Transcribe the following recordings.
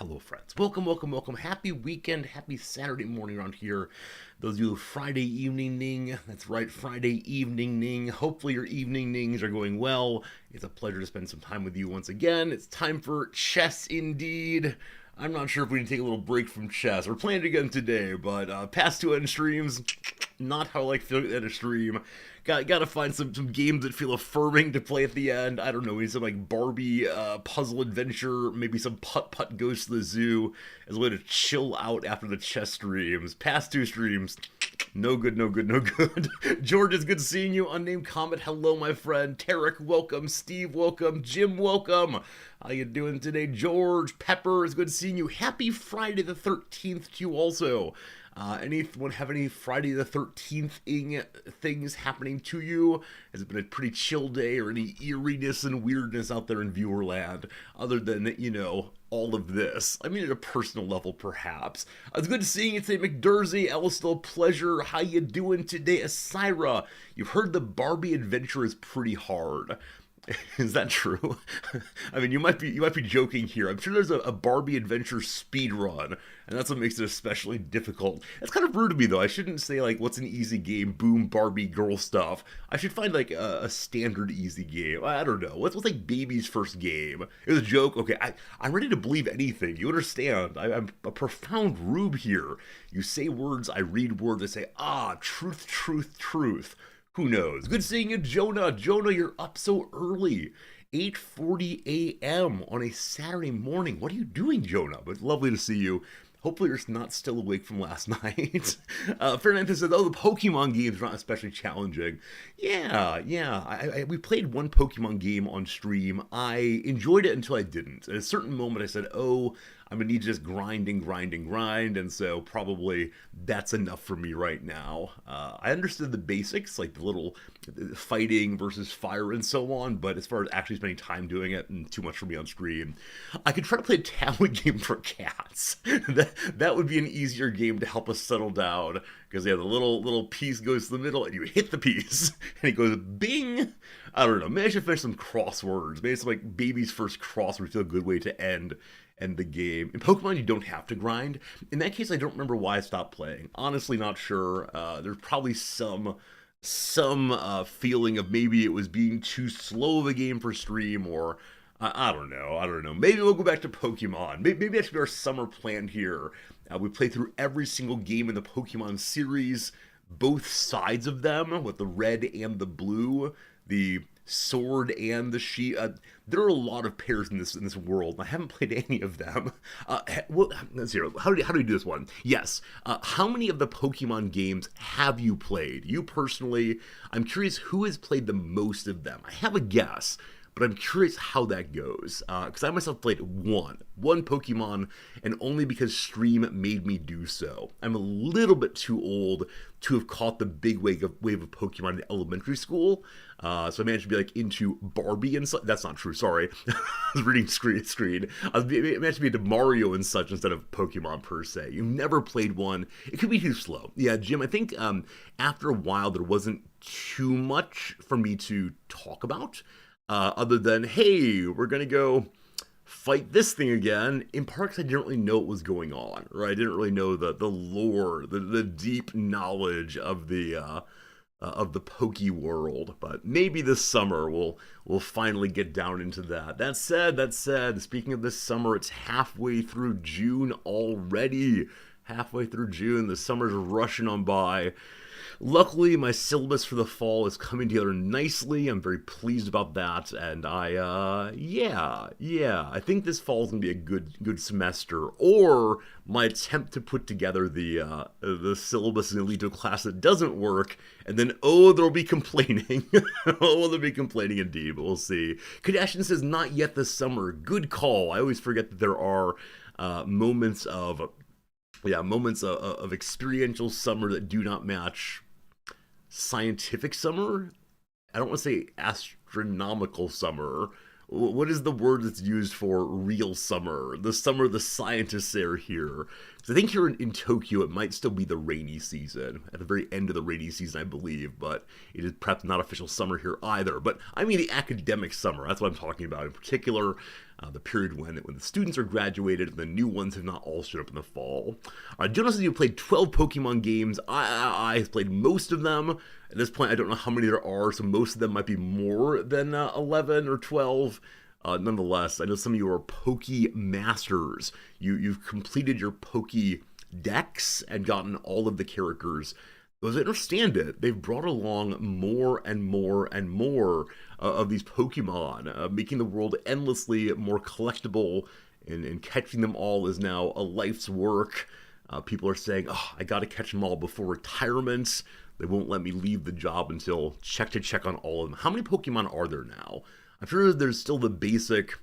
Hello, friends. Welcome, welcome, welcome. Happy weekend. Happy Saturday morning around here. Those of you Friday evening, that's right, Friday evening. Hopefully, your evenings are going well. It's a pleasure to spend some time with you once again. It's time for chess indeed. I'm not sure if we can take a little break from chess. We're playing it again today, but past two end streams, not how I like feeling at a stream. Gotta find some games that feel affirming to play at the end. I don't know, maybe some like Barbie puzzle adventure, maybe some putt goes to the zoo as a way to chill out after the chess streams. Past two streams, no good, no good, no good. George, it's good seeing you. Unnamed Comet, hello, my friend. Tarek, welcome. Steve, welcome. Jim, welcome. How you doing today, George? Pepper, it's good seeing you. Happy Friday the 13th to you also. Anyone have any Friday the 13th things happening to you? Has it been a pretty chill day or any eeriness and weirdness out there in viewerland other than, all of this? I mean, at a personal level, perhaps. It's good seeing you today, McDursey. Ellis, still a pleasure. How you doing today, Asira? You've heard the Barbie adventure is pretty hard. Is that true? I mean, you might be joking here. I'm sure there's a Barbie adventure speed run, and that's what makes it especially difficult. That's kind of rude of me, though. I shouldn't say like, "What's an easy game?" Boom, Barbie girl stuff. I should find like a standard easy game. I don't know. What's like baby's first game? It was a joke. Okay, I'm ready to believe anything. You understand? I'm a profound rube here. You say words, I read words. I say, truth, truth, truth. Who knows? Good seeing you, Jonah. Jonah, you're up so early. 8:40 a.m. on a Saturday morning. What are you doing, Jonah? But lovely to see you. Hopefully you're not still awake from last night. Fernandez says, the Pokemon games are not especially challenging. Yeah. We played one Pokemon game on stream. I enjoyed it until I didn't. At a certain moment I said, I'm going to need to just grind, and so probably that's enough for me right now. I understood the basics, like the little fighting versus fire and so on, but as far as actually spending time doing it, too much for me on stream. I could try to play a tablet game for cats. That would be an easier game to help us settle down, because the little piece goes to the middle, and you hit the piece, and it goes bing! I don't know, maybe I should finish some crosswords. Maybe it's like baby's first crossword would feel a good way to end the game. In Pokemon, you don't have to grind. In that case, I don't remember why I stopped playing. Honestly, not sure. There's probably some feeling of maybe it was being too slow of a game for stream, or I don't know. Maybe we'll go back to Pokemon. Maybe that should be our summer plan here. We play through every single game in the Pokemon series, both sides of them, with the red and the blue, the sword and the shield. There are a lot of pairs in this world, and I haven't played any of them. Let's see. How do we do this one? Yes. How many of the Pokemon games have you played? You personally, I'm curious who has played the most of them. I have a guess, but I'm curious how that goes, because I myself played one Pokemon, and only because stream made me do so. I'm a little bit too old to have caught the big wave of Pokemon in elementary school, so I managed to be like into Barbie and such. That's not true, sorry. I was reading screen. I managed to be into Mario and such instead of Pokemon per se. You've never played one. It could be too slow. Yeah, Jim, I think after a while there wasn't too much for me to talk about. Other than, hey, we're gonna go fight this thing again, in part because I didn't really know what was going on, right? I didn't really know the lore, the deep knowledge of the Poke world, but maybe this summer we'll finally get down into that. That said, speaking of this summer, it's halfway through June already. Halfway through June, the summer's rushing on by. Luckily, my syllabus for the fall is coming together nicely. I'm very pleased about that, and I think this fall is gonna be a good semester. Or my attempt to put together the syllabus is gonna lead to a class that doesn't work, and then there'll be complaining. There'll be complaining indeed, but we'll see. Kardashian says not yet this summer. Good call. I always forget that there are moments of experiential summer that do not match scientific summer. I don't want to say astronomical summer. What is the word that's used for real summer? The summer the scientists are here. Because I think here in Tokyo it might still be the rainy season. At the very end of the rainy season, I believe. But it is perhaps not official summer here either. But I mean the academic summer. That's what I'm talking about. In particular, the period when the students are graduated and the new ones have not all showed up in the fall. Jonas says you played 12 Pokemon games. I have played most of them. At this point, I don't know how many there are, so most of them might be more than 11 or 12. Nonetheless, I know some of you are Poke Masters. You've completed your Poke Decks and gotten all of the characters. As I understand it, they've brought along more and more and more of these Pokemon, making the world endlessly more collectible, and catching them all is now a life's work. People are saying, oh, I gotta catch them all before retirement. They won't let me leave the job until check on all of them. How many Pokemon are there now? I'm sure there's still the basic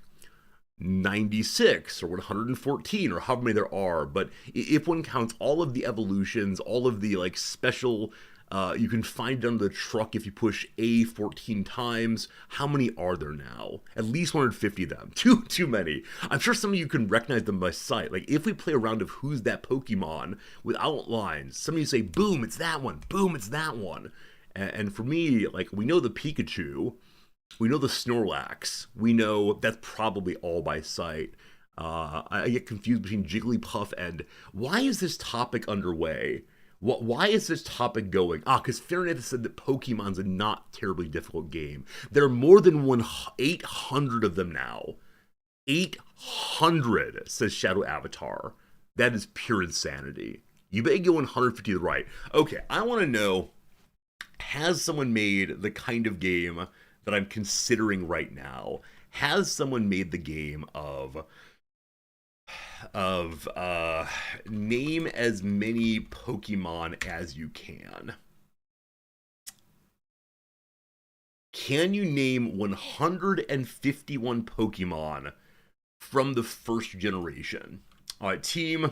96 or 114 or however many there are, but if one counts all of the evolutions, all of the like special, you can find under the truck if you push A 14 times. How many are there now? At least 150 of them. Too many. I'm sure some of you can recognize them by sight. Like if we play a round of who's that Pokemon with outlines, some of you say, boom, it's that one. Boom, it's that one. And for me, like we know the Pikachu. We know the Snorlax. We know that's probably all by sight. I get confused between Jigglypuff and... Why is this topic underway? Why is this topic going? Because Fairness said that Pokemon's a not terribly difficult game. There are more than 800 of them now. 800, says Shadow Avatar. That is pure insanity. You may go 150 to the right. Okay, I want to know, has someone made the kind of game that I'm considering right now? Has someone made the game of name as many Pokemon as you can? Can you name 151 Pokemon from the first generation? All right, team,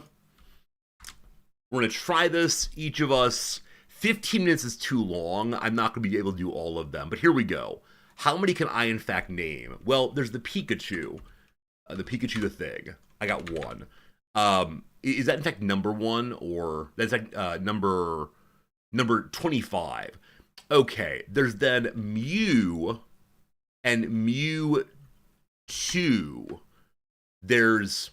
we're going to try this, each of us. 15 minutes is too long. I'm not going to be able to do all of them, but here we go. How many can I, in fact, name? Well, there's the Pikachu. The Pikachu the thing. I got one. Is that, in fact, number one? Or that's like number 25. Okay, there's then Mew and Mewtwo. There's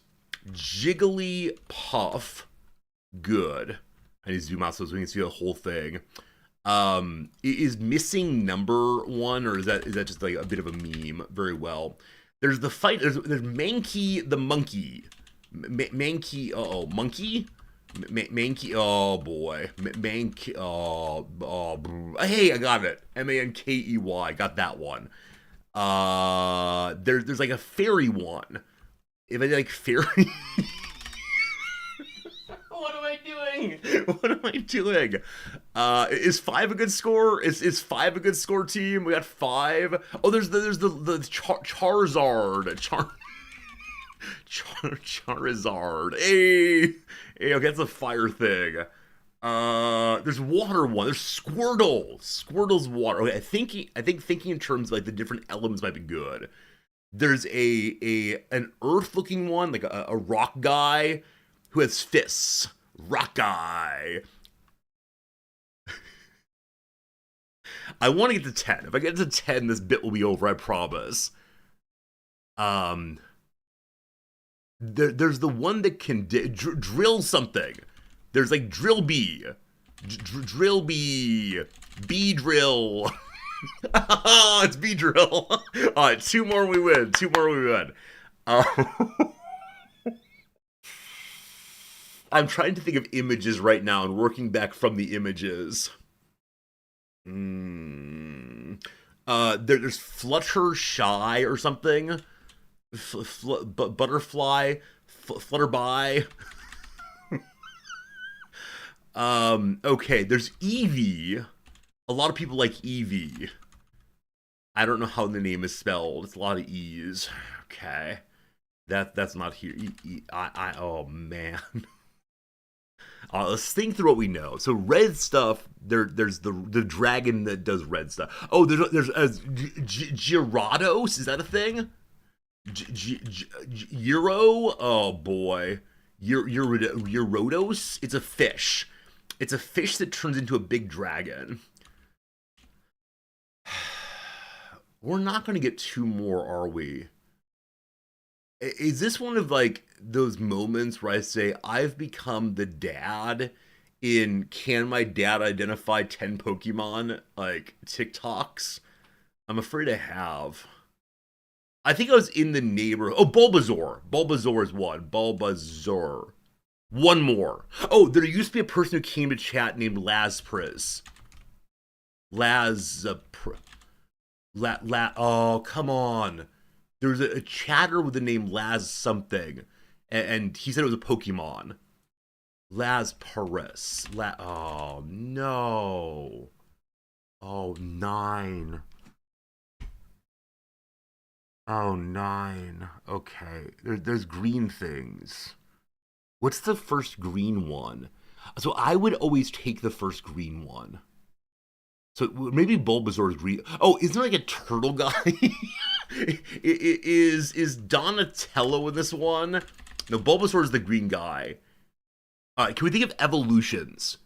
Jigglypuff. Good. I need to zoom out so we can see the whole thing. Is missing number one, or is that just like a bit of a meme? Very well. There's the fight. There's Mankey the monkey. Mankey. Monkey. Mankey. Oh boy. Mankey. Hey, I got it. Mankey. Got that one. There's like a fairy one. If I like fairy. What am I doing? What am I doing? Is 5 a good score? Is 5 a good score, team? We got 5. Oh, there's the Charizard. Charizard. Hey, okay, that's a fire thing. There's water one. There's Squirtle. Squirtle's water. Okay, I think thinking in terms of like the different elements might be good. There's an earth-looking one, like a rock guy who has fists. Rockeye. I want to get to 10. If I get to 10, this bit will be over, I promise. There's the one that can drill something. There's like Drill Bee. Drill Bee. Bee Drill. It's Bee Drill. Alright, 2 more we win. 2 more we win. I'm trying to think of images right now and working back from the images. There's Fluttershy or something. Butterfly. Flutterby. Okay, there's Eevee. A lot of people like Eevee. I don't know how the name is spelled. It's a lot of E's. Okay. That's not here. Oh, man. Let's think through what we know. So red stuff, there's the dragon that does red stuff. Oh, there's Gyarados. Is that a thing? Euro? Oh boy, Gyarados. It's a fish. It's a fish that turns into a big dragon. We're not going to get 2 more, are we? Is this one of like those moments where I say I've become the dad in can my dad identify 10 Pokemon like TikToks? I'm afraid I have. I think I was in the neighborhood. Oh, Bulbasaur. Bulbasaur is one. Bulbasaur. One more. Oh, there used to be a person who came to chat named Lazpris. Lazpris. Oh, come on. There was a chatter with the name Laz something, and he said it was a Pokemon. Lazparis. Oh, no. Oh, nine. Oh, nine. Okay. There's green things. What's the first green one? So I would always take the first green one. So maybe Bulbasaur is green. Oh, isn't there like a turtle guy? is Donatello in this one? No, Bulbasaur is the green guy. Can we think of evolutions?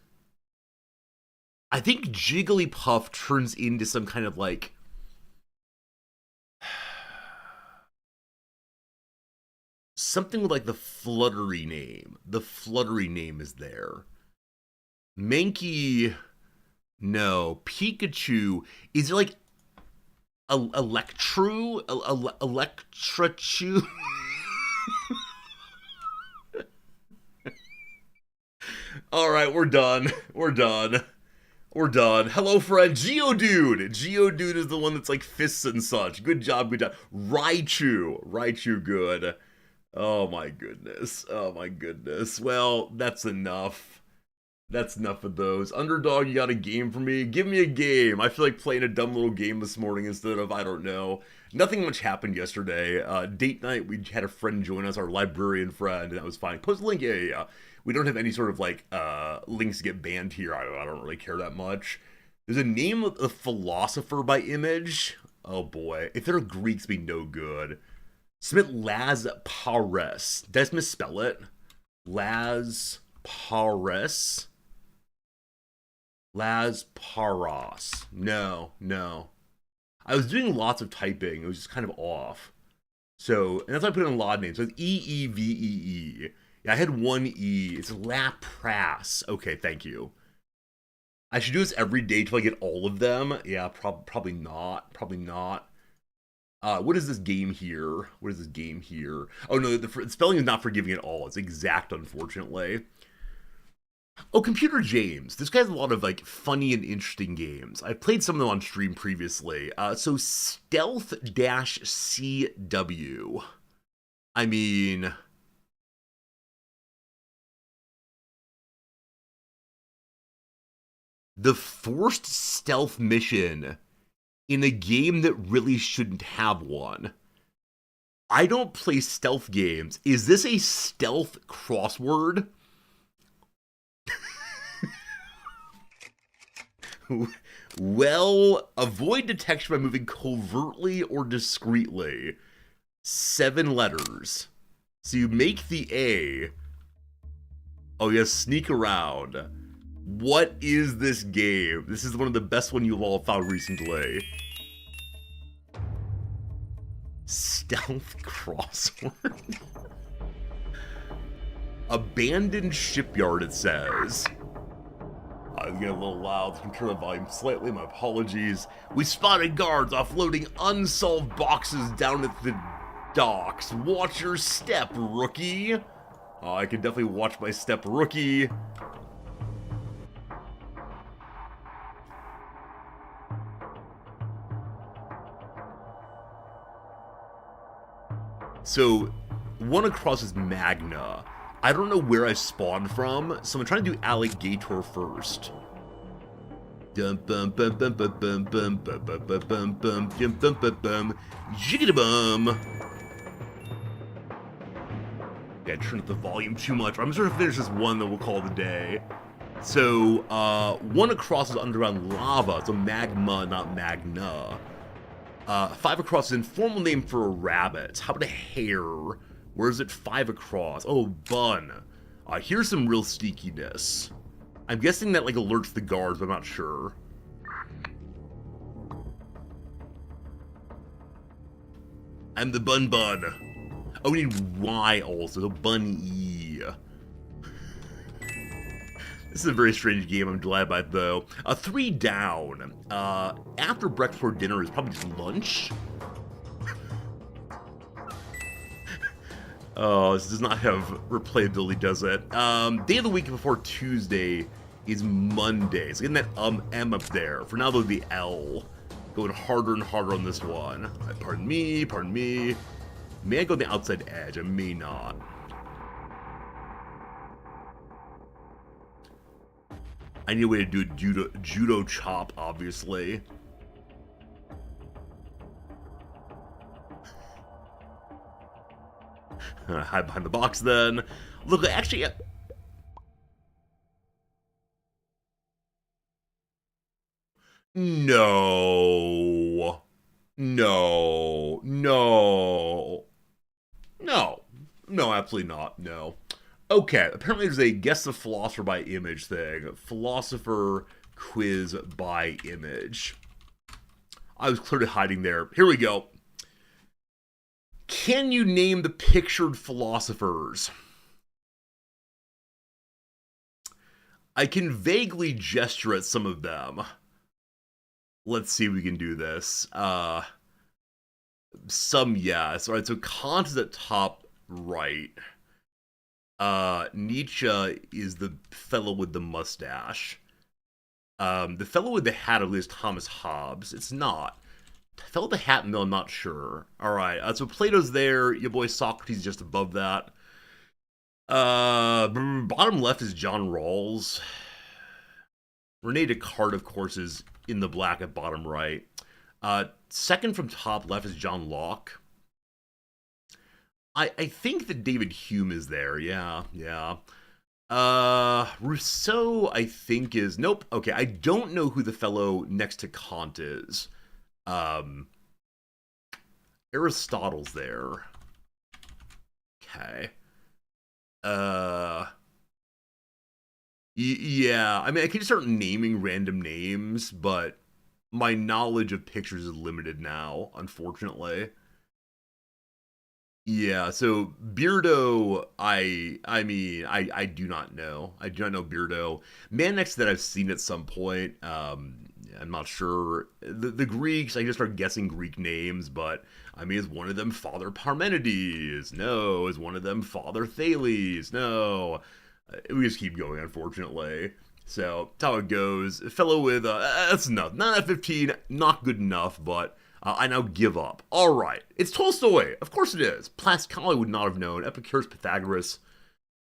I think Jigglypuff turns into some kind of like something with like the fluttery name. The fluttery name is there. Mankey, no. Pikachu, is it like Electru? Electrachu? Alright, we're done. We're done. We're done. Hello, friend. Geodude. Geodude is the one that's like fists and such. Good job, good job. Raichu. Raichu, good. Oh my goodness. Oh my goodness. Well, that's enough. That's enough of those. Underdog, you got a game for me? Give me a game. I feel like playing a dumb little game this morning instead of, I don't know. Nothing much happened yesterday. Date night, we had a friend join us, our librarian friend, and that was fine. Post link, yeah. We don't have any sort of like links to get banned here. I don't really care that much. There's a name of a philosopher by Image. Oh boy. If they're Greeks, be no good. Submit Laz Pares. Did I misspell it? Laz Pares. Laz Paras. No, no. I was doing lots of typing. It was just kind of off. So, and that's why I put in a lot of names. So it's E-E-V-E-E. Yeah, I had one E. It's Lapras. Okay, thank you. I should do this every day till I get all of them. Yeah, probably not. Probably not. What is this game here? What is this game here? Oh no, the spelling is not forgiving at all. It's exact, unfortunately. Oh, Computer James. This guy has a lot of like funny and interesting games. I've played some of them on stream previously. So Stealth-CW. I mean, the forced stealth mission in a game that really shouldn't have one. I don't play stealth games. Is this a stealth crossword? Well, avoid detection by moving covertly or discreetly. 7 letters. So you make the A. Oh, you sneak around. What is this game? This is one of the best one you've all found recently. Stealth crossword. Abandoned shipyard, it says. I was getting a little loud. Can turn the volume slightly. My apologies. We spotted guards offloading unsolved boxes down at the docks. Watch your step, rookie. Oh, I can definitely watch my step, rookie. So, one across is Magna. I don't know where I spawned from, so I'm trying to do Alligator first. Dum bum bum bum bum bum bum bum bum bum bum bum bum bum bum bum jiggity bum. Yeah, I turned up the volume too much. I'm just gonna finish this one that we'll call the day. So, one across is underground lava, so magma, not magna. 5 across is an informal name for a rabbit. How about a hare? Where is it 5 across? Oh, bun. Here's some real sneakiness. I'm guessing that like alerts the guards, but I'm not sure. I'm the bun. Oh, we need Y also, so bunny. This is a very strange game, I'm glad by it, though. 3 down. After breakfast or dinner is probably just lunch. Oh, this does not have replayability, does it? Day of the week before Tuesday is Monday. So getting that M up there. For now, though, the L. Going harder and harder on this one. Pardon me, pardon me. May I go the outside edge? I may not. I need a way to do a judo chop, obviously. Hide behind the box then. Look, actually... No. No. No. No. No, absolutely not. No. Okay, apparently there's a Guess the Philosopher by Image thing. Philosopher quiz by Image. I was clearly hiding there. Here we go. Can you name the pictured philosophers? I can vaguely gesture at some of them. Let's see if we can do this. Some yes. Alright, so Kant is at top right. Nietzsche is the fellow with the mustache. The fellow with the hat, at least Thomas Hobbes. It's not. The fellow with the hat, no, I'm not sure. Alright, so Plato's there. Your boy Socrates is just above that. Bottom left is John Rawls. Rene Descartes, of course, is in the black at bottom right. Second from top left is John Locke. I think that David Hume is there. Yeah. Rousseau, I think, is... Nope. Okay, I don't know who the fellow next to Kant is. Aristotle's there. Okay. Yeah, I mean, I can just start naming random names, but my knowledge of pictures is limited now, unfortunately. Yeah, so Beardo, I do not know. I do not know Beardo. Man next to that I've seen at some point. I'm not sure. The Greeks, I just start guessing Greek names, but I mean, is one of them Father Parmenides? No. Is one of them Father Thales? No. We just keep going, unfortunately. So, that's how it goes. A fellow with, that's enough. 9 out of 15, not good enough, but I now give up. Alright, it's Tolstoy. Of course it is. Pascal I would not have known. Epicurus, Pythagoras.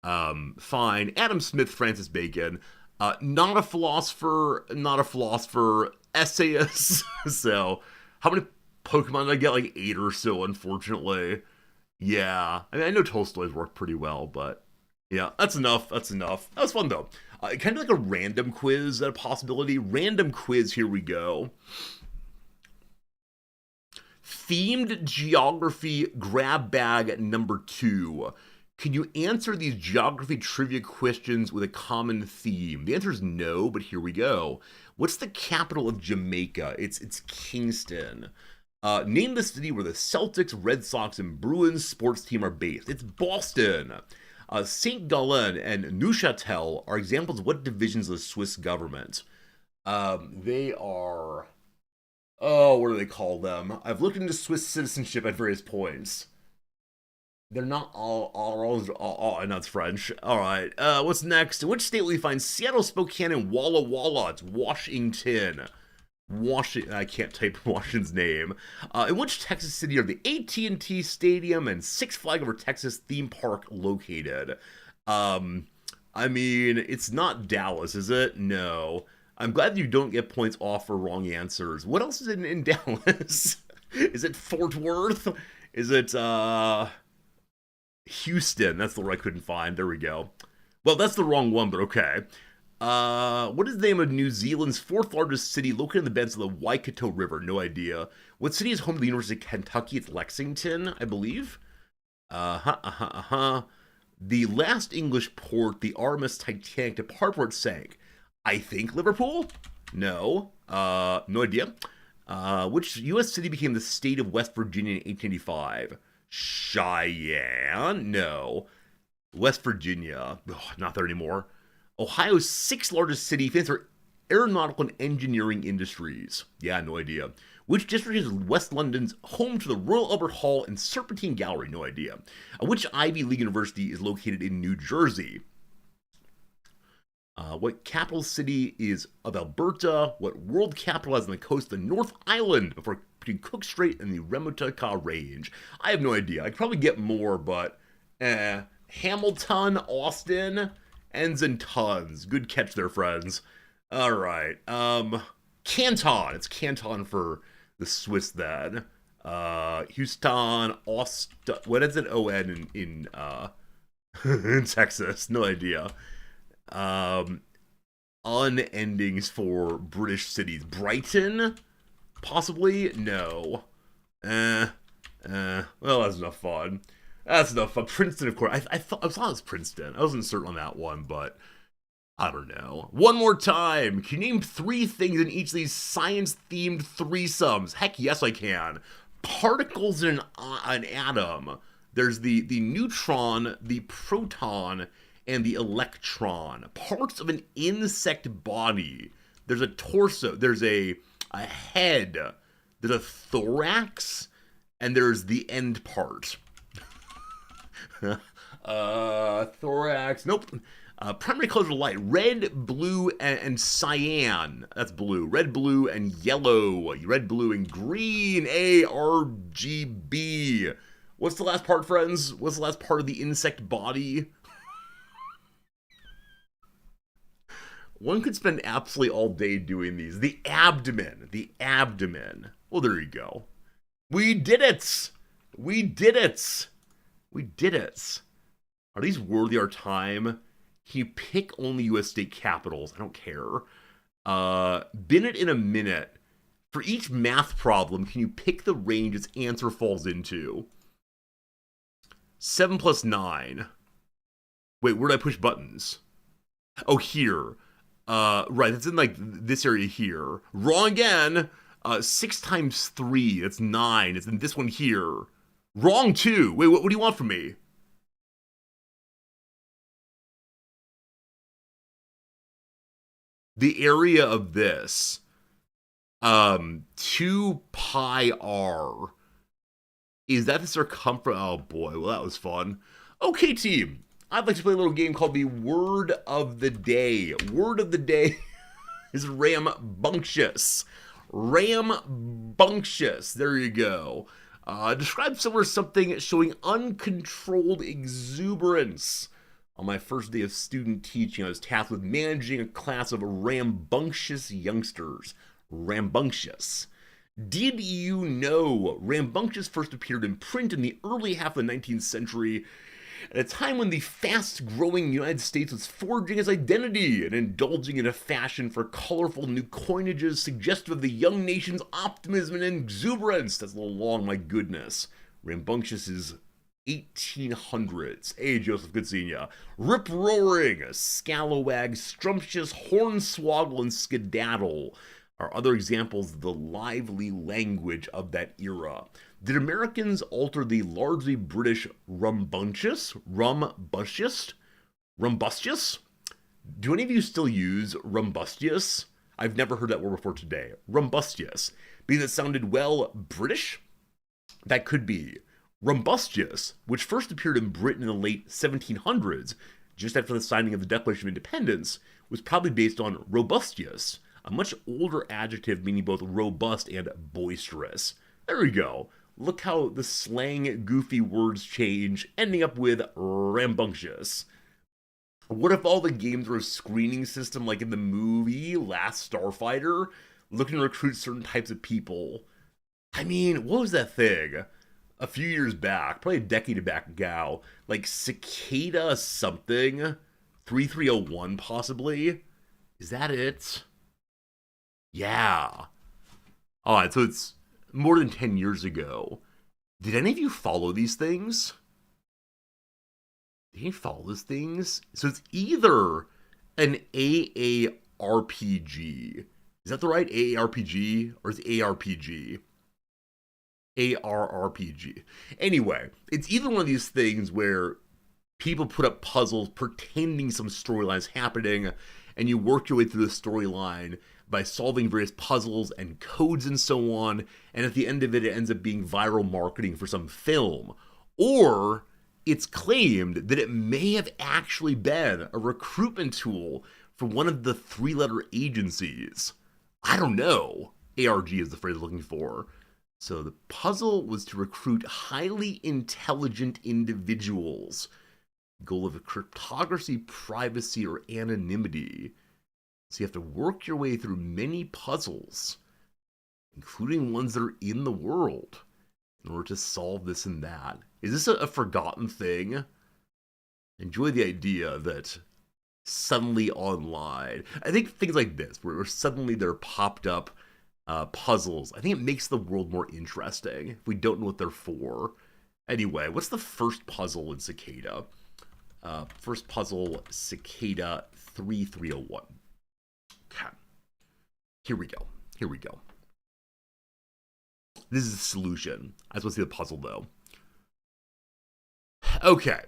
Fine. Adam Smith, Francis Bacon. Not a philosopher, essayist. So, how many Pokemon did I get? Like 8 or so, unfortunately. Yeah. I mean, I know Tolstoy's worked pretty well, but yeah, that's enough. That was fun, though. Kind of like a random quiz, a possibility. Random quiz, here we go. Themed geography grab bag number 2. Can you answer these geography trivia questions with a common theme? The answer is no, but here we go. What's the capital of Jamaica? It's Kingston. Name the city where the Celtics, Red Sox, and Bruins sports team are based. It's Boston. St. Gallen and Neuchâtel are examples of what divisions of the Swiss government? They are... Oh, what do they call them? I've looked into Swiss citizenship at various points. They're not all no, it's French. Alright, what's next? In which state will you find Seattle, Spokane, and Walla Walla? It's Washington. I can't type Washington's name. In which Texas city are the AT&T Stadium and Six Flags Over Texas theme park located? I mean, it's not Dallas, is it? No. I'm glad you don't get points off for wrong answers. What else is in Dallas? Is it Fort Worth? Is it, Houston? That's the one I couldn't find. There we go. Well, that's the wrong one, but okay. What is the name of New Zealand's 4th largest city located in the beds of the Waikato River? No idea. What city is home to the University of Kentucky? It's Lexington, I believe. The last English port the RMS Titanic departed where it sank. I think Liverpool? No. No idea. Which U.S. city became the state of West Virginia in 1885? Cheyenne? No. West Virginia. Ugh, not there anymore. Ohio's sixth largest city, famous for aeronautical and engineering industries. Yeah, no idea. Which district is West London's home to the Royal Albert Hall and Serpentine Gallery? No idea. Which Ivy League university is located in New Jersey? What capital city is of Alberta? What world capital has on the coast of the North Island between Cook Strait and the Remutica Range? I have no idea. I could probably get more, but Hamilton, Austin, ends in tons. Good catch there, friends. All right. Canton. It's Canton for the Swiss then. Houston, Austin. What is it? O-N in in Texas. No idea. Unendings for British cities. Brighton? Possibly? No. Well, that's enough fun. That's enough fun. Princeton, of course. I thought it was Princeton. I wasn't certain on that one, but I don't know. One more time. Can you name 3 things in each of these science-themed threesomes? Heck yes, I can. Particles in an atom. There's the neutron, the proton, and the electron. Parts of an insect body. There's a torso. There's a head. There's a thorax. And there's the end part. Thorax. Nope. Primary colors of light: red, blue, and cyan. That's blue. Red, blue, and yellow. Red, blue, and green. ARGB. What's the last part, friends? What's the last part of the insect body? One could spend absolutely all day doing these. The abdomen. The abdomen. Well, there you go. We did it! We did it! We did it. Are these worthy our time? Can you pick only U.S. state capitals? I don't care. Bennett in a minute. For each math problem, can you pick the range its answer falls into? 7 plus 9. Wait, where did I push buttons? Oh, here. Right, that's in like this area here. Wrong again. 6 times 3, that's 9. It's in this one here. Wrong too. Wait, what do you want from me? The area of this. 2 pi r. Is that the circumference? Oh boy, well that was fun. Okay, team. I'd like to play a little game called the Word of the Day. Word of the Day is rambunctious. Rambunctious. There you go. Describe something showing uncontrolled exuberance. On my first day of student teaching, I was tasked with managing a class of rambunctious youngsters. Rambunctious. Did you know rambunctious first appeared in print in the early half of the 19th century, at a time when the fast-growing United States was forging its identity and indulging in a fashion for colorful new coinages suggestive of the young nation's optimism and exuberance? That's a little long, my goodness. Rambunctious is 1800s. Hey, Joseph, good seeing ya. Rip-roaring, scalawag, strumptious, hornswoggle, and skedaddle are other examples of the lively language of that era. Did Americans alter the largely British rumbunctious? Rumbustious? Do any of you still use rumbustious? I've never heard that word before today. Rumbustious. Because it sounded, well, British? That could be. Rumbustious, which first appeared in Britain in the late 1700s, just after the signing of the Declaration of Independence, was probably based on robustious, a much older adjective meaning both robust and boisterous. There we go. Look how the slang goofy words change, ending up with rambunctious. What if all the games were a screening system like in the movie Last Starfighter, looking to recruit certain types of people? I mean, what was that thing? A few years back, probably a decade back now, like Cicada something? 3301 possibly? Is that it? Yeah. Alright, so it's more than 10 years ago. Did any of you follow these things? Did you follow these things? So it's either an AARPG. Is that the right AARPG? Or is it ARPG? ARRPG. Anyway, it's either one of these things where people put up puzzles pretending some storyline's happening, and you work your way through the storyline by solving various puzzles and codes and so on, and at the end of it, it ends up being viral marketing for some film. Or it's claimed that it may have actually been a recruitment tool for one of the three-letter agencies. I don't know. ARG is the phrase I'm looking for. So the puzzle was to recruit highly intelligent individuals. Goal of cryptography, privacy, or anonymity. So you have to work your way through many puzzles, including ones that are in the world, in order to solve this and that. Is this a forgotten thing? Enjoy the idea that suddenly online, I think things like this, where suddenly there popped up puzzles, I think it makes the world more interesting if we don't know what they're for. Anyway, what's the first puzzle in Cicada? First puzzle, Cicada 3301. Okay. Here we go. Here we go. This is the solution. I just want to see the puzzle, though. Okay.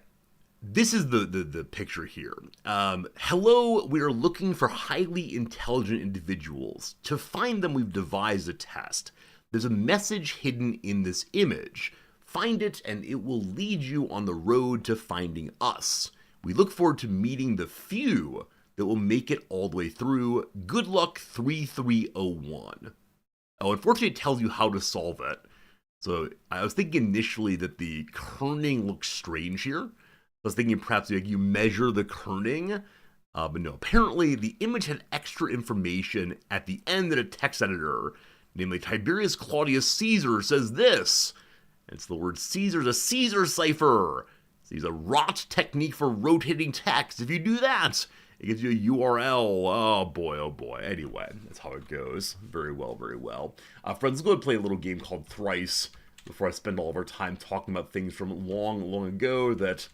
This is the picture here. Hello, we are looking for highly intelligent individuals. To find them, we've devised a test. There's a message hidden in this image. Find it, and it will lead you on the road to finding us. We look forward to meeting the few that will make it all the way through. Good luck, 3301. Oh, unfortunately, it tells you how to solve it. So I was thinking initially that the kerning looks strange here. I was thinking perhaps like you measure the kerning, but no. Apparently, the image had extra information at the end that a text editor, namely Tiberius Claudius Caesar, says this. It's the word Caesar's a Caesar cipher. So use a rot technique for rotating text. If you do that, it gives you a URL. Oh boy, oh boy. Anyway, that's how it goes. Very well, very well. Friends, let's go and play a little game called Thrice before I spend all of our time talking about things from long, long ago that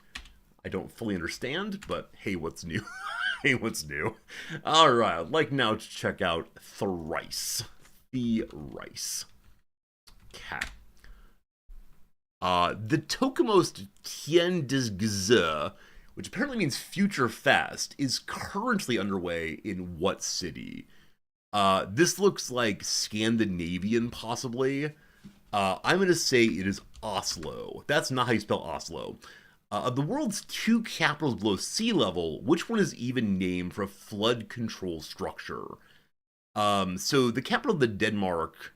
I don't fully understand, but hey, what's new? Hey, what's new? All right, I'd like now to check out Thrice. Thrice. Cat. The Tokimos Tien des Gze, which apparently means Future Fest, is currently underway in what city? This looks like Scandinavian, possibly. I'm going to say it is Oslo. That's not how you spell Oslo. Of the world's two capitals below sea level, which one is even named for a flood control structure? So the capital of the Denmark,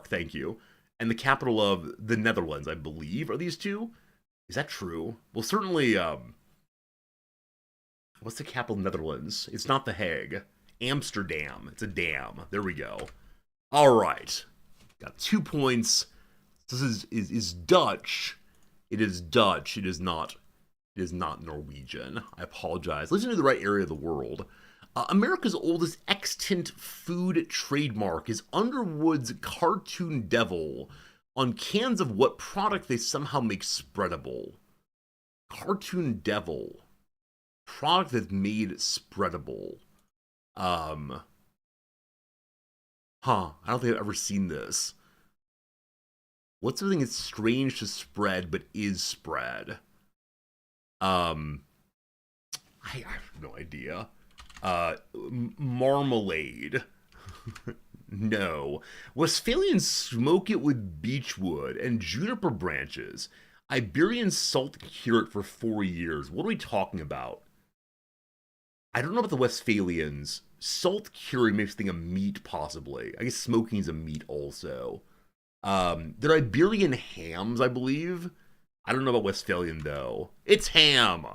thank you, and the capital of the Netherlands, I believe, are these two? Is that true? Well, certainly, what's the capital of the Netherlands? It's not The Hague. Amsterdam. It's a dam. There we go. All right. Got 2 points. This is Dutch. It is Dutch. It is not Norwegian. I apologize. Let's into the right area of the world. America's oldest extant food trademark is Underwood's Cartoon Devil. On cans of what product they somehow make spreadable. Cartoon Devil. Product that's made spreadable. I don't think I've ever seen this. What's something that's strange to spread but is spread? I have no idea. Marmalade. No. Westphalians smoke it with beechwood and juniper branches. Iberians salt cure it for 4 years. What are we talking about? I don't know about the Westphalians. Salt curing makes me think of meat, possibly. I guess smoking is a meat also. They're Iberian hams, I believe. I don't know about Westphalian, though. It's ham!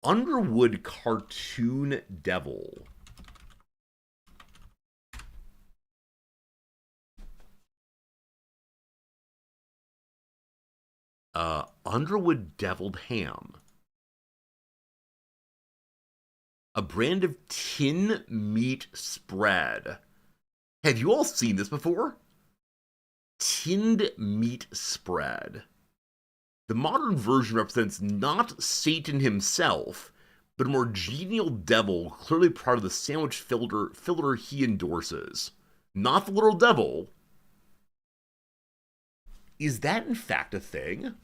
Underwood Cartoon Devil. Underwood Deviled Ham. A brand of tin meat spread. Have you all seen this before? Tinned meat spread. The modern version represents not Satan himself, but a more genial devil, clearly part of the sandwich filler he endorses. Not the literal devil. Is that in fact a thing?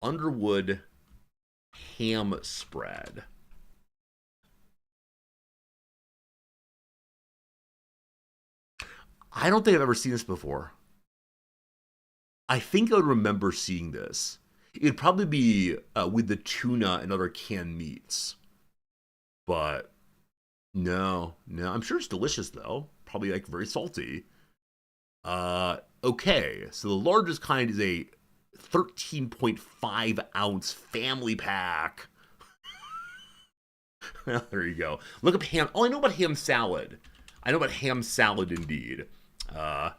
Underwood ham spread. I don't think I've ever seen this before. I think I would remember seeing this. It'd probably be with the tuna and other canned meats. But no, no. I'm sure it's delicious though. Probably like very salty. Okay. So the largest kind is a 13.5 ounce family pack. There you go. Look up ham. Oh, I know about ham salad. I know about ham salad indeed. Uh,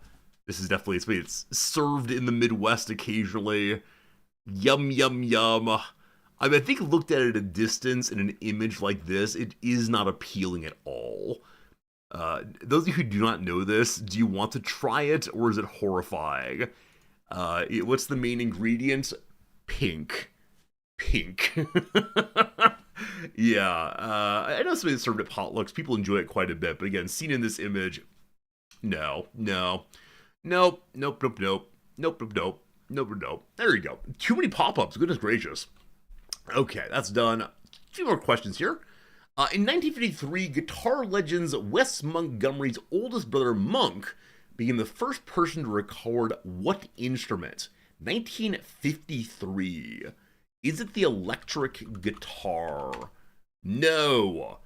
this is definitely it's served in the Midwest occasionally. Yum yum yum. I mean, I think looked at it at a distance in an image like this, it is not appealing at all. Those of you who do not know this, do you want to try it or is it horrifying? What's the main ingredient? Pink. Pink. Yeah, I know something that's served at potlucks. People enjoy it quite a bit, but again, seen in this image, no, no, nope, nope, nope, nope, nope, nope, nope, nope, nope. There you go. Too many pop-ups. Goodness gracious. Okay, that's done. A few more questions here. In 1953, guitar legends Wes Montgomery's oldest brother, Monk, became the first person to record what instrument? 1953. Is it the electric guitar? No.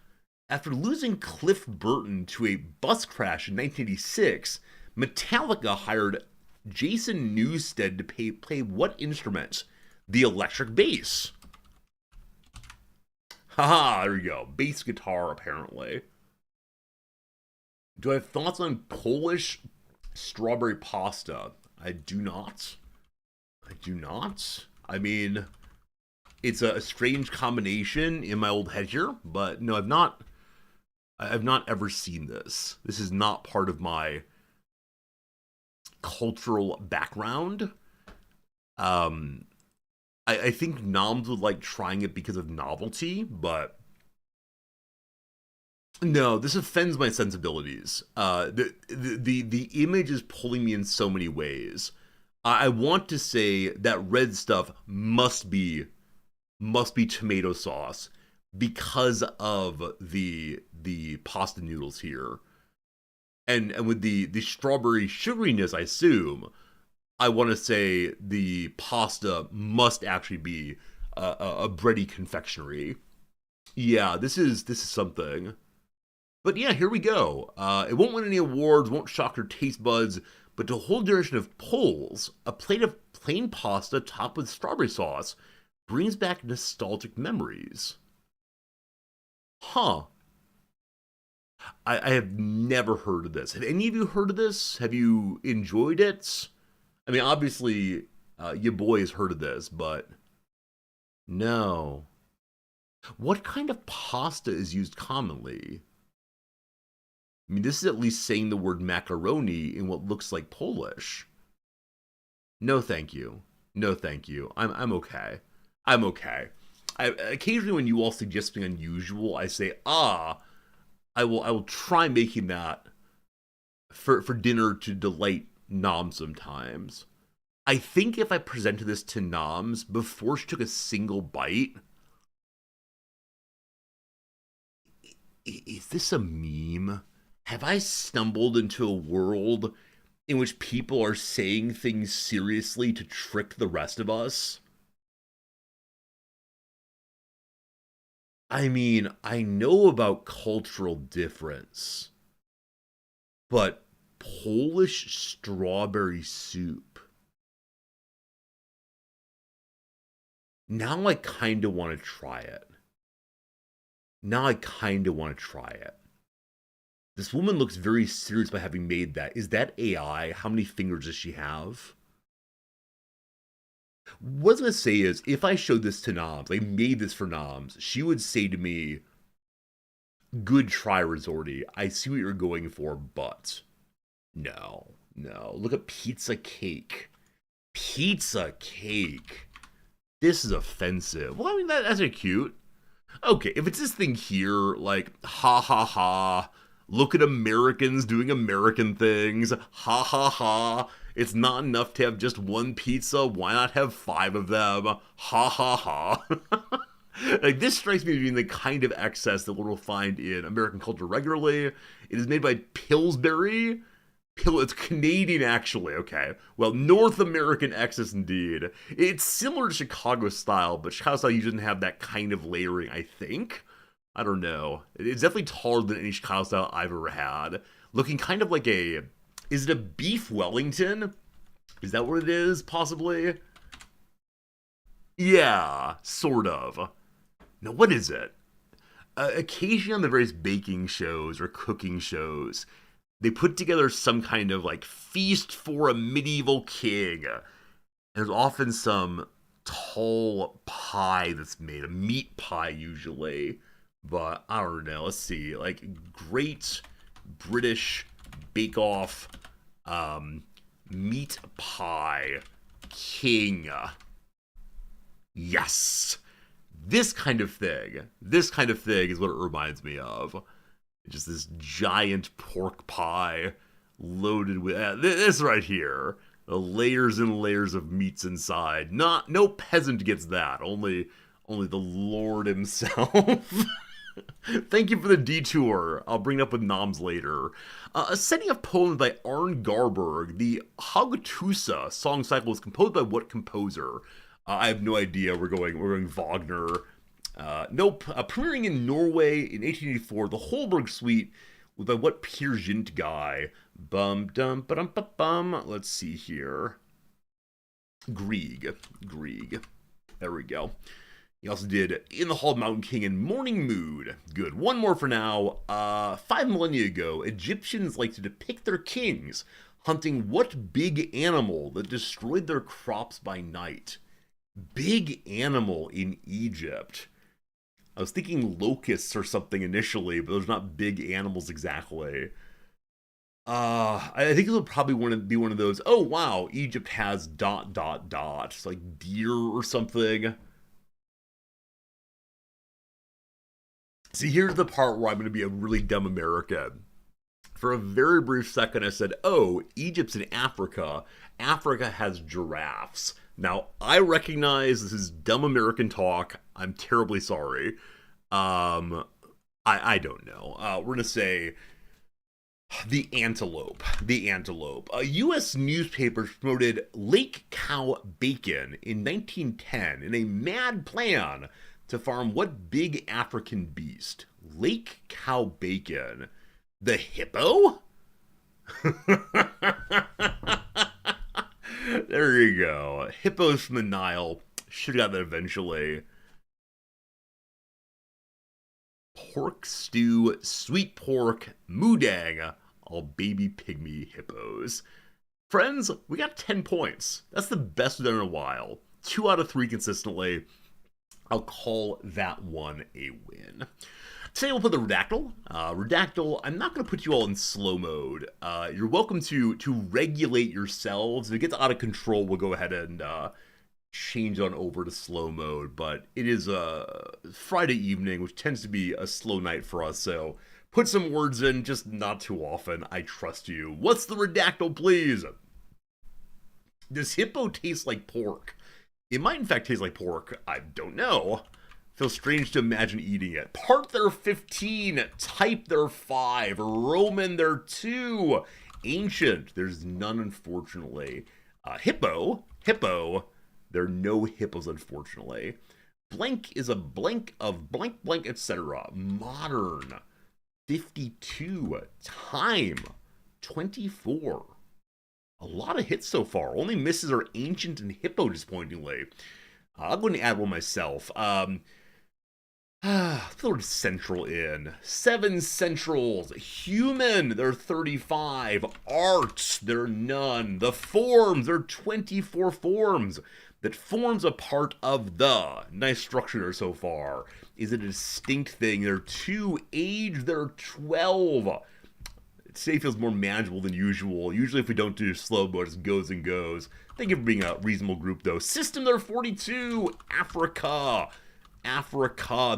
After losing Cliff Burton to a bus crash in 1986, Metallica hired Jason Newsted to play what instrument? The electric bass. Haha, there you go. Bass guitar, apparently. Do I have thoughts on Polish strawberry pasta? I do not. I do not. I mean, it's a strange combination in my old head here, but no, I've not ever seen this. This is not part of my cultural background. I think noms would like trying it because of novelty, but no, this offends my sensibilities. The image is pulling me in so many ways. I want to say that red stuff must be tomato sauce because of the pasta noodles here, and with the strawberry sugariness, I assume. I want to say the pasta must actually be a bready confectionery. Yeah, this is something. But yeah, here we go. It won't win any awards, won't shock your taste buds, but to a whole generation of Poles, a plate of plain pasta topped with strawberry sauce brings back nostalgic memories. Huh. I have never heard of this. Have any of you heard of this? Have you enjoyed it? I mean, obviously, your boy has heard of this, but no. What kind of pasta is used commonly? I mean, this is at least saying the word macaroni in what looks like Polish. No, thank you. No, thank you. I'm okay. I'm okay. Occasionally, when you all suggest something unusual, I say, I will try making that for dinner to delight Nom sometimes. I think if I presented this to Noms before she took a single bite, is this a meme? Have I stumbled into a world in which people are saying things seriously to trick the rest of us? I mean, I know about cultural difference, but Polish strawberry soup. Now I kind of want to try it. Now I kind of want to try it. This woman looks very serious by having made that. Is that AI? How many fingers does she have? What I was gonna say is, if I showed this to Noms, I made this for Noms, she would say to me, "Good try, Resorty. I see what you're going for, but no, no. Look at pizza cake. Pizza cake. This is offensive." Well, I mean, that's a cute. Okay, if it's this thing here, like, ha ha ha, look at Americans doing American things, ha ha ha. It's not enough to have just one pizza. Why not have 5 of them? Ha ha ha. Like, this strikes me as being the kind of excess that we'll find in American culture regularly. It is made by Pillsbury. It's Canadian, actually. Okay. Well, North American excess indeed. It's similar to Chicago style, but Chicago style you didn't have that kind of layering, I think. I don't know. It's definitely taller than any Chicago style I've ever had. Looking kind of like a... Is it a beef Wellington? Is that what it is, possibly? Yeah, sort of. Now, what is it? Occasionally on the various baking shows or cooking shows, they put together some kind of, like, feast for a medieval king. And there's often some tall pie that's made, a meat pie usually. But, I don't know, let's see. Like, Great British Bake Off meat pie king. Yes! This kind of thing is what it reminds me of. Just this giant pork pie loaded with this right here. The layers and layers of meats inside. No peasant gets that. Only the Lord himself. Thank you for the detour. I'll bring it up with noms later. A setting of poems by Arne Garberg. The Hagatusa song cycle was composed by what composer? I have no idea. We're going Wagner. Nope. Premiering in Norway in 1884, the Holberg Suite was by what Peer Gynt guy? Bum. Let's see here. Grieg. There we go. He also did In the Hall of Mountain King and Morning Mood. Good. One more for now. 5 millennia ago, Egyptians liked to depict their kings hunting what big animal that destroyed their crops by night? Big animal in Egypt. I was thinking locusts or something initially, but those are not big animals exactly. I think it'll probably be one of those, oh wow, Egypt has ... It's like deer or something. See, here's the part where I'm going to be a really dumb American. For a very brief second, I said, oh, Egypt's in Africa. Africa has giraffes. Now, I recognize this is dumb American talk. I'm terribly sorry. I don't know. We're going to say the antelope. U.S. newspapers promoted lake cow bacon in 1910 in a mad plan to farm what big African beast? Lake cow bacon. The hippo? There you go. Hippos from the Nile. Should have got that eventually. Pork stew, sweet pork, moodang, all baby pygmy hippos. Friends, we got 10 points. That's the best we've done in a while. 2 out of 3 consistently. I'll call that one a win. Today we'll put the Redactyl. Redactyl, I'm not going to put you all in slow mode. You're welcome to regulate yourselves. If it gets out of control, we'll go ahead and change on over to slow mode. But it is a Friday evening, which tends to be a slow night for us. So put some words in, just not too often. I trust you. What's the Redactyl, please? Does hippo taste like pork? It might in fact taste like pork. I don't know. Feels strange to imagine eating it. Part they're 15. Type they're 5. Roman they're 2. Ancient there's none, unfortunately. Hippo. There are no hippos, unfortunately. Blank is a blank of blank, etc. Modern. 52. Time. 24. A lot of hits so far. Only misses are Ancient and Hippo, disappointingly. I'll go and add one myself. Put the word Central in. 7 Centrals. Human, there are 35. Arts, there are none. The forms, there are 24 forms. That forms a part of the. Nice structure there so far. Is it a distinct thing? There are 2. Age, there are 12. Today feels more manageable than usual. Usually if we don't do slow mode, it just goes and goes. Thank you for being a reasonable group, though. System, there are 42. Africa,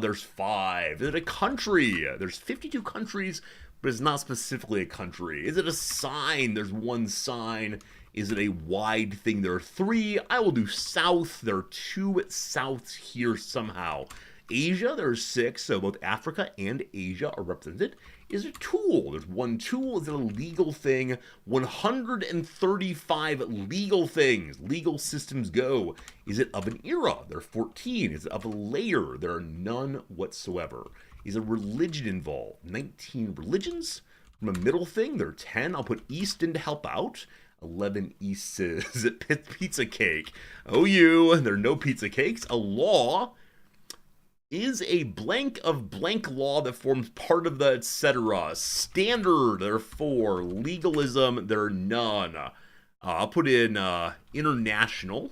there's 5. Is it a country? There's 52 countries, but it's not specifically a country. Is it a sign? There's 1 sign. Is it a wide thing? There are 3. I will do south. There are 2 souths here somehow. Asia, there are 6, so both Africa and Asia are represented. Is it tool? There's 1 tool. Is it a legal thing? 135 legal things. Legal systems go. Is it of an era? There are 14. Is it of a layer? There are none whatsoever. Is a religion involved? 19 religions? From a middle thing, there are 10. I'll put East in to help out. 11 Eases. Is it pizza cake? Oh, there are no pizza cakes. A law is a blank of blank law that forms part of the etc. Standard, there are 4. Legalism, there are none. I'll put in international.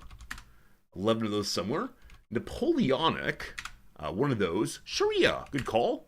11 of those somewhere. Napoleonic, one of those. Sharia, good call.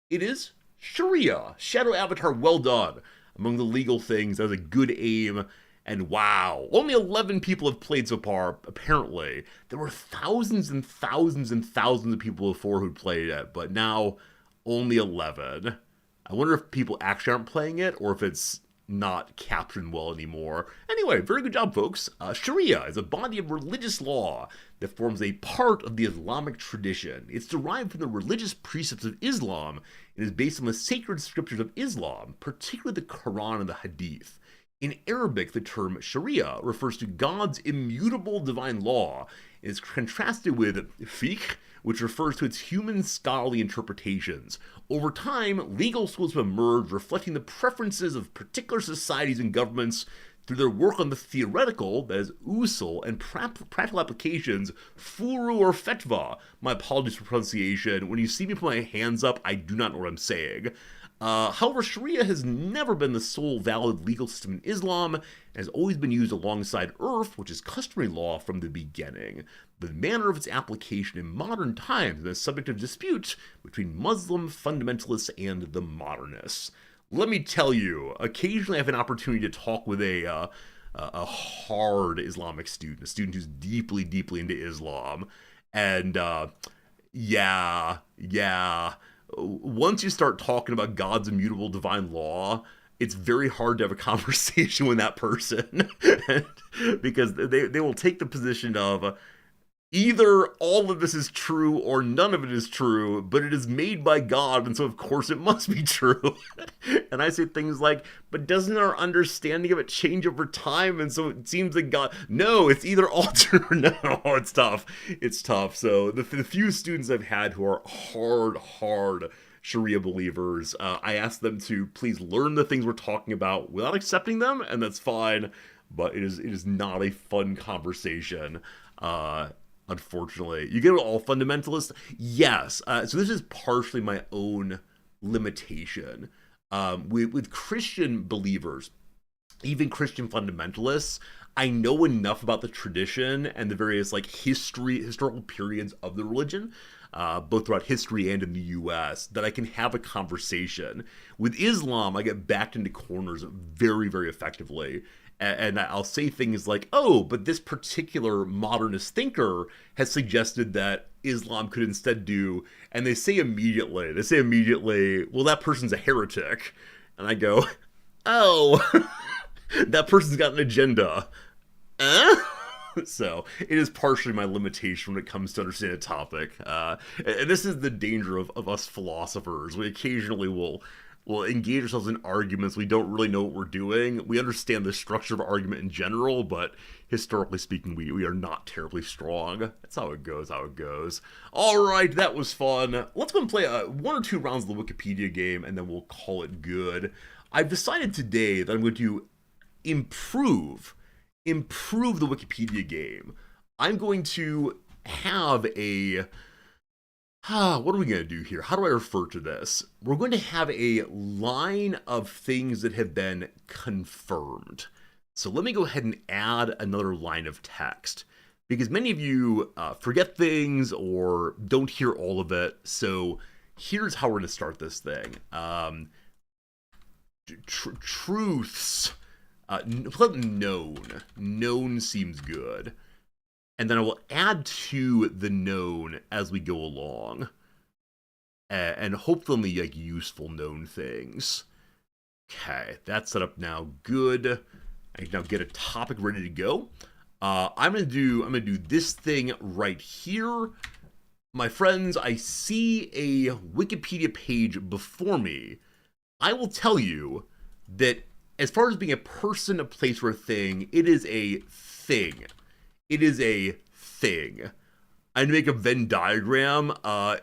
It is Sharia. Shadow Avatar, well done. Among the legal things, that was a good aim. And wow, only 11 people have played so far, apparently. There were thousands and thousands and thousands of people before who'd played it, but now only 11. I wonder if people actually aren't playing it, or if it's not captioned well anymore. Anyway, very good job, folks. Sharia is a body of religious law that forms a part of the Islamic tradition. It's derived from the religious precepts of Islam and is based on the sacred scriptures of Islam, particularly the Quran and the Hadith. In Arabic, the term Sharia refers to God's immutable divine law and is contrasted with fiqh, which refers to its human scholarly interpretations. Over time, legal schools have emerged reflecting the preferences of particular societies and governments through their work on the theoretical, that is, usul, and practical applications, furu or fetva. My apologies for pronunciation. When you see me put my hands up, I do not know what I'm saying. However, Sharia has never been the sole valid legal system in Islam and has always been used alongside Urf, which is customary law from the beginning. The manner of its application in modern times has been a subject of dispute between Muslim fundamentalists and the modernists. Let me tell you, occasionally I have an opportunity to talk with a hard Islamic student, a student who's deeply, deeply into Islam, and yeah. Once you start talking about God's immutable divine law, it's very hard to have a conversation with that person because they will take the position of either all of this is true or none of it is true, but it is made by God, and so of course it must be true. And I say things like, but doesn't our understanding of it change over time? And so it seems that God, no, it's either all true or no. It's tough. It's tough. So the few students I've had who are hard Sharia believers, I ask them to please learn the things we're talking about without accepting them, and that's fine. But it is not a fun conversation. Unfortunately, you get all fundamentalists. Yes. So this is partially my own limitation. With Christian believers, even Christian fundamentalists, I know enough about the tradition and the various historical periods of the religion, both throughout history and in the U.S., that I can have a conversation. With Islam, I get backed into corners very, very effectively. And I'll say things like, oh, but this particular modernist thinker has suggested that Islam could instead do, and they say immediately, well, that person's a heretic. And I go, oh, that person's got an agenda. So it is partially my limitation when it comes to understanding a topic. And this is the danger of us philosophers. We occasionally will engage ourselves in arguments. We don't really know what we're doing. We understand the structure of argument in general, but historically speaking, we are not terribly strong. That's how it goes, All right, that was fun. Let's go and play 1 or 2 rounds of the Wikipedia game, and then we'll call it good. I've decided today that I'm going to improve the Wikipedia game. I'm going to have a... what are we going to do here? How do I refer to this? We're going to have a line of things that have been confirmed. So let me go ahead and add another line of text, because many of you forget things or don't hear all of it. So here's how we're going to start this thing. Truths. Known seems good. And then I will add to the known as we go along. And hopefully useful known things. Okay, that's set up now. Good. I can now get a topic ready to go. I'm gonna do this thing right here. My friends, I see a Wikipedia page before me. I will tell you that as far as being a person, a place, or a thing, it is a thing. It is a thing. I'd make a Venn diagram.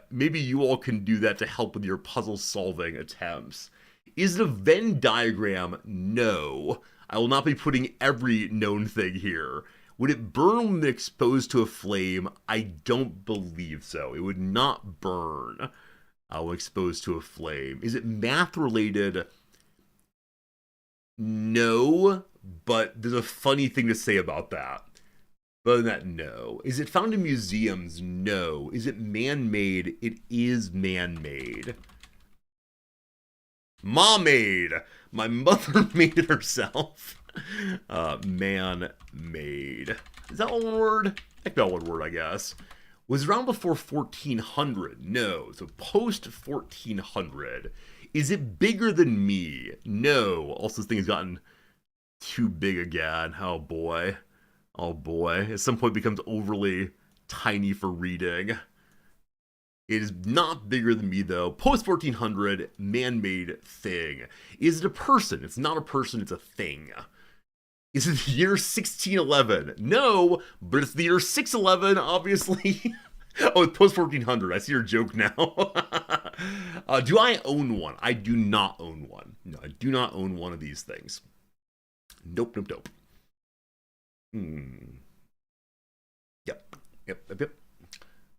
Maybe you all can do that to help with your puzzle solving attempts. Is it a Venn diagram? No. I will not be putting every known thing here. Would it burn when exposed to a flame? I don't believe so. It would not burn when exposed to a flame. Is it math related? No, but there's a funny thing to say about that. But other than that, no. Is it found in museums? No. Is it man-made? It is man-made. Ma-made! My mother made it herself. Man-made. Is that one word? Heck, that one word, I guess. Was around before 1400? No. So post-1400. Is it bigger than me? No. Also, this thing has gotten too big again. Oh, boy. Oh boy, at some point it becomes overly tiny for reading. It is not bigger than me though. Post 1400, man-made thing. Is it a person? It's not a person, it's a thing. Is it the year 1611? No, but it's the year 611, obviously. Oh, it's post 1400. I see your joke now. Do I own one? I do not own one. No, I do not own one of these things. Nope, nope, nope. Yep.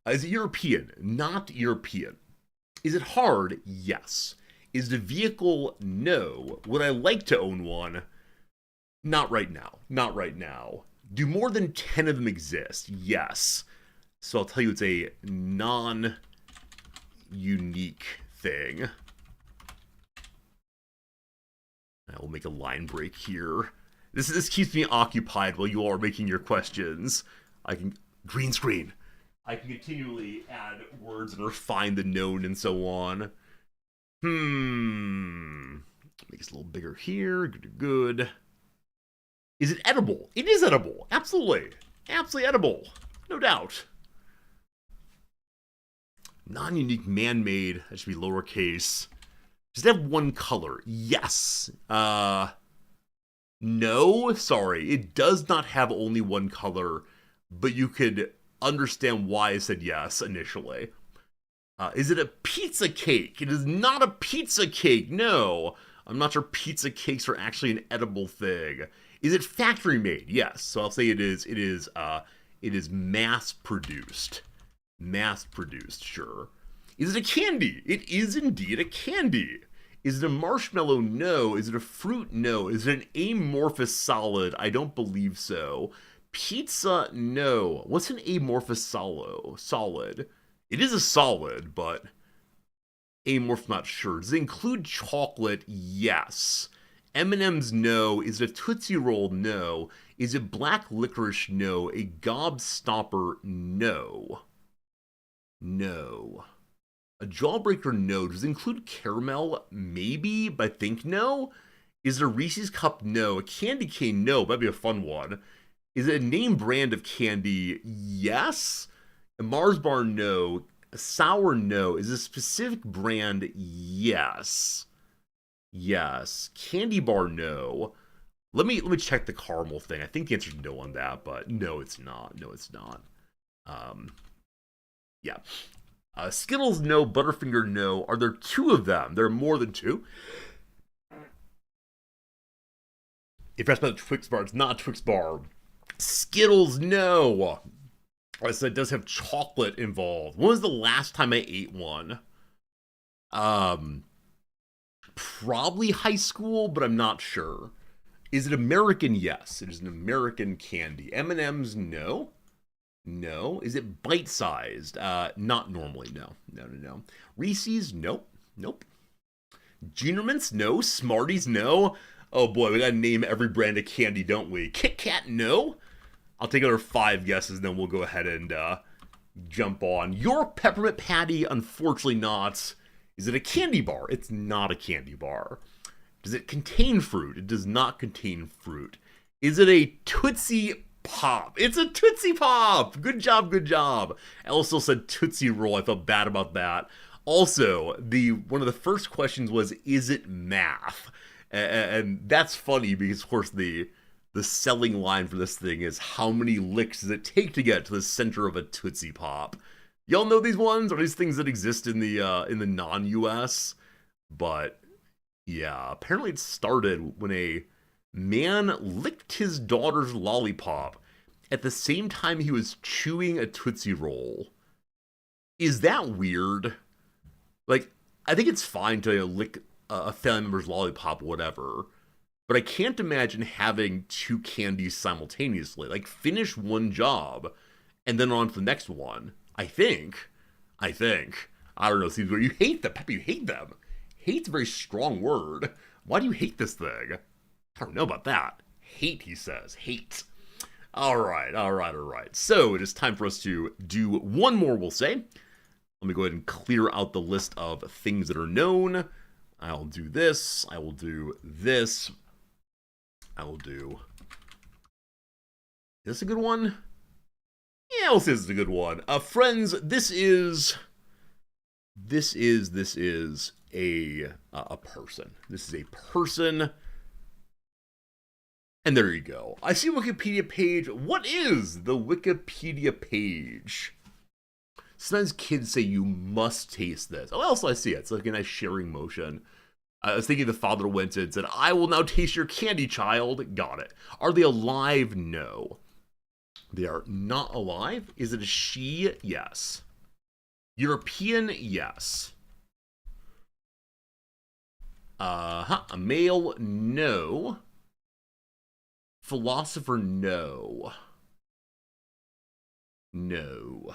Is it European? Not European. Is it hard? Yes. Is the vehicle? No. Would I like to own one? Not right now. Not right now. Do more than 10 of them exist? Yes. So I'll tell you it's a non-unique thing. I will make a line break here. This keeps me occupied while you all are making your questions. I can green screen. I can continually add words and refine the known and so on. Make this a little bigger here. Good. Is it edible? It is edible. Absolutely. Absolutely edible. No doubt. Non-unique, man-made. That should be lowercase. Does it have one color? Yes. No, sorry. It does not have only one color, but you could understand why I said yes initially. Is it a pizza cake? It is not a pizza cake. No. I'm not sure pizza cakes are actually an edible thing. Is it factory made? Yes. So I'll say it is mass produced. Mass produced, sure. Is it a candy? It is indeed a candy. Is it a marshmallow? No. Is it a fruit? No. Is it an amorphous solid? I don't believe so. Pizza? No. What's an amorphous solid? It is a solid, but amorph, not sure. Does it include chocolate? Yes. M&M's? No. Is it a Tootsie Roll? No. Is it black licorice? No. A gobstopper? No. No. A jawbreaker? No. Does it include caramel? Maybe, but I think no. Is it a Reese's Cup? No. A candy cane? No. That'd be a fun one. Is it a name brand of candy? Yes. A Mars bar? No. A sour? No. Is it a specific brand? Yes. Yes. Candy bar? No. Let me check the caramel thing. I think the answer is no on that, but no, it's not. No, it's not. Yeah. Skittles? No. Butterfinger? No. Are there two of them? There are more than two. If that's about a Twix bar, it's not a Twix bar. Skittles? No. I said it does have chocolate involved. When was the last time I ate one? Probably high school, but I'm not sure. Is it American? Yes, it is an American candy. M&M's? No. No. Is it bite-sized? Not normally, no. No. Reese's? Nope. Junior Mints? No. Smarties? No. Oh boy, we gotta name every brand of candy, don't we? Kit Kat? No. I'll take another 5 guesses, and then we'll go ahead and jump on. York Peppermint Patty? Unfortunately not. Is it a candy bar? It's not a candy bar. Does it contain fruit? It does not contain fruit. Is it a Tootsie Pop? It's a Tootsie Pop! Good job, good job. Ella still said Tootsie Roll. I felt bad about that. Also, one of the first questions was, is it math? And that's funny because, of course, the selling line for this thing is how many licks does it take to get to the center of a Tootsie Pop? Y'all know these ones? Are these things that exist in the non-US? But yeah, apparently it started when a man licked his daughter's lollipop at the same time he was chewing a Tootsie Roll. Is that weird? Like, I think it's fine to lick a family member's lollipop, whatever. But I can't imagine having two candies simultaneously. Like, finish one job and then on to the next one. I think. I don't know. It seems weird. You hate them. Peppy, you hate them. Hate's a very strong word. Why do you hate this thing? I don't know about that. Hate, he says. Hate. All right. So it is time for us to do one more, we'll say. Let me go ahead and clear out the list of things that are known. I'll do this. I will do this. I will do... Is this a good one? Yeah, we'll say this is a good one. Friends, this is a person. This is a person. And there you go. I see a Wikipedia page. What is the Wikipedia page? Sometimes kids say you must taste this. Oh, else I see it. It's like a nice sharing motion. I was thinking the father went in and said, I will now taste your candy, child. Got it. Are they alive? No. They are not alive. Is it a she? Yes. European? Yes. A male? No. Philosopher? No. No.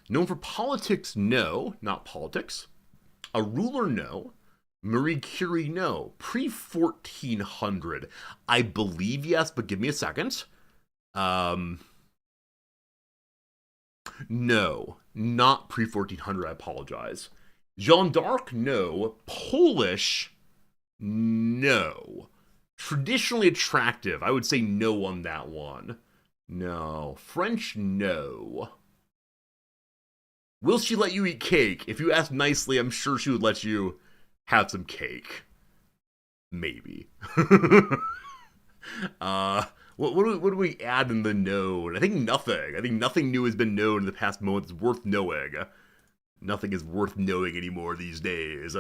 Known for politics? No. Not politics. A ruler? No. Marie Curie? No. Pre-1400? I believe yes, but give me a second. No. Not pre-1400, I apologize. Jeanne d'Arc? No. Polish? No. Traditionally attractive? I would say no on that one. No. French? No. Will she let you eat cake? If you ask nicely, I'm sure she would let you have some cake. Maybe. What do we add in the known? I think nothing. I think nothing new has been known in the past month that's worth knowing. Nothing is worth knowing anymore these days.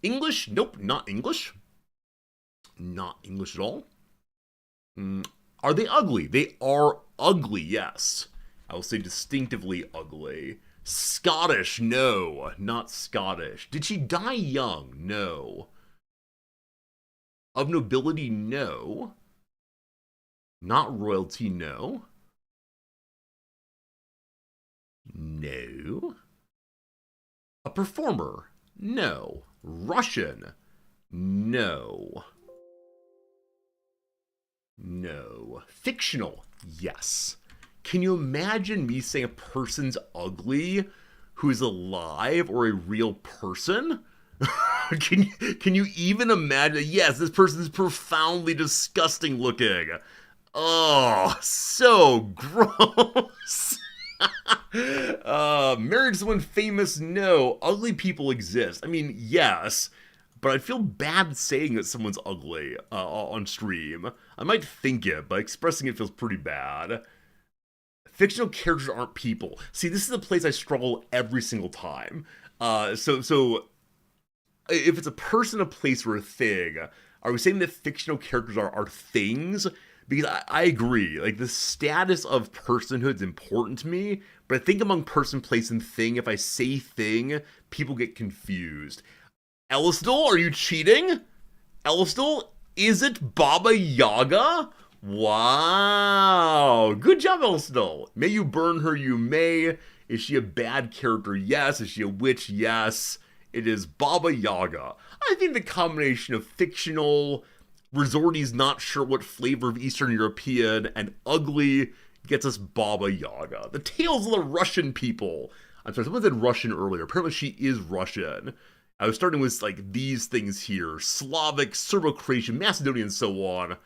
English? Nope, not English. Not English at all. Are they ugly? They are ugly, yes. I will say distinctively ugly. Scottish? No, not Scottish. Did she die young? No. Of nobility? No. Not royalty? No. No. A performer? No. Russian? No. No. Fictional? Yes. Can you imagine me saying a person's ugly who is alive or a real person? Can you even imagine? Yes, this person is profoundly disgusting looking. Oh, so gross. Married to someone famous? No. Ugly people exist. I mean, yes. But I'd feel bad saying that someone's ugly on stream. I might think it, but expressing it feels pretty bad. Fictional characters aren't people. See, this is a place I struggle every single time. So if it's a person, a place, or a thing, are we saying that fictional characters are things? Because I agree, like, the status of personhood is important to me, but I think among person, place, and thing, if I say thing, people get confused. Ellisdol, are you cheating? Ellisdol, is it Baba Yaga? Wow. Good job, Ellisdol. May you burn her, you may. Is she a bad character? Yes. Is she a witch? Yes. It is Baba Yaga. I think the combination of fictional, resorties not sure what flavor of Eastern European, and ugly gets us Baba Yaga. The tales of the Russian people. I'm sorry, someone said Russian earlier. Apparently she is Russian. I was starting with like these things here: Slavic, Serbo-Croatian, Macedonian, and so on.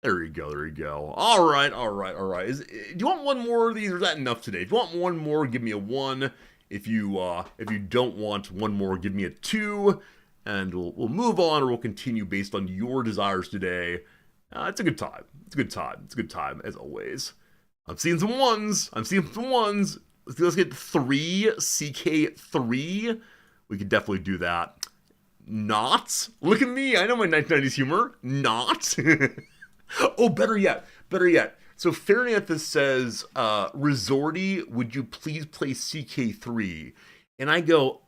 There you go. There you go. All right. All right. All right. Do you want one more of these, or is that enough today? If you want one more, give me a 1. If you don't want one more, give me a 2, and we'll move on, or we'll continue based on your desires today. It's a good time. It's a good time. It's a good time as always. I'm seeing some ones. Let's get 3 CK3. We could definitely do that. Not. Look at me. I know my 1990s humor. Not. Oh, better yet. So Fairnanthus says, Resorty, would you please play CK3? And I go,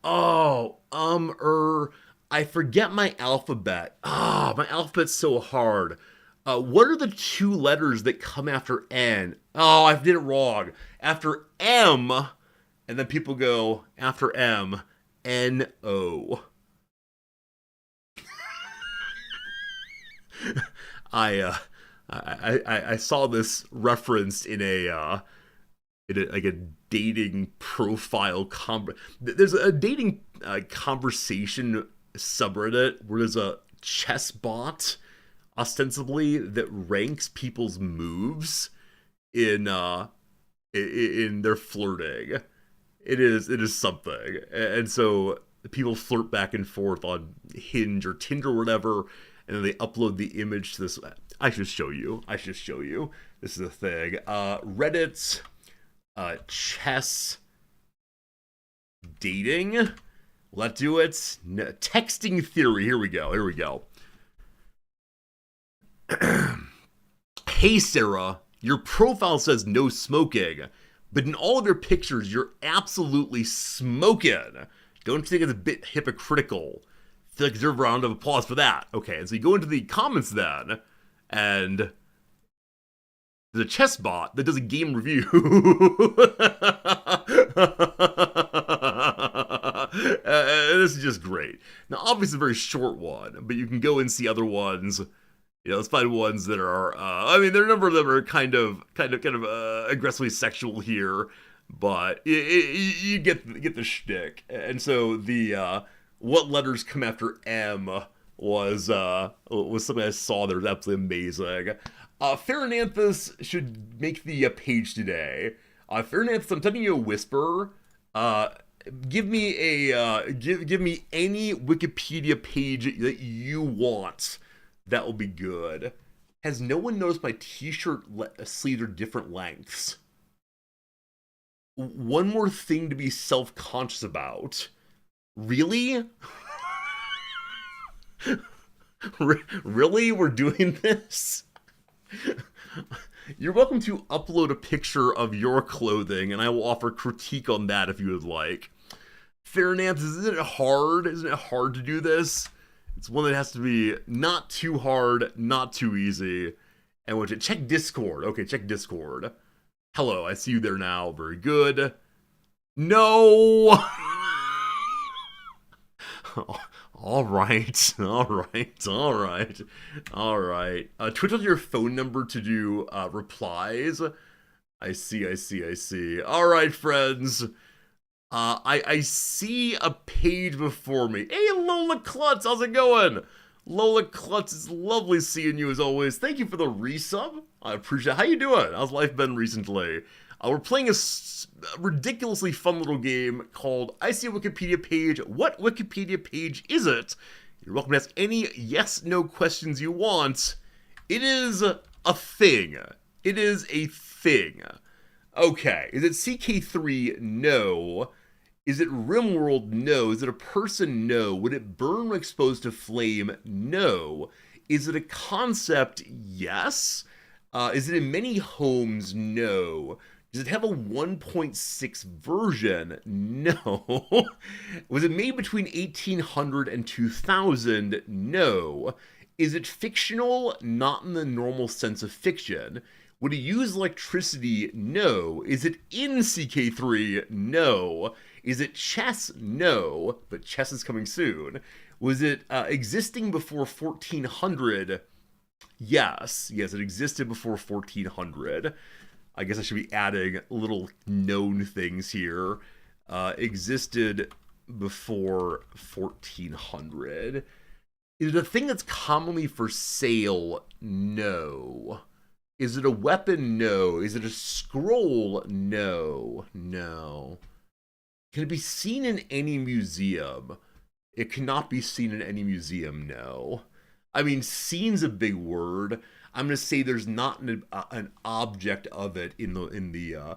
I forget my alphabet. My alphabet's so hard. What are the 2 letters that come after N? Oh, I did it wrong. After M, and then people go, after M, N-O. I saw this referenced in a dating profile there's a dating conversation subreddit where there's a chess bot ostensibly that ranks people's moves in their flirting. It is something, and so people flirt back and forth on Hinge or Tinder or whatever, and then they upload the image to this. I should show you. This is a thing. Reddit, chess, dating. Let's do it. Texting theory. Here we go. Hey, Sarah. Your profile says no smoking, but in all of your pictures, you're absolutely smoking. Don't you think it's a bit hypocritical? I feel like deserve a round of applause for that. Okay, and so you go into the comments then, and there's a chess bot that does a game review. This is just great. Now, obviously, a very short one, but you can go and see other ones. Let's find ones that are. There are a number of them are kind of aggressively sexual here, but you get the shtick. And so the what letters come after M was something I saw that was absolutely amazing. Farinanthus should make the page today. Farinanthus, I'm telling you a whisper. Give me any Wikipedia page that you want. That will be good. Has no one noticed my t-shirt sleeves are different lengths? One more thing to be self-conscious about. Really? Really? We're doing this? You're welcome to upload a picture of your clothing, and I will offer critique on that if you would like. Fairnanthus, isn't it hard? Isn't it hard to do this? It's one that has to be not too hard, not too easy. And which check Discord. Okay, check Discord. Hello, I see you there now. Very good. No! All right. Twitch on your phone number to do replies. I see. All right, friends. I see a page before me. Hey, Lola Klutz, how's it going? Lola Klutz, it's lovely seeing you as always. Thank you for the resub. I appreciate it. How you doing? How's life been recently? We're playing a ridiculously fun little game called I See a Wikipedia Page. What Wikipedia page is it? You're welcome to ask any yes/no questions you want. It is a thing. It is a thing. Okay, is it CK3? No. Is it RimWorld? No. Is it a person? No. Would it burn when exposed to flame? No. Is it a concept? Yes. Is it in many homes? No. Does it have a 1.6 version? No. Was it made between 1800 and 2000? No. Is it fictional? Not in the normal sense of fiction. Would it use electricity? No. Is it in CK3? No. Is it chess? No. But chess is coming soon. Was it existing before 1400? Yes. Yes, it existed before 1400. I guess I should be adding little known things here. Existed before 1400? Is it a thing that's commonly for sale? No. Is it a weapon? No. Is it a scroll? No. No. Can it be seen in any museum? It cannot be seen in any museum, no. I mean, seen's a big word. I'm going to say there's not an object of it in the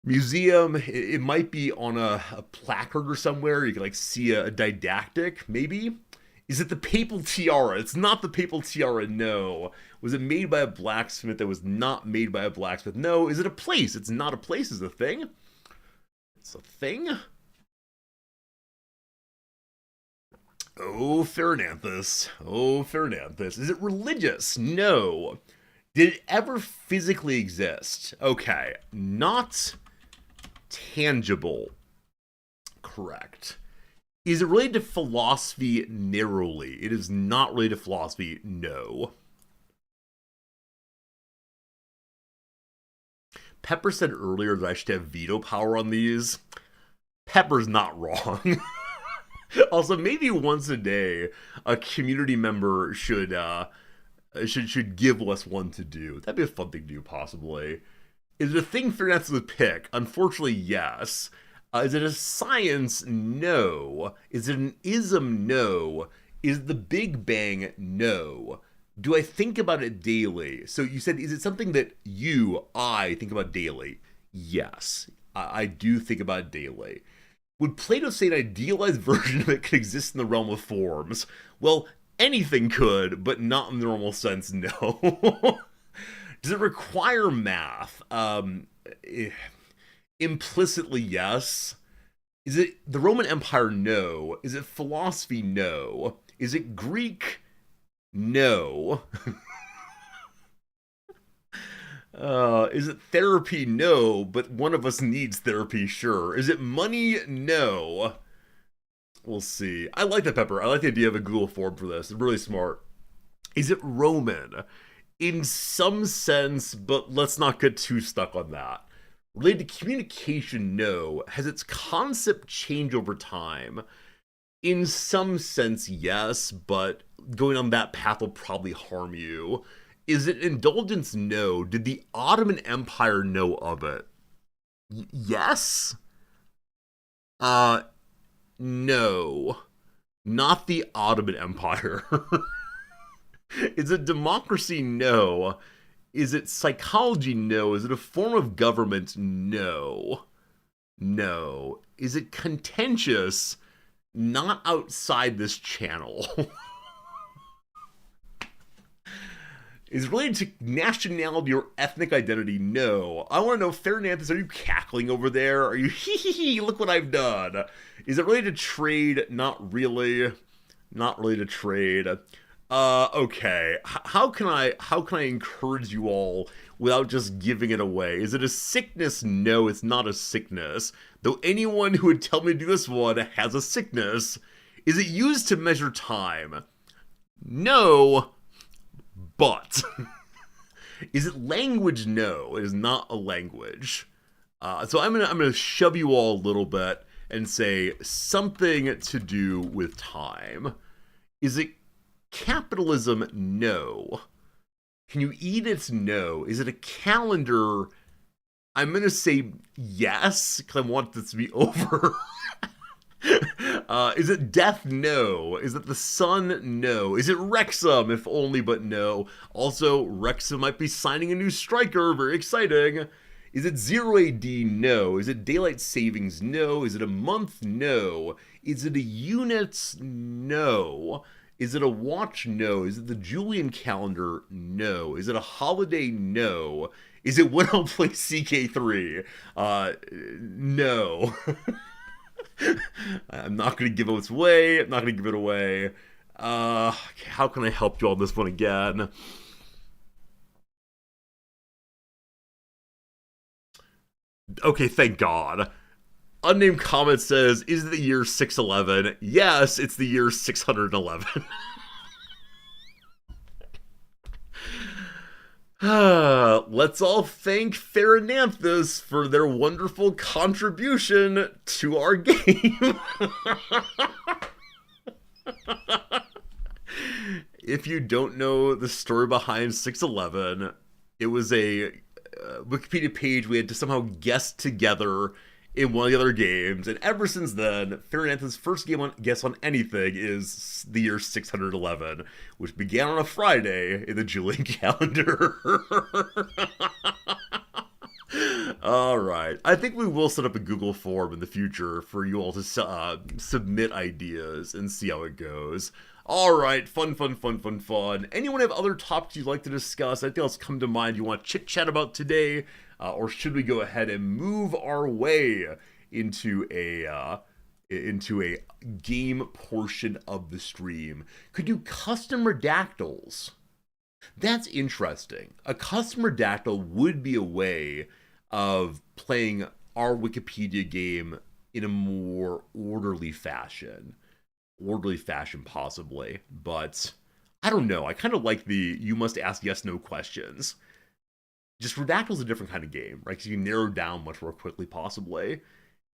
museum. It might be on a placard or somewhere. You can like see a didactic, maybe. Is it the papal tiara? It's not the papal tiara, no. Was it made by a blacksmith that was not made by a blacksmith? No. Is it a place? It's not a place, it's a thing. It's a thing? Oh, Fernanthus. Oh, Fernanthus. Is it religious? No. Did it ever physically exist? Okay. Not tangible. Correct. Is it related to philosophy narrowly? It is not related to philosophy, no. Pepper said earlier that I should have veto power on these. Pepper's not wrong. Also, maybe once a day, a community member should give us one to do. That'd be a fun thing to do, possibly. Is it a thing Fernanthus would pick? Unfortunately, yes. Is it a science? No. Is it an ism? No. Is the Big Bang? No. Do I think about it daily? So you said, is it something that I think about daily? Yes, I do think about it daily. Would Plato say an idealized version of it could exist in the realm of forms? Well, anything could, but not in the normal sense, no. Does it require math? Implicitly, yes. Is it the Roman Empire? No. Is it philosophy? No. Is it Greek? No. Is it therapy? No, but one of us needs therapy, sure. Is it money? No. We'll see. I like that, Pepper. I like the idea of a Google form for this. It's really smart. Is it Roman? In some sense, but let's not get too stuck on that. Related to communication, no. Has its concept changed over time? In some sense, yes, but going on that path will probably harm you. Is it indulgence? No. Did the Ottoman Empire know of it? Yes? No. Not the Ottoman Empire. Is it democracy? No. Is it psychology? No. Is it a form of government? No. No. Is it contentious? Not outside this channel. Is it related to nationality or ethnic identity? No. I want to know, Fernanthus, are you cackling over there? Are you hee look what I've done? Is it related to trade? Not really. Not related to trade. Okay. How can I encourage you all without just giving it away? Is it a sickness? No, it's not a sickness. Though anyone who would tell me to do this one has a sickness. Is it used to measure time? No. But is it language? No, it is not a language. So I'm gonna shove you all a little bit and say something to do with time. Is it capitalism? No. Can you eat it? No. Is it a calendar? I'm gonna say yes, because I want this to be over. Is it death? No. Is it the sun? No. Is it Wrexham? If only, but no. Also, Wrexham might be signing a new striker. Very exciting. Is it 0 AD? No. Is it daylight savings? No. Is it a month? No. Is it a unit? No. Is it a watch? No. Is it the Julian calendar? No. Is it a holiday? No. Is it when I'll play CK3? No. I'm not going to give it away. I'm not going to give it away. How can I help you on this one again? Okay, thank God. Unnamed comment says, is it the year 611? Yes, it's the year 611. Let's all thank Therananthus for their wonderful contribution to our game. If you don't know the story behind 611, it was a Wikipedia page we had to somehow guess together in one of the other games, and ever since then, Therananthus' first guess on anything is the year 611, which began on a Friday in the Julian calendar. All right. I think we will set up a Google form in the future for you all to submit ideas and see how it goes. All right. Fun. Anyone have other topics you'd like to discuss? Anything else come to mind you want to chit-chat about today? Or should we go ahead and move our way into a game portion of the stream? Could do custom redactals. That's interesting. A custom redactal would be a way of playing our Wikipedia game in a more orderly fashion. Possibly. But I don't know. I kind of like the you must ask yes/no questions. Just Redactyl's a different kind of game, right? Because you can narrow down much more quickly, possibly.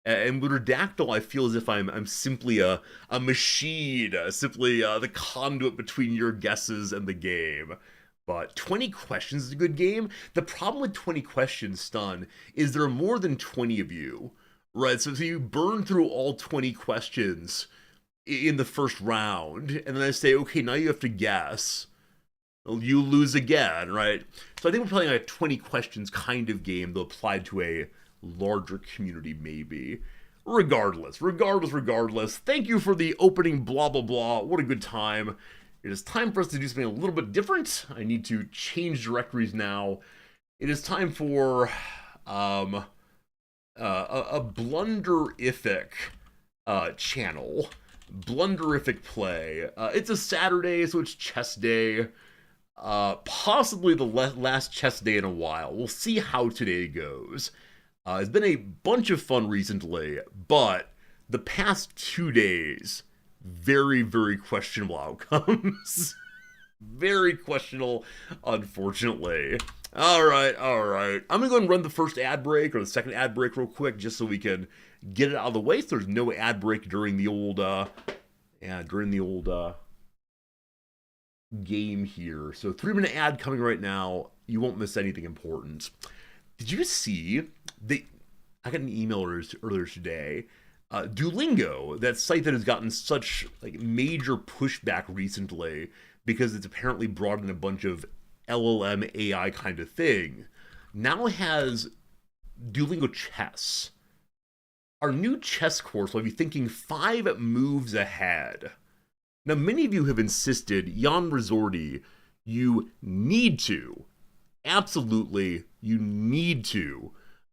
And with Redactyl, I feel as if I'm simply a machine, simply the conduit between your guesses and the game. But 20 questions is a good game. The problem with 20 questions, Stun, is there are more than 20 of you, right? So you burn through all 20 questions in the first round, and then I say, okay, now you have to guess. You lose again, right? So I think we're playing a 20 questions kind of game, though applied to a larger community, maybe. Regardless. Thank you for the opening blah, blah, blah. What a good time. It is time for us to do something a little bit different. I need to change directories now. It is time for a Blunderific channel. Blunderific play. It's a Saturday, so it's chess day. Possibly the last chess day in a while. We'll see how today goes. It's been a bunch of fun recently, but the past 2 days, very, very questionable outcomes. Very questionable, unfortunately. All right. I'm going to go and run the first ad break or the second ad break real quick just so we can get it out of the way so there's no ad break during the old game here. So 3-minute ad coming right now. You won't miss anything important. Did you see I got an email earlier today. Duolingo, that site that has gotten such major pushback recently because it's apparently brought in a bunch of LLM AI kind of thing, now has Duolingo Chess. Our new chess course will be thinking 5 moves ahead. Now, many of you have insisted, Jan Resorti, you need to, absolutely, you need to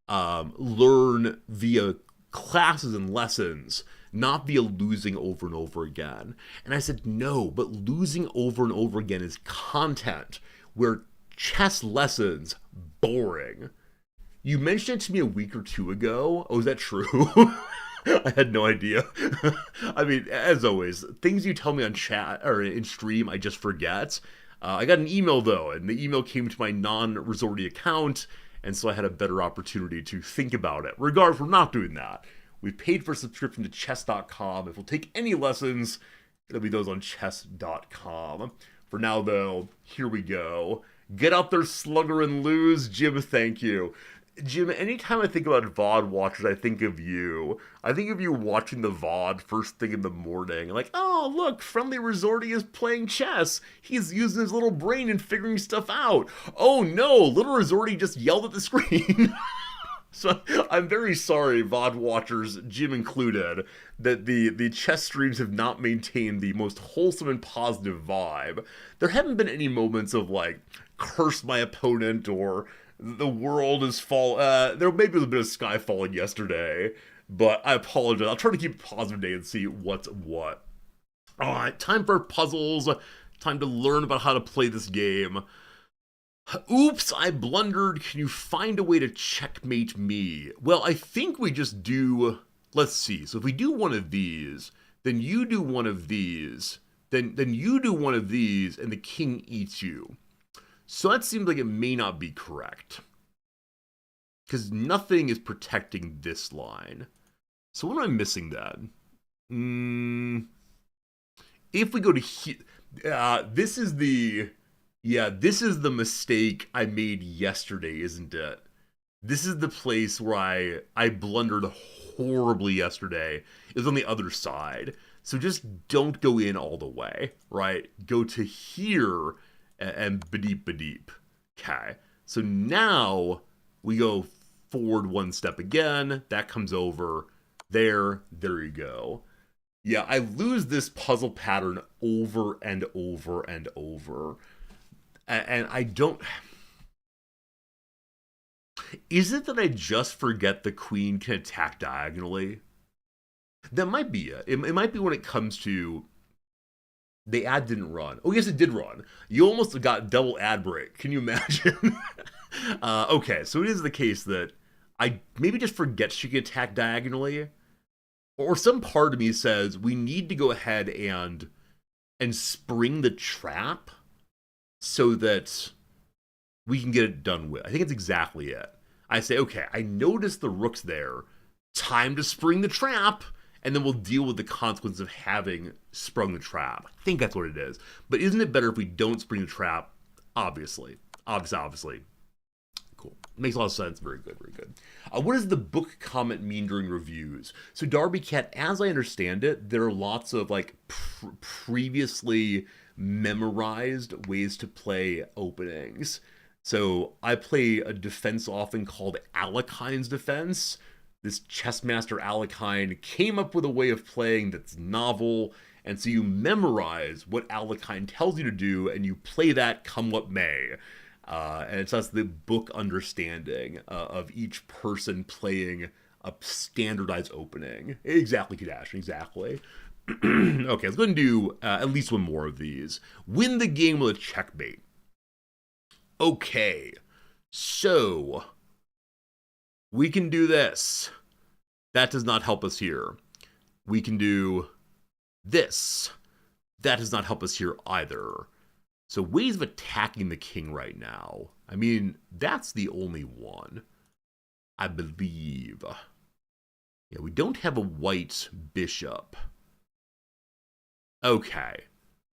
learn via classes and lessons, not via losing over and over again. And I said, no, but losing over and over again is content, where chess lessons, boring. You mentioned it to me a week or 2 ago. Oh, is that true? I had no idea. I mean, as always, things you tell me on chat or in stream, I just forget. I got an email though, and the email came to my non-Resorti account, and so I had a better opportunity to think about it. Regardless, we're not doing that. We paid for a subscription to chess.com. If we'll take any lessons, it'll be those on chess.com. For now, though, here we go. Get out there, slugger, and lose. Jim, thank you. Jim, anytime I think about VOD watchers, I think of you. I think of you watching the VOD first thing in the morning. Like, oh, look, Friendly Resorti is playing chess. He's using his little brain and figuring stuff out. Oh no, Little Resorti just yelled at the screen. So I'm very sorry, VOD watchers, Jim included, that the chess streams have not maintained the most wholesome and positive vibe. There haven't been any moments of, curse my opponent or the world is there may be a bit of sky falling yesterday, but I apologize. I'll try to keep a positive day and see what's what. All right, time for puzzles. Time to learn about how to play this game. Oops, I blundered. Can you find a way to checkmate me? Well, I think we just do... Let's see. So if we do one of these, then you do one of these, then you do one of these, and the king eats you. So that seems like it may not be correct. Because nothing is protecting this line. So what am I missing then? If we go to here, this is the mistake I made yesterday, isn't it? This is the place where I blundered horribly yesterday. It was on the other side. So just don't go in all the way, right? Go to here and badeep badeep. Okay. So now we go forward one step again. That comes over. There you go. Yeah, I lose this puzzle pattern over and over and over. And I don't... Is it that I just forget the queen can attack diagonally? That might be it. It might be when it comes to... The ad didn't run. Oh, yes, it did run. You almost got double ad break. Can you imagine? Okay, so it is the case that I maybe just forget she can attack diagonally. Or some part of me says we need to go ahead and spring the trap so that we can get it done with. I think it's exactly it. I say, okay, I noticed the rook's there. Time to spring the trap, and then we'll deal with the consequence of having sprung the trap. I think that's what it is. But isn't it better if we don't spring the trap? Obviously. Cool. Makes a lot of sense. Very good, very good. What does the book comment mean during reviews? So Darby Cat, as I understand it, there are lots of like previously memorized ways to play openings. So I play a defense often called Alekine's Defense. This chessmaster Alekine came up with a way of playing that's novel, and so you memorize what Alekine tells you to do, and you play that come what may. And it's just the book understanding of each person playing a standardized opening. Exactly, Kadash, exactly. Okay, let's go ahead and do at least one more of these. Win the game with a checkmate. Okay, so we can do this. That does not help us here. We can do this. That does not help us here either. So ways of attacking the king right now. I mean, that's the only one, I believe. Yeah, we don't have a white bishop. Okay.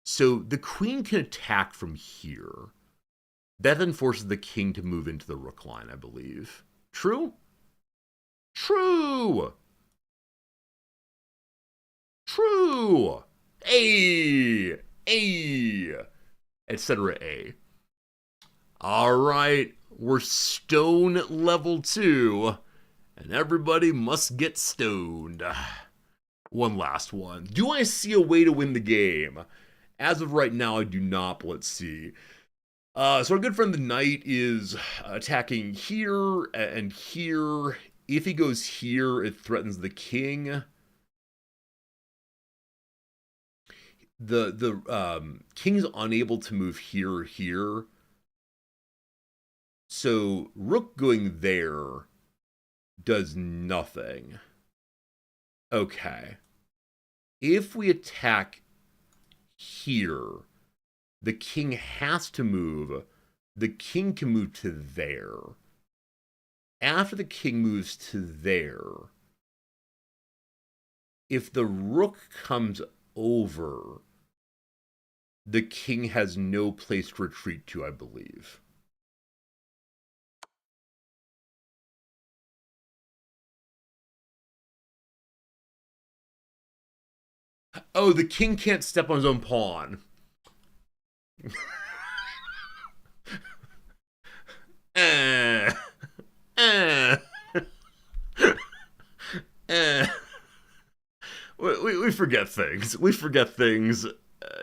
So the queen can attack from here. That then forces the king to move into the rook line, I believe. True? True! True! Hey! Etc. A. Alright, we're stone level 2, and everybody must get stoned. One last one. Do I see a way to win the game? As of right now, I do not, but let's see. So our good friend the knight is attacking here and here. If he goes here, it threatens the king. The king's unable to move here or here. So rook going there does nothing. Okay. If we attack here, the king has to move. The king can move to there. After the king moves to there, if the rook comes over, the king has no place to retreat to, I believe. Oh, the king can't step on his own pawn. We forget things.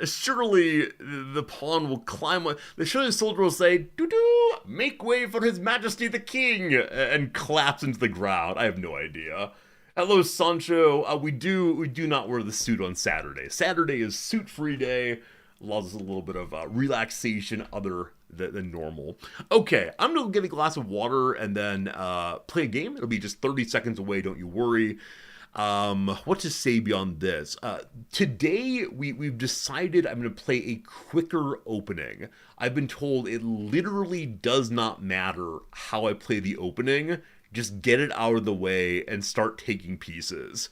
Surely the pawn will climb. The surely soldier will say, "Doo-doo, make way for His Majesty the King," and collapse into the ground. I have no idea. Hello, Sancho. We do not wear the suit on Saturday. Saturday is suit-free day. Allows us a little bit of relaxation other than normal. Okay, I'm going to get a glass of water and then play a game. It'll be just 30 seconds away, don't you worry. What to say beyond this? Today we've decided I'm going to play a quicker opening. I've been told it literally does not matter how I play the opening. Just get it out of the way and start taking pieces.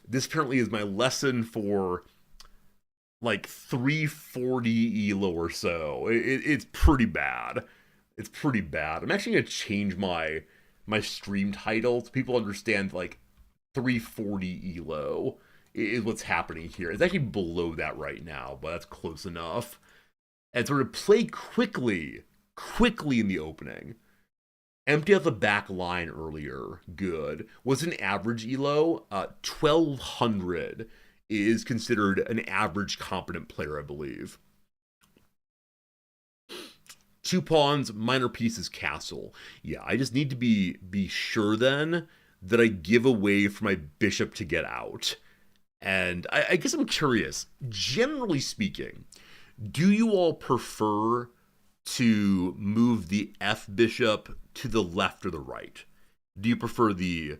This apparently is my lesson for like 340 elo or so. It's pretty bad. It's pretty bad. I'm actually gonna change my stream title so people understand like 340 elo is what's happening here. It's actually below that right now, but that's close enough. And sort of play quickly in the opening. Empty out the back line earlier. Good. What's an average elo? 1200 is considered an average competent player, I believe. 2 pawns, minor pieces, castle. Yeah, I just need to be sure then that I give away for my bishop to get out. And I guess I'm curious, generally speaking, do you all prefer to move the F bishop to the left or the right? Do you prefer the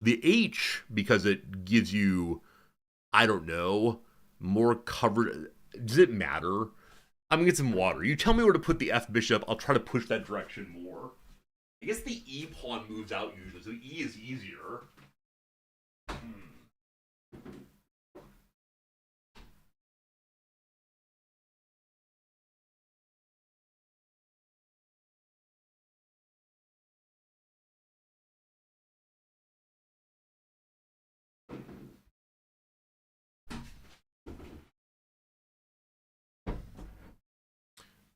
H because it gives you, I don't know, more coverage? Does it matter? I'm gonna get some water. You tell me where to put the F bishop. I'll try to push that direction more. I guess the E pawn moves out usually, so E is easier.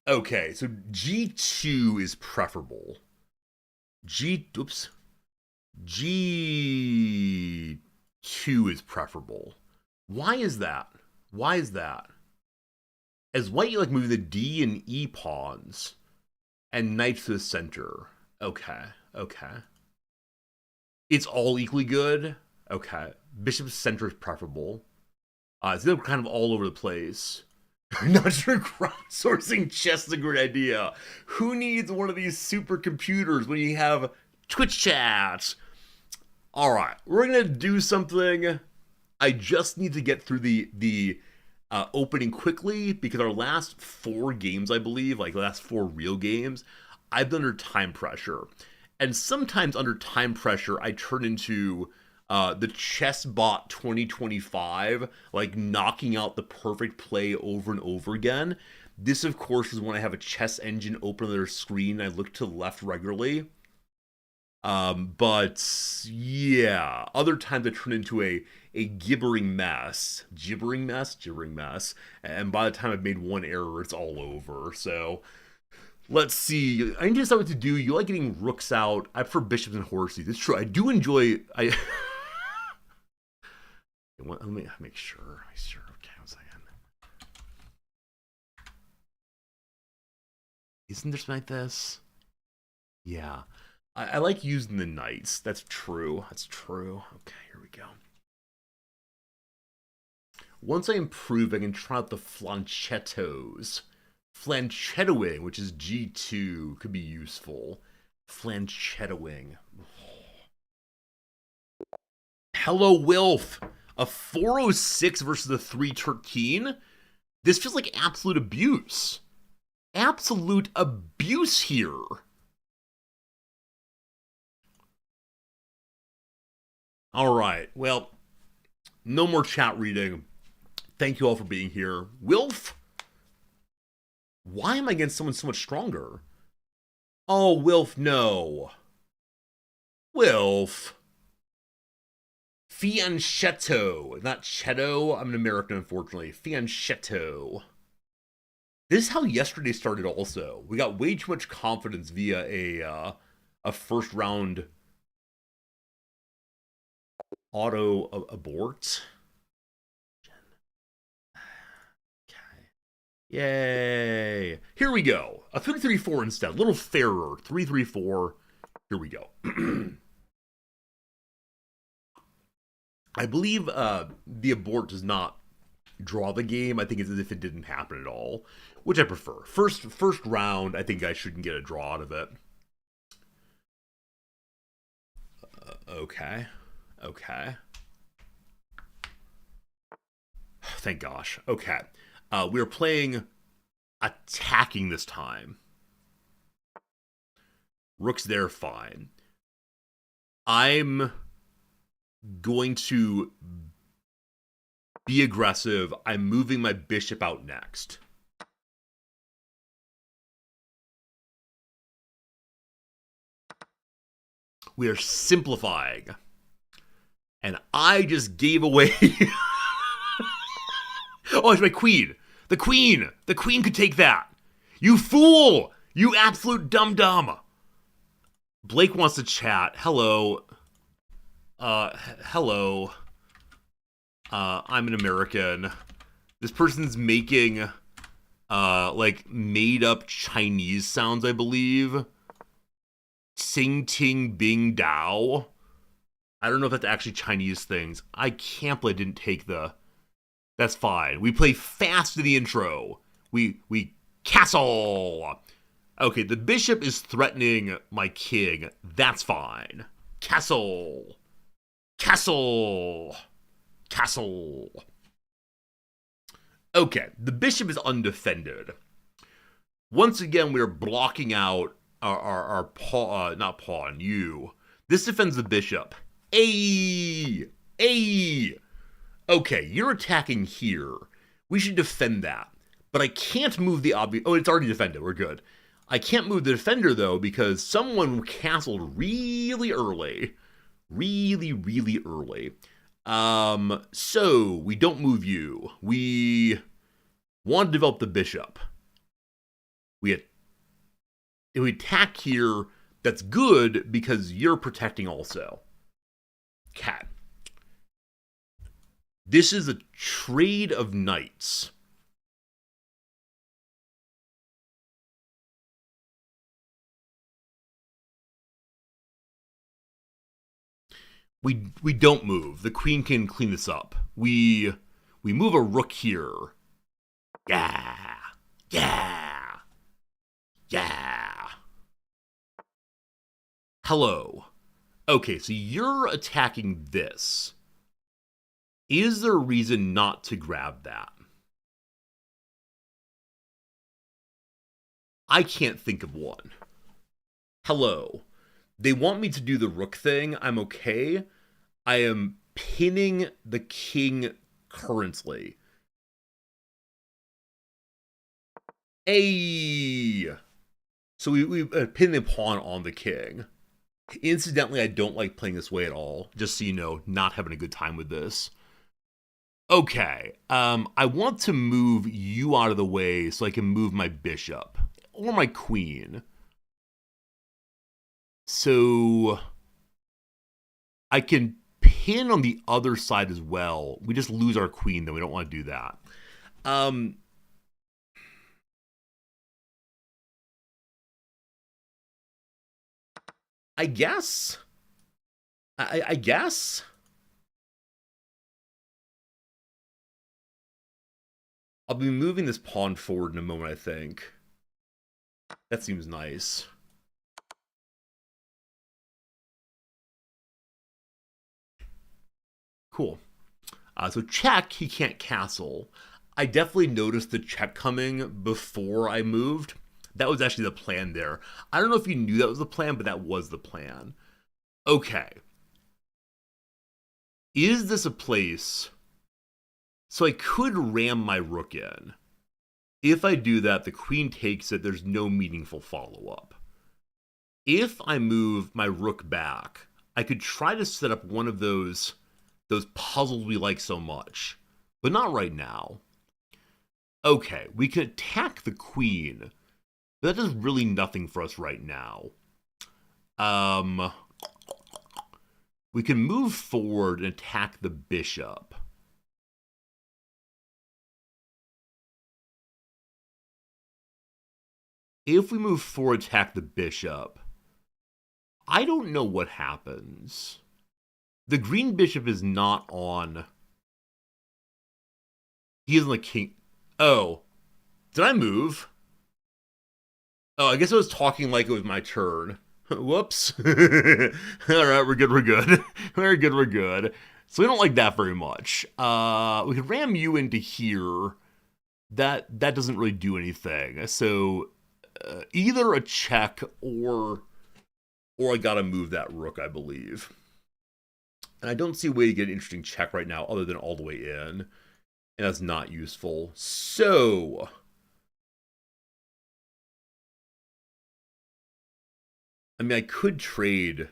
Okay, so G2 is preferable. G2 is preferable. Why is that? Why is that? As white, you like moving the D and E pawns and knight to the center. Okay, okay. It's all equally good. Okay, bishop center is preferable. They're kind of all over the place. Not sure crowdsourcing chess is a great idea. Who needs one of these supercomputers when you have Twitch chats? All right, we're gonna do something. I just need to get through the opening quickly because our last 4 games, I believe, like the last 4 real games, I've been under time pressure, and sometimes under time pressure, I turn into the ChessBot 2025, like knocking out the perfect play over and over again. This, of course, is when I have a chess engine open on their screen. I look to the left regularly. But yeah, other times I turn into a gibbering mess. Gibbering mess. And by the time I've made one error, it's all over. So let's see. I need to decide what to do. You like getting rooks out. I prefer bishops and horses. It's true. I do enjoy. Let me make sure. Okay, 1 second. Isn't there something like this? Yeah. I like using the knights. That's true. Okay, here we go. Once I improve, I can try out the flanchettos. Flanchettoing, which is G2, could be useful. Flanchettoing. Hello, Wilf. A 406 versus a 313? This feels like absolute abuse. Absolute abuse here. All right, well, no more chat reading. Thank you all for being here. Wilf? Why am I against someone so much stronger? Oh, Wilf, no. Wilf. Fianchetto. Not Chetto. I'm an American, unfortunately. Fianchetto. This is how yesterday started also. We got way too much confidence via a first round auto abort. Okay. Yay. Here we go. A 3-3-4 instead. A little fairer. 3-3-4. Here we go. I believe the abort does not draw the game. I think it's as if it didn't happen at all, which I prefer. First round, I think I shouldn't get a draw out of it. Okay. Okay. Thank gosh. Okay. We're playing attacking this time. Rook's there, fine. I'm going to be aggressive. I'm moving my bishop out next. We are simplifying. And I just gave away... Oh, it's my queen. The queen. The queen could take that. You fool. You absolute dum-dum. Blake wants to chat. Hello. Hello. I'm an American. This person's making, like, made-up Chinese sounds, I believe. Sing Ting Bing Dao. I don't know if that's actually Chinese things. I can't believe I didn't take the... That's fine. We play fast in the intro. We castle. Okay, the bishop is threatening my king. That's fine. Castle. Castle. Castle. Okay, the bishop is undefended. Once again, we're blocking out our pawn, not pawn, you. This defends the bishop. Ay! Okay, you're attacking here. We should defend that. But I can't move the object. Oh, it's already defended. We're good. I can't move the defender, though, because someone castled really early. Really early. So, we don't move you. We want to develop the bishop. We attack here. That's good, because you're protecting also. Cat. This is a trade of knights. We don't move. The queen can clean this up. We move a rook here. Yeah. Hello. Okay, so you're attacking this. Is there a reason not to grab that? I can't think of one. Hello. They want me to do the rook thing. I'm okay. I am pinning the king currently. Hey! So we pin the pawn on the king. Incidentally, I don't like playing this way at all. Just so you know, not having a good time with this. Okay, I want to move you out of the way so I can move my bishop. Or my queen. So... I can pin on the other side as well. We just lose our queen, though. We don't want to do that. I guess? I guess? I'll be moving this pawn forward in a moment, I think. That seems nice. Cool. So check, he can't castle. I definitely noticed the check coming before I moved. That was actually the plan there. I don't know if you knew that was the plan, but that was the plan. Okay. Is this a place... So I could ram my rook in. If I do that, the queen takes it. There's no meaningful follow-up. If I move my rook back, I could try to set up one of those puzzles we like so much. But not right now. Okay, we can attack the queen. But that does really nothing for us right now. We can move forward and attack the bishop. If we move forward, attack the bishop, I don't know what happens. The green bishop is not on. He isn't the king. Oh. Did I move? Oh, I guess I was talking like it was my turn. Whoops. All right, we're good. We're good. Very good. We're good. So we don't like that very much. We could ram you into here. That doesn't really do anything. So either a check or I gotta move that rook, I believe. And I don't see a way to get an interesting check right now other than all the way in. And that's not useful. So I mean, I could trade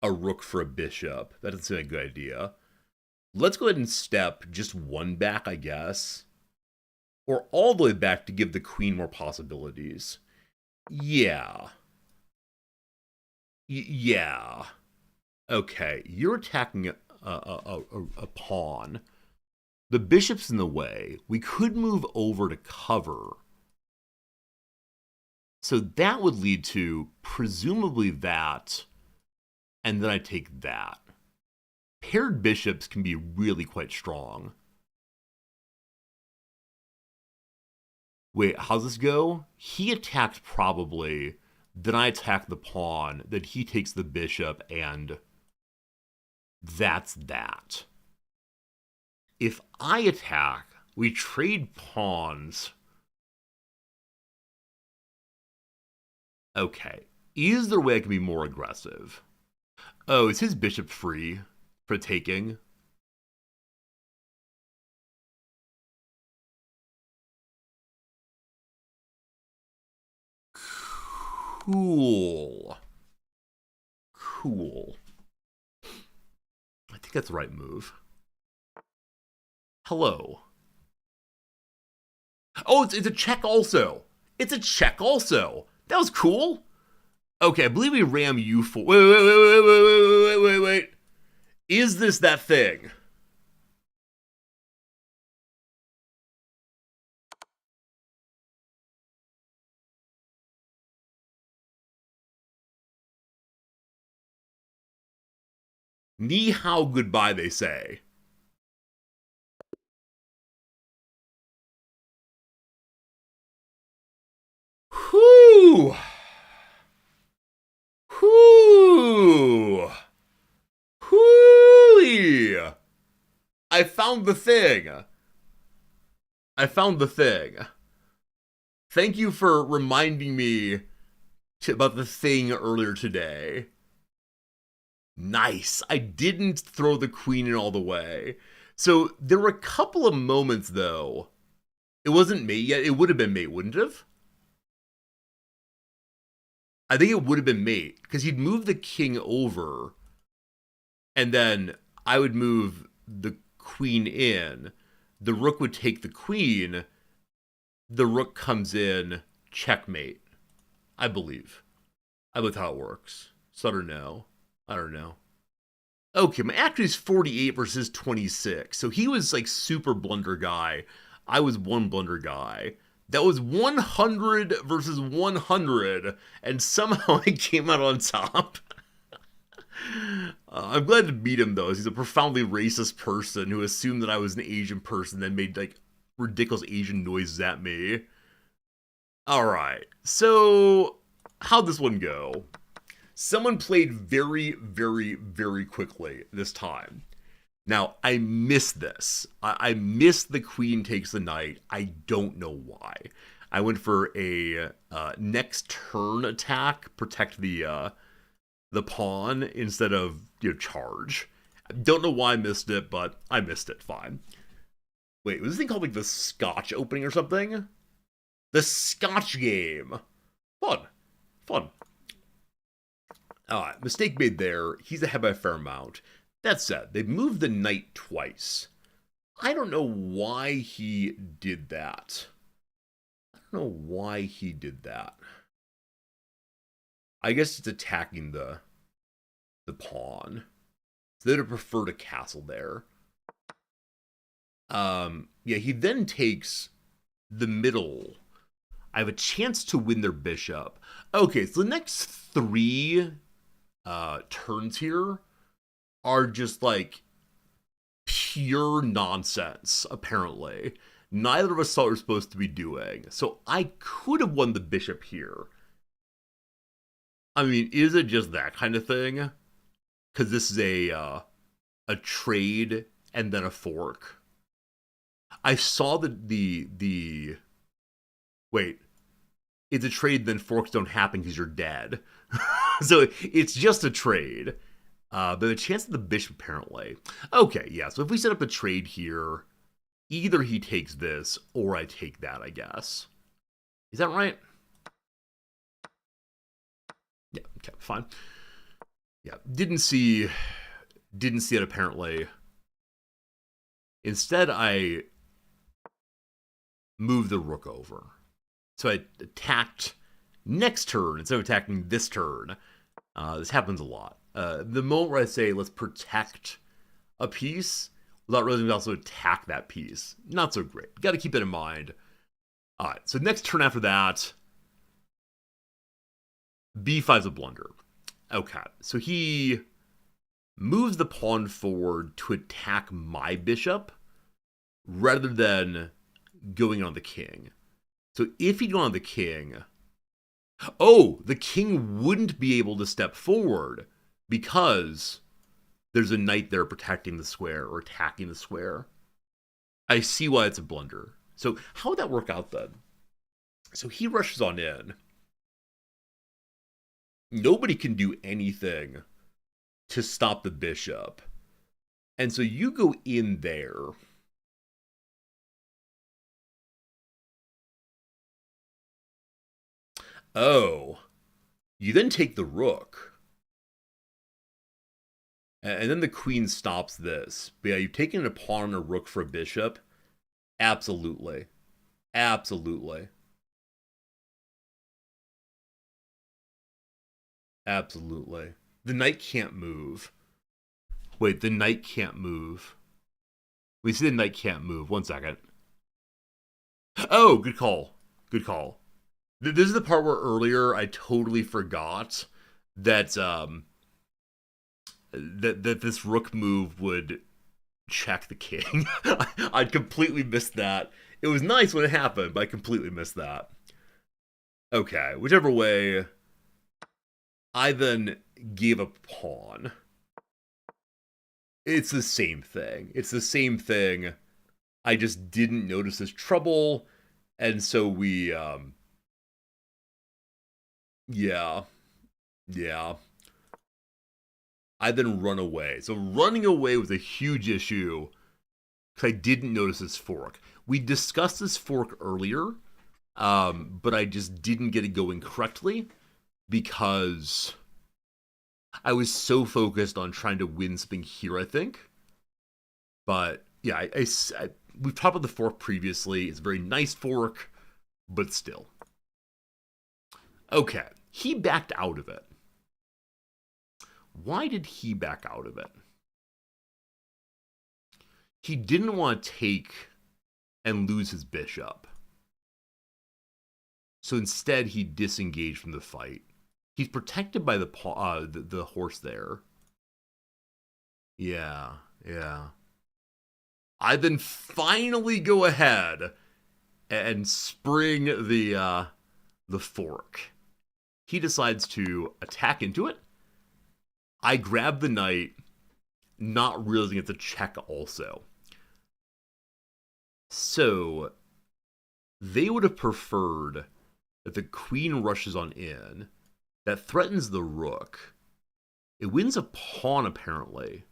a rook for a bishop. That doesn't seem like a good idea. Let's go ahead and step just one back, I guess. Or all the way back to give the queen more possibilities. Yeah. Yeah. Okay, you're attacking a pawn. The bishop's in the way. We could move over to cover. So that would lead to presumably that, and then I take that. Paired bishops can be really quite strong. Wait, how's this go? He attacked probably, then I attack the pawn, then he takes the bishop, and that's that. If I attack, we trade pawns. Okay. Is there a way I can be more aggressive? Oh, is his bishop free for taking? Cool. Cool. I think that's the right move. Hello. Oh, it's a check also. It's a check also. That was cool. Okay, I believe we ram you for. Wait. Is this that thing? Ni hao goodbye, they say. Whoo! Whoo! Whoo! I found the thing. I found the thing. Thank you for reminding me about the thing earlier today. Nice. I didn't throw the queen in all the way. So there were a couple of moments, though. It wasn't mate yet. It would have been mate, wouldn't it have? I think it would have been mate because he'd move the king over, and then I would move the queen in. The rook would take the queen. The rook comes in, checkmate. I believe. I believe how it works. So I don't know. I don't know. Okay, my actor is 48 versus 26. So he was like super blunder guy. I was one blunder guy. That was 100 versus 100, and somehow I came out on top. I'm glad to beat him, though, as he's a profoundly racist person who assumed that I was an Asian person, then made, like, ridiculous Asian noises at me. Alright, so how'd this one go? Someone played very, very, very quickly this time. Now, I missed this. I missed the queen takes the knight. I don't know why. I went for a next turn attack, protect the pawn instead of charge. I don't know why I missed it, but I missed it. Fine. Wait, was this thing called like the Scotch opening or something? The Scotch game. Fun. Alright, mistake made there. He's ahead by a fair amount. That said, they moved the knight twice. I don't know why he did that. I guess it's attacking the pawn. So they'd prefer to castle there. Yeah, he then takes the middle. I have a chance to win their bishop. Okay, so the next 3 turns here are just like pure nonsense, apparently. Neither of us saw what we're supposed to be doing. So I could have won the bishop here. I mean, is it just that kind of thing? Because this is a trade and then a fork. I saw the wait. It's a trade, then forks don't happen because you're dead. So it's just a trade. But the chance of the bishop apparently. Okay, yeah. So if we set up a trade here, either he takes this or I take that, I guess. Is that right? Yeah, okay, fine. Yeah, didn't see it apparently. Instead, I moved the rook over. So I attacked next turn instead of attacking this turn. This happens a lot. The moment where I say, let's protect a piece without realizing we also attack that piece, not so great. Got to keep that in mind. All right, so next turn after that, b5 is a blunder. Okay, so he moves the pawn forward to attack my bishop rather than going on the king. So if he'd gone on the king, oh, the king wouldn't be able to step forward because there's a knight there protecting the square or attacking the square. I see why it's a blunder. So how would that work out then? So he rushes on in. Nobody can do anything to stop the bishop. And so you go in there. Oh, you then take the rook. And then the queen stops this. But yeah, you've taken a pawn and a rook for a bishop. Absolutely. Absolutely. Absolutely. The knight can't move. Wait, the knight can't move. We see the knight can't move. 1 second. Oh, good call. Good call. This is the part where earlier I totally forgot that that this rook move would check the king. I'd completely missed that. It was nice when it happened, but I completely missed that. Okay, whichever way, I then gave a pawn. It's the same thing. It's the same thing. I just didn't notice this trouble, and so we, yeah. I then run away. So running away was a huge issue because I didn't notice this fork. We discussed this fork earlier, but I just didn't get it going correctly because I was so focused on trying to win something here, I think. But yeah, we've talked about the fork previously. It's a very nice fork, but still. Okay, he backed out of it. Why did he back out of it? He didn't want to take and lose his bishop. So instead, he disengaged from the fight. He's protected by the horse there. Yeah. I then finally go ahead and spring the fork. He decides to attack into it. I grab the knight, not realizing it's a check also. So they would have preferred that the queen rushes on in. That threatens the rook. It wins a pawn, apparently.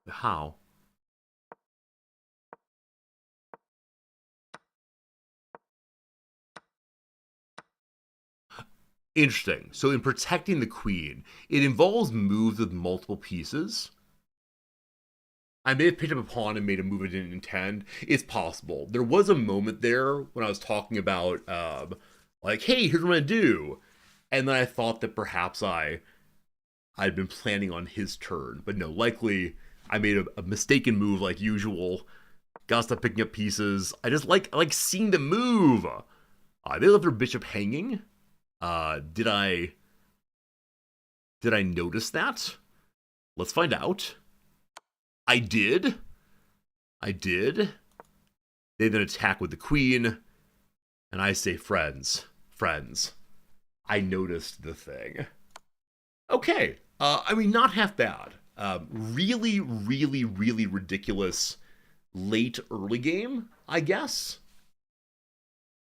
How? Interesting. So in protecting the queen, it involves moves with multiple pieces. I may have picked up a pawn and made a move I didn't intend. It's possible. There was a moment there when I was talking about, like, hey, here's what I'm going to do. And then I thought that perhaps I'd been planning on his turn. But no, likely I made a mistaken move like usual. Gotta stop picking up pieces. I like seeing the move. They left their bishop hanging. Did I notice that? Let's find out. I did. They then attack with the queen, and I say friends. I noticed the thing. Okay. I mean, not half bad. Really, really, really ridiculous late early game, I guess.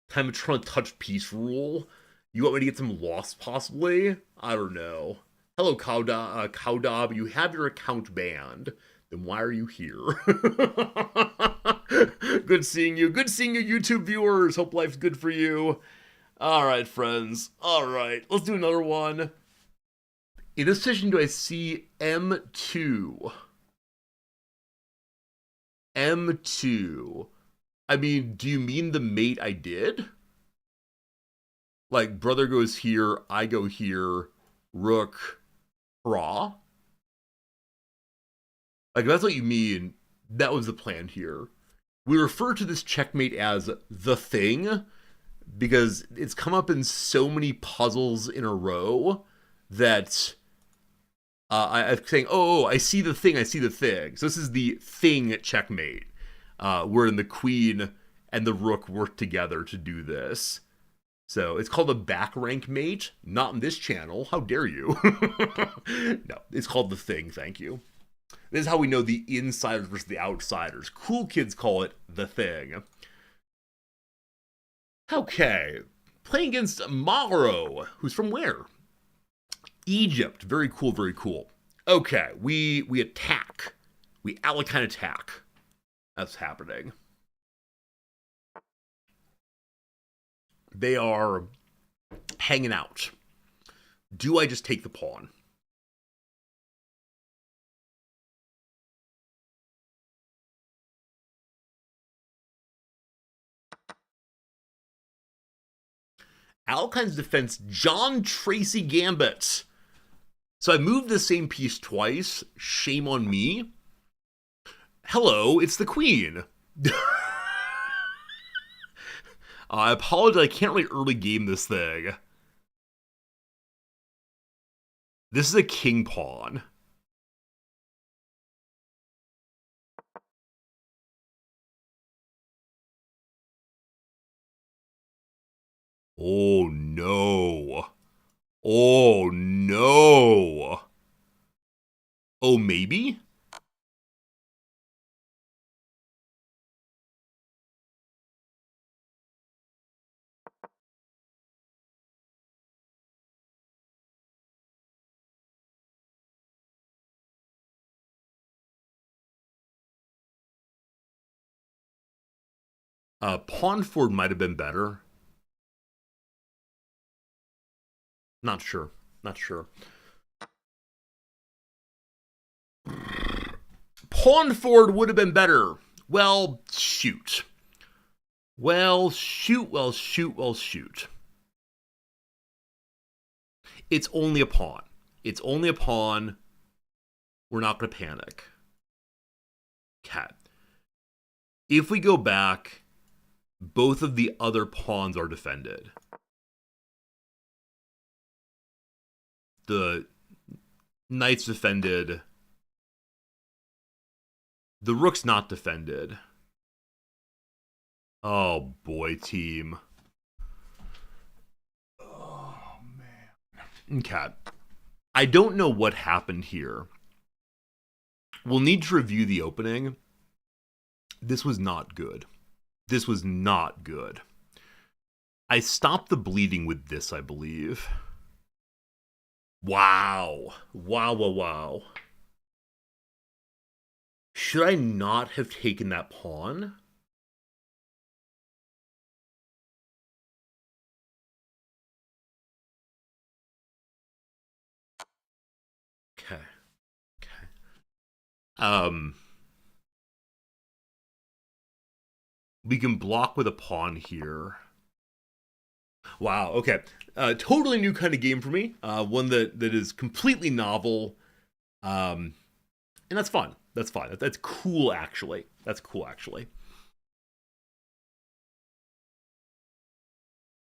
Time of trying to touch peace rule. You want me to get some lost, possibly? I don't know. Hello, Cowdob. You have your account banned. Then why are you here? Good seeing you. Good seeing you, YouTube viewers. Hope life's good for you. All right, friends. All right, let's do another one. In this session, do I see M2? M2. I mean, do you mean the mate I did? Like, brother goes here, I go here, rook, raw? Like, if that's what you mean, that was the plan here. We refer to this checkmate as the thing because it's come up in so many puzzles in a row that I'm saying, oh, I see the thing, I see the thing. So this is the thing checkmate, wherein the queen and the rook work together to do this. So it's called a back rank mate, not in this channel. How dare you? No, it's called the thing, thank you. This is how we know the insiders versus the outsiders. Cool kids call it the thing. Okay, playing against Maro, who's from where? Egypt. Very cool, very cool. Okay, we attack. We Alekhine attack. That's happening. They are hanging out. Do I just take the pawn? Alekhine's defense, John Tracy Gambit. So I moved the same piece twice. Shame on me. Hello, it's the queen. I apologize, I can't really early game this thing. This is a king pawn. Oh no. Oh no. Oh, maybe? Pawn forward might have been better. Not sure. Not sure. Pawn forward would have been better. Well, shoot. Well, shoot, well, shoot, well, shoot. It's only a pawn. It's only a pawn. We're not going to panic. Cat. If we go back, both of the other pawns are defended. The knight's defended. The rook's not defended. Oh boy, team. Oh man. Okay. I don't know what happened here. We'll need to review the opening. This was not good. This was not good. I stopped the bleeding with this, I believe. Wow. Wow, wow, wow. Should I not have taken that pawn? Okay. Okay. We can block with a pawn here. Wow, okay. Totally new kind of game for me. One that is completely novel. And that's fun. That's fun. That's cool, actually. That's cool, actually.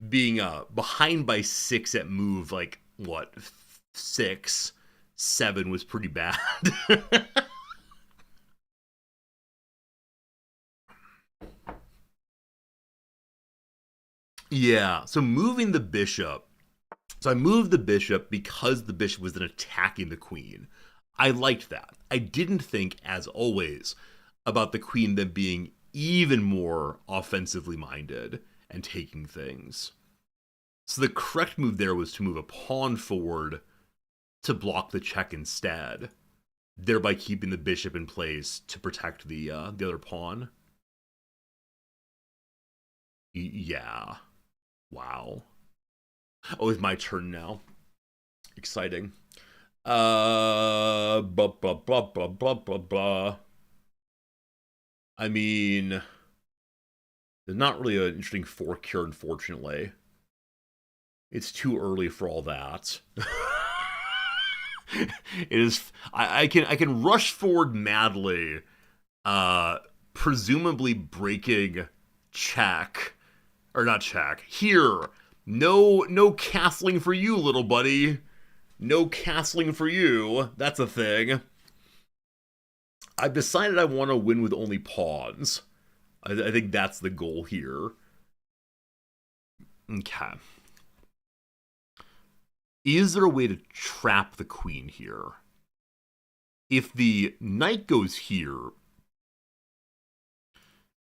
Being behind by 6 at move, like, what, 6, 7 was pretty bad. Yeah, so moving the bishop So I moved the bishop because the bishop was then attacking the queen. I liked that. I didn't think, as always, about the queen then being even more offensively minded and taking things. So the correct move there was to move a pawn forward to block the check instead, thereby keeping the bishop in place to protect the other pawn. Yeah. Wow. Oh, it's my turn now. Exciting. Blah, blah, blah, blah, blah, blah, blah. I mean, there's not really an interesting fork here, unfortunately. It's too early for all that. It is. I can rush forward madly, presumably breaking check or not check. Here, no castling for you, little buddy. No castling for you. That's a thing. I've decided I want to win with only pawns. I think that's the goal here. Okay. Is there a way to trap the queen here? If the knight goes here,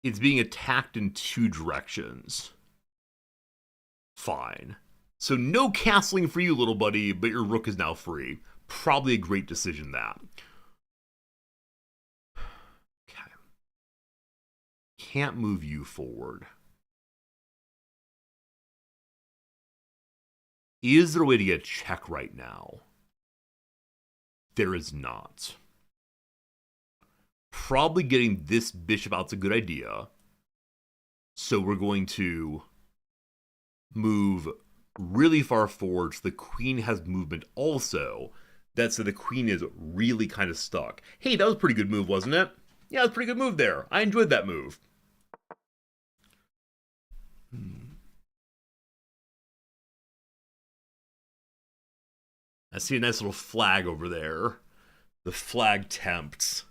it's being attacked in two directions. Fine. So no castling for you, little buddy, but your rook is now free. Probably a great decision, that. Okay. Can't move you forward. Is there a way to get a check right now? There is not. Probably getting this bishop out's a good idea. So we're going to move really far forward so the queen has movement also. That's so the queen is really kind of stuck. Hey, that was a pretty good move, wasn't it? Yeah, it was a pretty good move there. I enjoyed that move. I see a nice little flag over there. The flag tempts.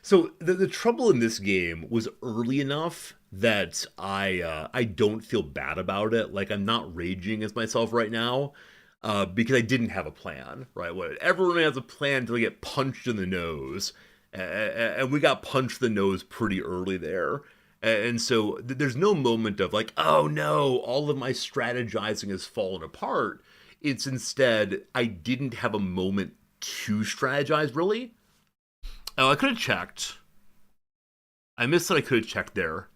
So the trouble in this game was early enough that I don't feel bad about it. Like, I'm not raging as myself right now, because I didn't have a plan. Right? Everyone has a plan until they get punched in the nose, and we got punched in the nose pretty early there. And so there's no moment of like, oh no, all of my strategizing has fallen apart. It's instead, I didn't have a moment to strategize, really. Oh, I could have checked. I missed that I could have checked there.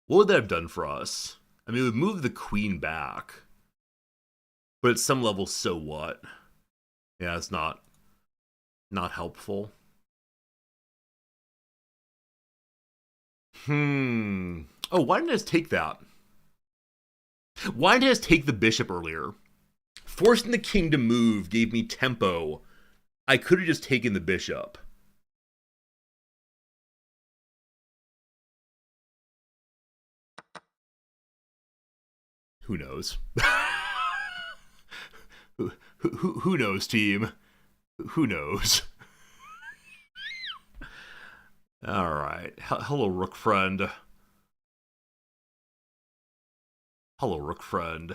What would that have done for us? I mean, it would move the queen back. But at some level, so what? Yeah, it's not helpful. Oh, why didn't I just take that? Why didn't I just take the bishop earlier? Forcing the king to move gave me tempo. I could have just taken the bishop. Who knows? who knows, team? Who knows? All right. Hello, rook friend. Hello, rook friend.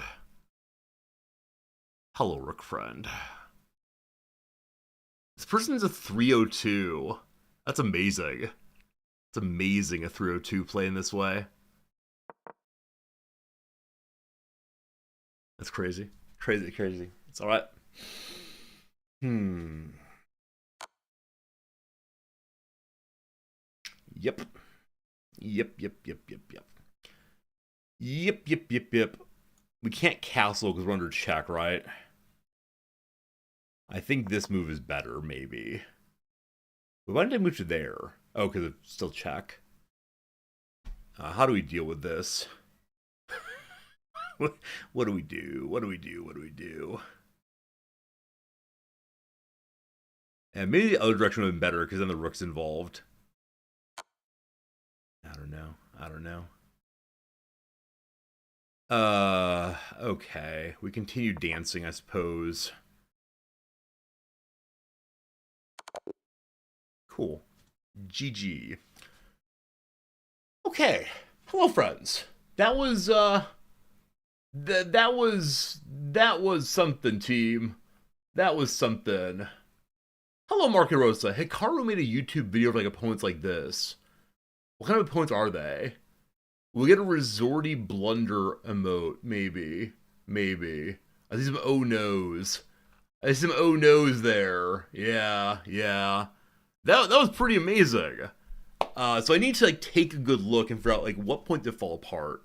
Hello, rook friend. This person's a 302. That's amazing. It's amazing, a 302 playing this way. That's crazy. Crazy. It's alright. Yep. Yep. We can't castle because we're under check, right? I think this move is better, maybe. But why did I move to there? Oh, because it's still check. How do we deal with this? What do we do? And maybe the other direction would have been better because then the rook's involved. I don't know. Okay. We continue dancing, I suppose. Cool. GG. Okay. Hello, friends. That was that was something, team. That was something. Hello, Mark and Rosa. Hikaru made a YouTube video of like opponents like this. What kind of opponents are they? We'll get a resorty blunder emote, maybe. Maybe. I see some oh no's. I see some oh no's there. Yeah, yeah. That was pretty amazing. So I need to like take a good look and figure out like what point did it fall apart.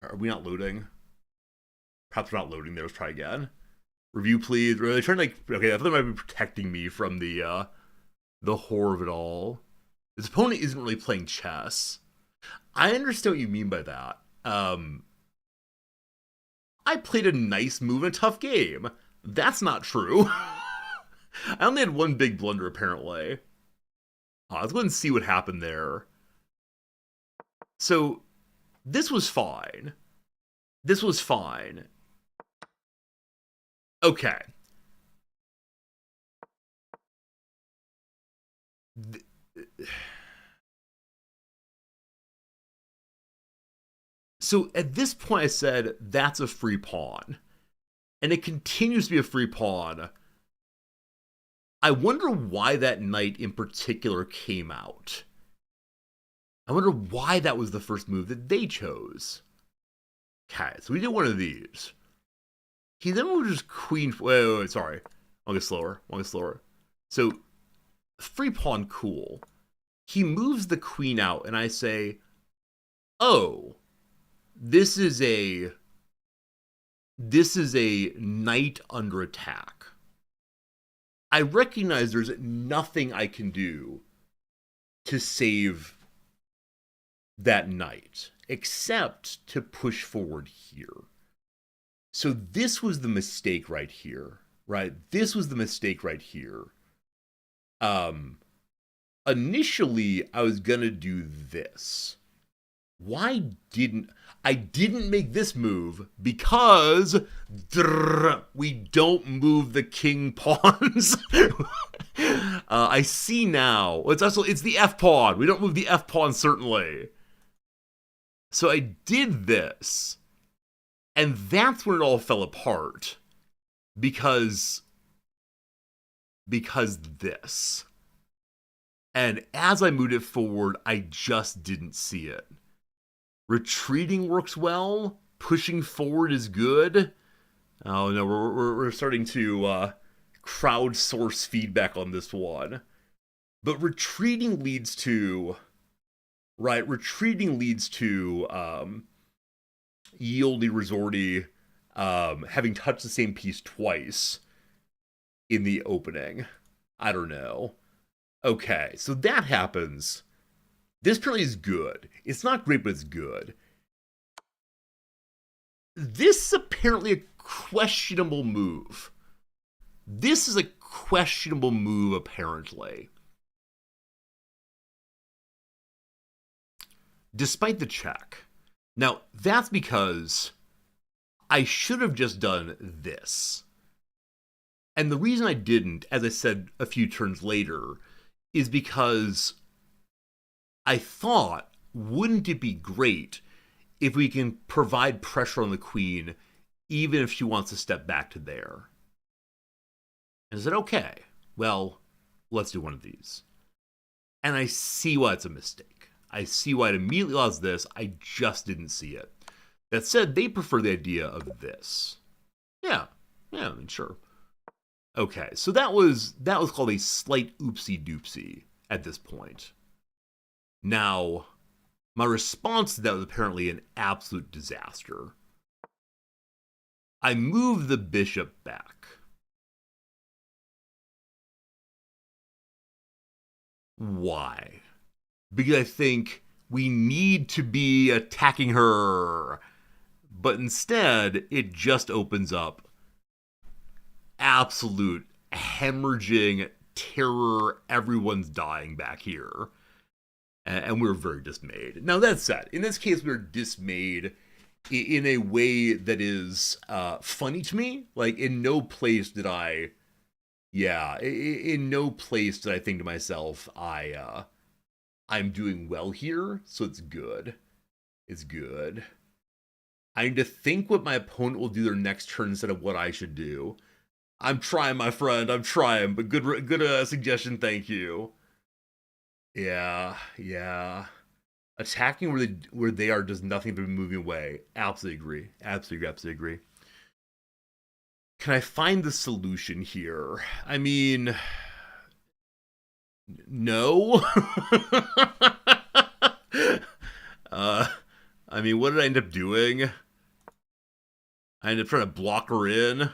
Are we not loading? Perhaps we're not loading there. Let's try again. Review, please. Are they trying to like? Okay, I thought they might be protecting me from the horror of it all. This opponent isn't really playing chess. I understand what you mean by that. I played a nice move in a tough game. That's not true. I only had one big blunder apparently. Let's go ahead and see what happened there. So this was fine. This was fine. Okay. So at this point, I said, that's a free pawn. And it continues to be a free pawn. I wonder why that knight in particular came out. I wonder why that was the first move that they chose. Okay, so we did one of these. He then moved his queen. Wait, sorry. I'll get slower. So, free pawn, cool. He moves the queen out, and I say, oh, this is a knight under attack. I recognize there's nothing I can do to save that knight, except to push forward here. So this was the mistake right here, right? This was the mistake right here. Initially, I was gonna do this. Why didn't I didn't make this move? Because we don't move the king pawns. I see now. It's the F pawn. We don't move the F pawn, certainly. So I did this. And that's when it all fell apart. Because this. And as I moved it forward, I just didn't see it. Retreating works well. Pushing forward is good. Oh no, we're starting to crowdsource feedback on this one. But retreating leads to yieldy resorty having touched the same piece twice in the opening. I don't know. Okay, so that happens. This apparently is good. It's not great, but it's good. This is apparently a questionable move. This is a questionable move, apparently. Despite the check. Now, that's because I should have just done this. And the reason I didn't, as I said a few turns later, is because I thought, wouldn't it be great if we can provide pressure on the queen, even if she wants to step back to there? And I said, okay, well, let's do one of these. And I see why it's a mistake. I see why it immediately allows this. I just didn't see it. That said, they prefer the idea of this. Yeah, I mean, sure. Okay, so that was called a slight oopsie doopsie at this point. Now, my response to that was apparently an absolute disaster. I moved the bishop back. Why? Because I think we need to be attacking her. But instead, it just opens up absolute hemorrhaging terror. Everyone's dying back here. And we're very dismayed. Now, that said, in this case, we're dismayed in a way that is funny to me. Like, in no place did I... Yeah, in no place did I think to myself, I'm doing well here, so it's good. is good. I need to think what my opponent will do their next turn instead of what I should do. I'm trying, my friend. I'm trying, but good suggestion. Thank you. Yeah, yeah. Attacking where they are does nothing but moving away. Absolutely agree. Absolutely agree. Can I find the solution here? I mean, no. uh, I mean, what did I end up doing? I ended up trying to block her in.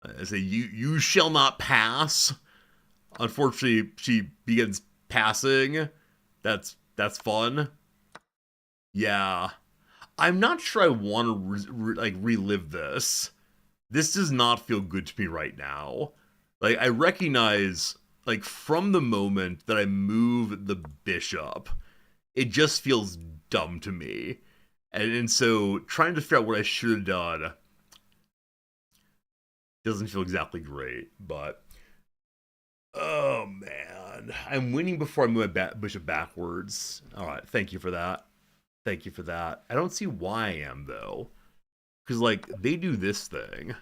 I say, you shall not pass. Unfortunately, she begins passing. That's fun. Yeah. I'm not sure I want to relive this. This does not feel good to me right now. Like, I recognize, like, from the moment that I move the bishop, it just feels dumb to me. And so trying to figure out what I should have done doesn't feel exactly great, but oh man, I'm winning before I move my bishop backwards. All right, thank you for that. Thank you for that. I don't see why I am though, because like they do this thing,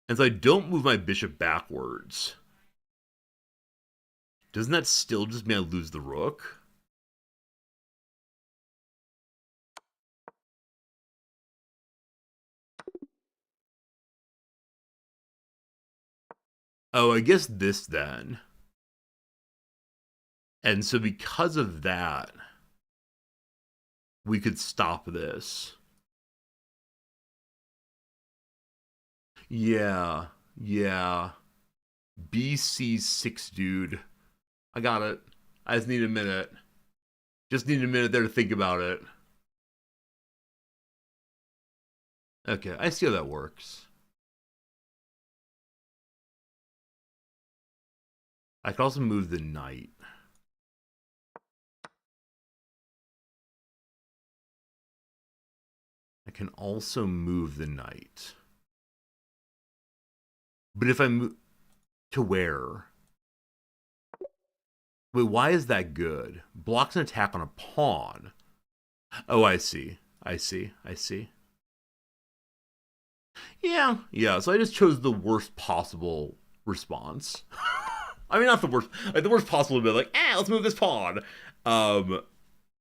and so I don't move my bishop backwards. Doesn't that still just mean I lose the rook? Oh, I guess this then. And so because of that, we could stop this. Yeah, yeah. BC6, dude. I got it. I just need a minute. Just need a minute there to think about it. Okay, I see how that works. I could also move the knight. I can also move the knight. But if I move to where? Wait, why is that good? Blocks an attack on a pawn. Oh, I see. I see. I see. Yeah, yeah. So I just chose the worst possible response. I mean, not the worst. Like the worst possible would be like, let's move this pawn.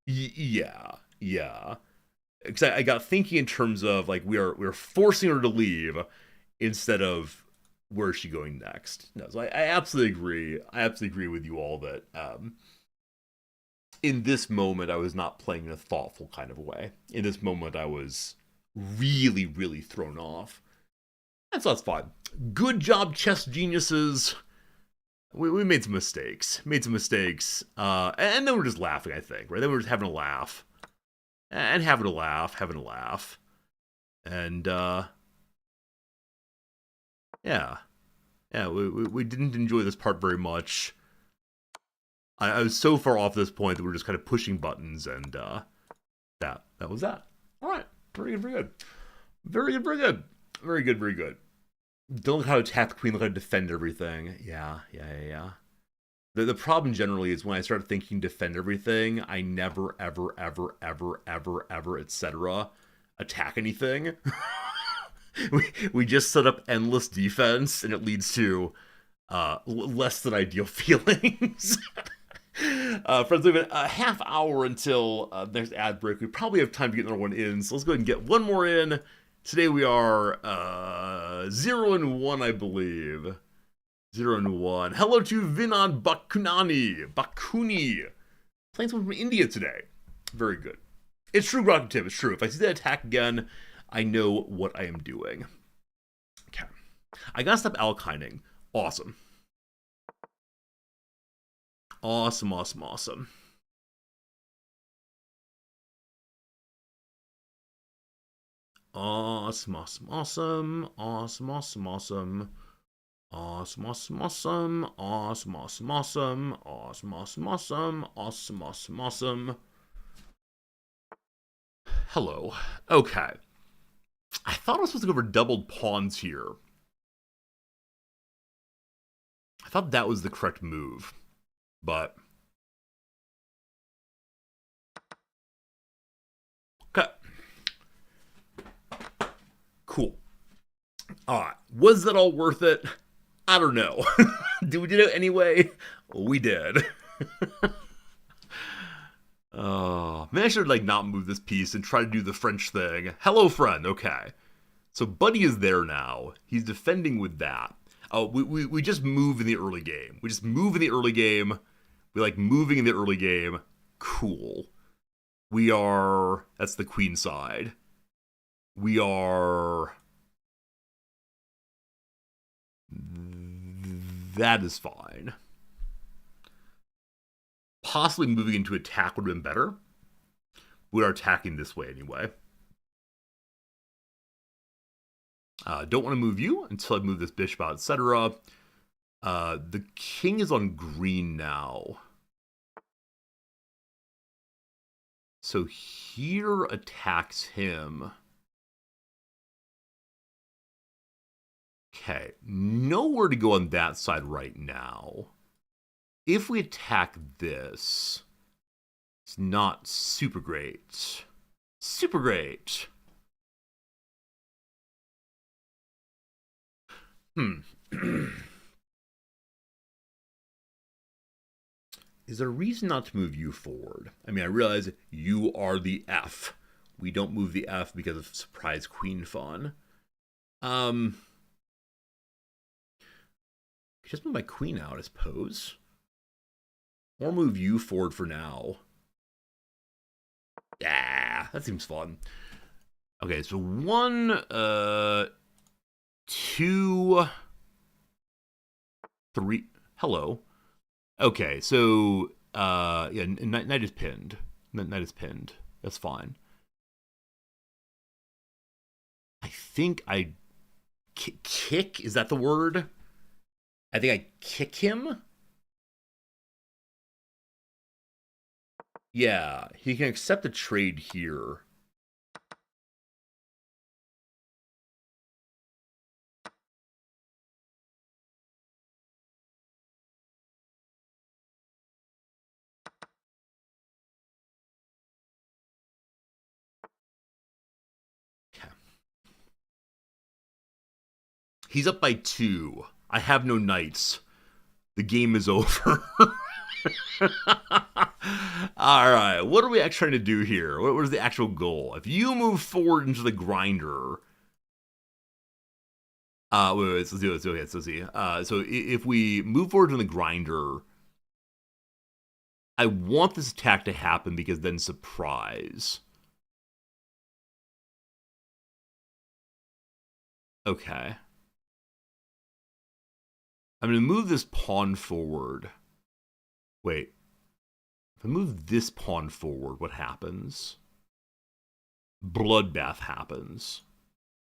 Yeah, yeah. Because I got thinking in terms of like we're forcing her to leave instead of where is she going next. No, so I absolutely agree. I absolutely agree with you all that in this moment I was not playing in a thoughtful kind of way. In this moment I was really, really thrown off. And so that's fine. Good job, chess geniuses. We made some mistakes. And then we're just laughing, I think, right? Then we're just having a laugh. And having a laugh. And yeah. Yeah, we didn't enjoy this part very much. I was so far off this point that we're just kind of pushing buttons, and that was that. All right, very good, very good. Very good, very good. Very good, very good. Don't look how to attack the queen, look how to defend everything. Yeah. The problem generally is when I start thinking defend everything, I never, ever, etc. attack anything. we just set up endless defense, and it leads to less than ideal feelings. Friends, we have a half hour until next ad break. We probably have time to get another one in, so let's go ahead and get one more in. Today we are 0-1, I believe. 0-1. Hello to Vinod Bakuni. Playing someone from India today. Very good. It's true, Rocket Tip. It's true. If I see that attack again, I know what I am doing. Okay. I gotta stop alkining. Awesome. Awesome. Awesome. Hello. Okay. I thought I was supposed to go for doubled pawns here. I thought that was the correct move. But Alright, was that all worth it? I don't know. Did we do it anyway? We did. Man, I should like not move this piece and try to do the French thing. Hello, friend. Okay. So Buddy is there now. He's defending with that. Oh, we just move in the early game. We just move in the early game. We like moving in the early game. Cool. We are... That's the queen side. We are... That is fine. Possibly moving into attack would have been better. We are attacking this way anyway. Don't want to move you until I move this bishop out, etc. The king is on green now. So here attacks him. Okay, nowhere to go on that side right now. If we attack this, it's not super great. Super great. Is there a reason not to move you forward? I mean, I realize you are the F. We don't move the F because of surprise queen fun. Just move my queen out, I suppose. Or move you forward for now. Yeah, that seems fun. Okay, so 1, 2, 3. Hello. Okay, so yeah, knight is pinned. Knight is pinned. That's fine. I think I kick. Is that the word? I think I kick him. Yeah, he can accept a trade here. He's up by 2. I have no knights. The game is over. Alright, what are we actually trying to do here? What is the actual goal? If you move forward into the grinder... wait, let's do it. Let's see. So if we move forward in the grinder... I want this attack to happen because then surprise. Okay. I'm going to move this pawn forward. Wait. If I move this pawn forward, what happens? Bloodbath happens.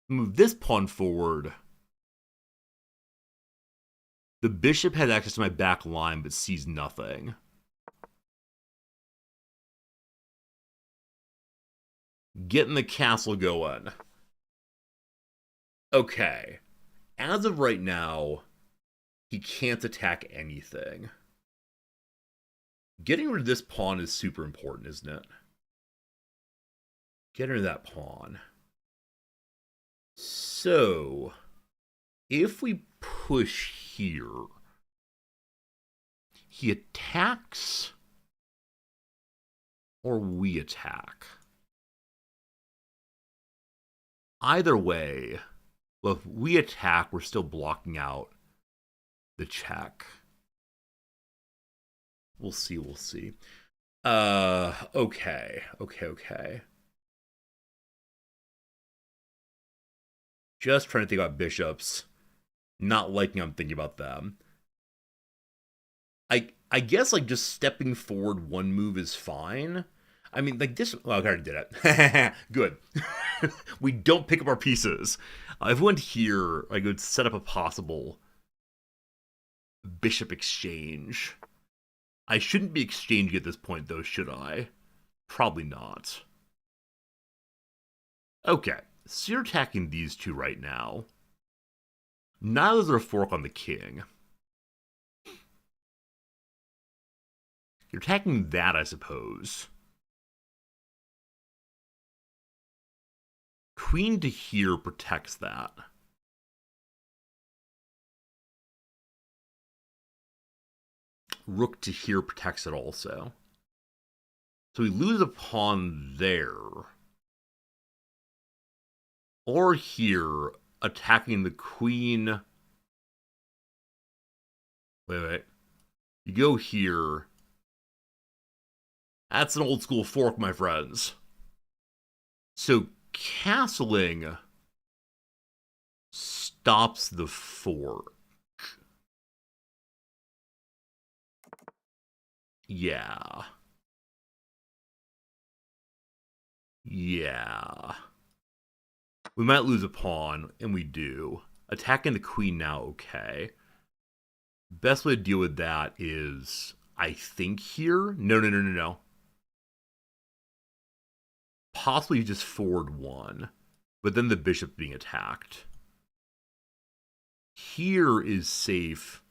Move this pawn forward. The bishop has access to my back line, but sees nothing. Getting the castle going. Okay. As of right now, he can't attack anything. Getting rid of this pawn is super important, isn't it? Get rid of that pawn. So, if we push here, he attacks or we attack. Either way, well, if we attack, we're still blocking out the check. We'll see, we'll see. Okay. Just trying to think about bishops. Not liking I'm thinking about them. I guess like just stepping forward one move is fine. I mean, like this... Well, I already did it. Good. We don't pick up our pieces. If we went here, I could set up a possible bishop exchange. I shouldn't be exchanging at this point, though, should I? Probably not. Okay, so you're attacking these two right now. Neither is there a fork on the king. You're attacking that, I suppose. Queen to here protects that. rook to here protects it also. So we lose a pawn there. Or here, attacking the queen. Wait. You go here. That's an old school fork, my friends. So castling stops the fork. Yeah. Yeah. We might lose a pawn, and we do. Attacking the queen now, okay. Best way to deal with that is, I think here. No. Possibly just forward one, but then the bishop being attacked. Here is safe.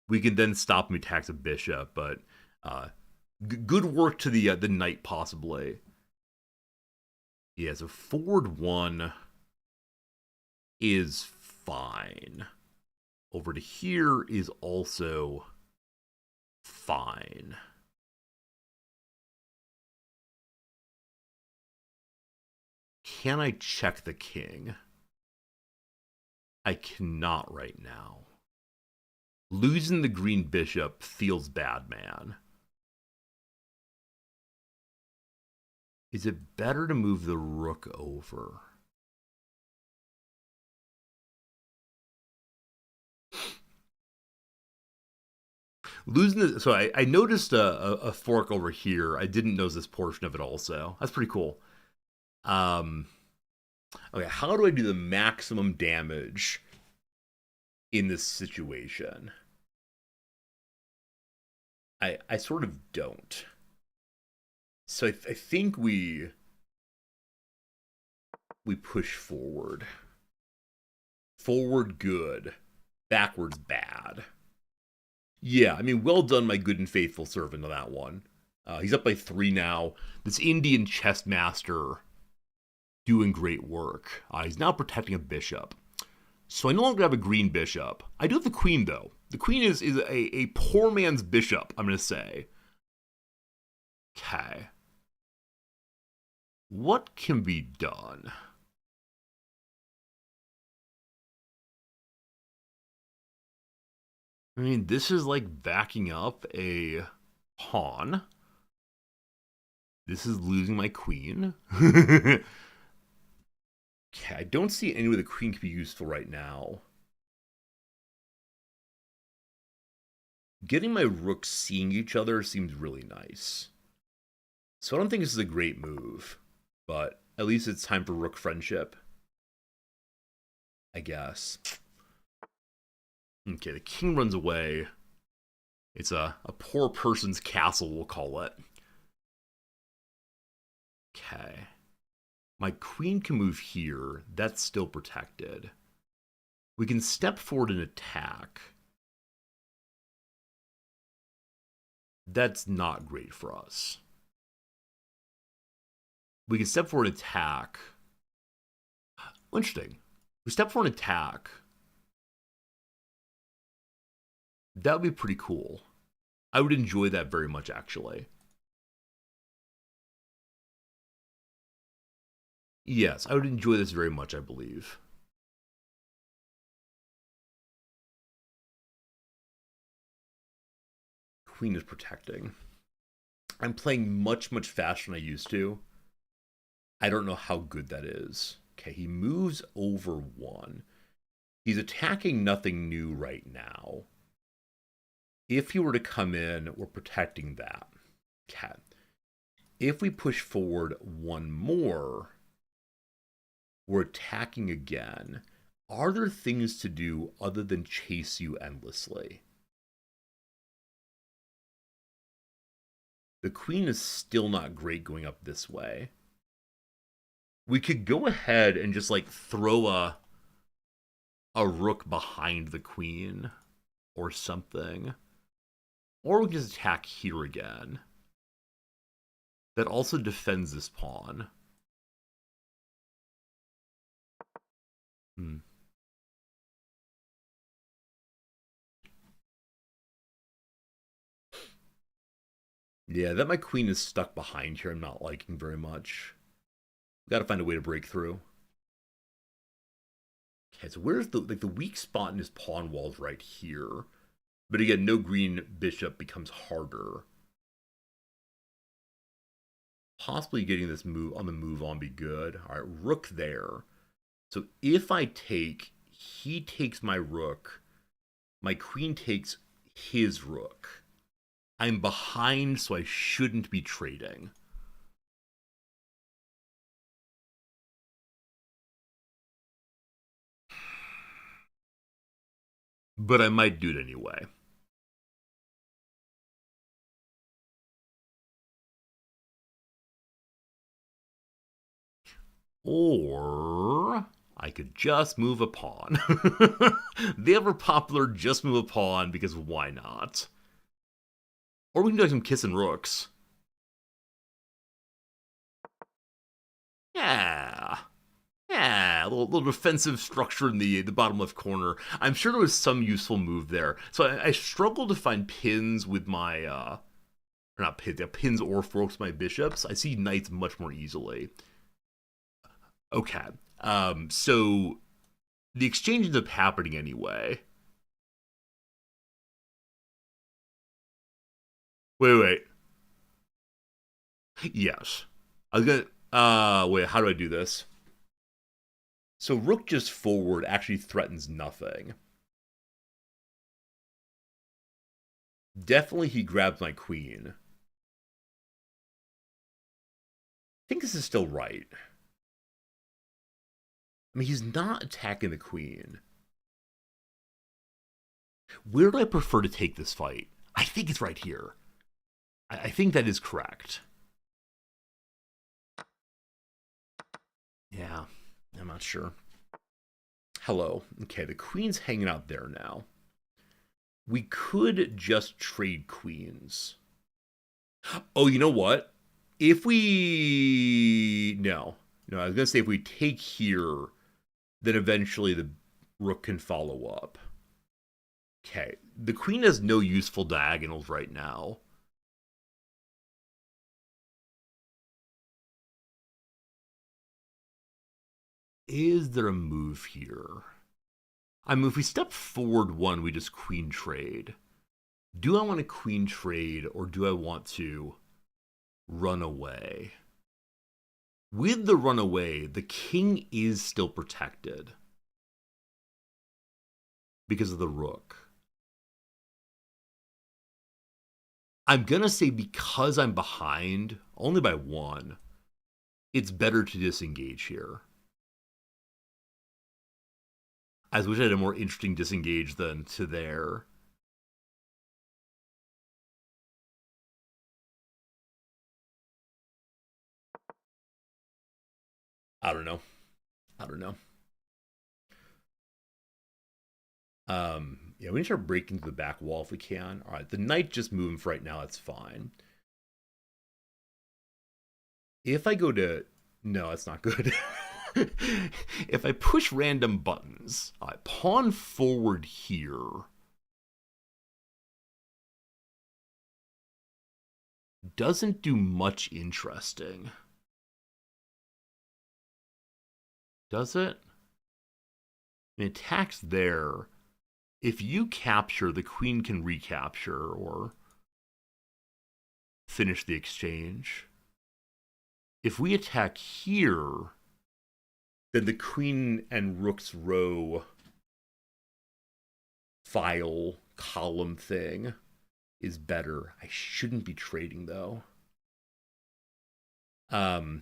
We can then stop him attack the bishop, but good work to the knight possibly. Yeah, so forward one is fine. Over to here is also fine. Can I check the king? I cannot right now. Losing the green bishop feels bad, man. Is it better to move the rook over? Losing the, so I noticed a fork over here. I didn't notice this portion of it also. That's pretty cool. Okay, how do I do the maximum damage in this situation? I sort of don't. So I think we push forward. Forward good, backwards bad. Yeah, I mean, well done, my good and faithful servant on that one. He's up by 3 now. This Indian chess master doing great work. He's now protecting a bishop. So I no longer have a green bishop. I do have the queen, though. The queen is a poor man's bishop, I'm going to say. Okay. What can be done? I mean, this is like backing up a pawn. This is losing my queen. Okay, I don't see any way the queen can be useful right now. Getting my rooks seeing each other seems really nice. So I don't think this is a great move, but at least it's time for rook friendship, I guess. Okay, the king runs away. It's a poor person's castle, we'll call it. Okay. My queen can move here. That's still protected. We can step forward and attack. That's not great for us. We can step forward and attack. Interesting. We step forward and attack. That would be pretty cool. I would enjoy that very much, actually. Yes, I would enjoy this very much, I believe. Queen is protecting. I'm playing much, much faster than I used to. I don't know how good that is. Okay, he moves over 1. He's attacking nothing new right now. If he were to come in, we're protecting that. Okay. If we push forward 1 more, we're attacking again. Are there things to do other than chase you endlessly? The queen is still not great going up this way. We could go ahead and just like throw a rook behind the queen or something. Or we can just attack here again. That also defends this pawn. Yeah, that my queen is stuck behind here I'm not liking very much. Gotta find a way to break through. Okay, so where's the weak spot in his pawn walls right here? But again, no green bishop becomes harder. Possibly getting this move on the move on be good. All right, rook there. So if I take, he takes my rook. My queen takes his rook. I'm behind, so I shouldn't be trading. But I might do it anyway. Or I could just move a pawn. The ever popular just move a pawn because why not? Or we can do like some kissing rooks. Yeah. Yeah, a little defensive structure in the bottom left corner. I'm sure there was some useful move there. So I struggle to find pins with my, or not pins, yeah, pins or forks my bishops. I see knights much more easily. Okay. So the exchange ends up happening anyway. Wait. Yes. I was gonna, wait, how do I do this? So rook just forward actually threatens nothing. Definitely he grabs my queen. I think this is still right. I mean, he's not attacking the queen. Where do I prefer to take this fight? I think it's right here. I think that is correct. Yeah, I'm not sure. Hello. Okay, the queen's hanging out there now. We could just trade queens. Oh, you know what? If we... No, I was going to say if we take here, then eventually the rook can follow up. Okay, the queen has no useful diagonals right now. Is there a move here? I mean, if we step forward one, we just queen trade. Do I want to queen trade or do I want to run away? With the runaway, the king is still protected because of the rook. I'm going to say because I'm behind, only by one, it's better to disengage here. I wish I had a more interesting disengage than to there. I don't know. I don't know. Yeah, we need to start breaking through the back wall if we can. All right, the knight just moving for right now. That's fine. If I go to... No, that's not good. If I push random buttons, I pawn forward here. Doesn't do much interesting. Does it? It attacks there. If you capture, the queen can recapture or finish the exchange. If we attack here, then the queen and rook's row file column thing is better. I shouldn't be trading though. I don't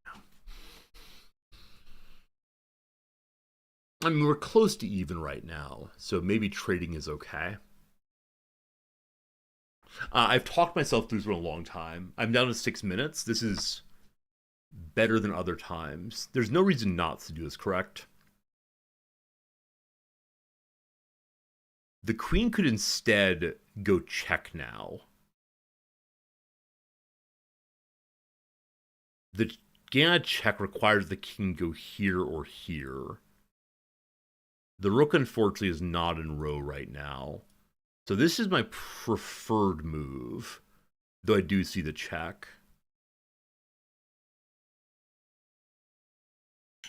know. I mean, we're close to even right now, so maybe trading is okay. I've talked myself through for a long time. I'm down to 6 minutes. This is better than other times. There's no reason not to do this, correct? The queen could instead go check now. The Gana check requires the king go here or here. The rook, unfortunately, is not in row right now. So this is my preferred move, though I do see the check.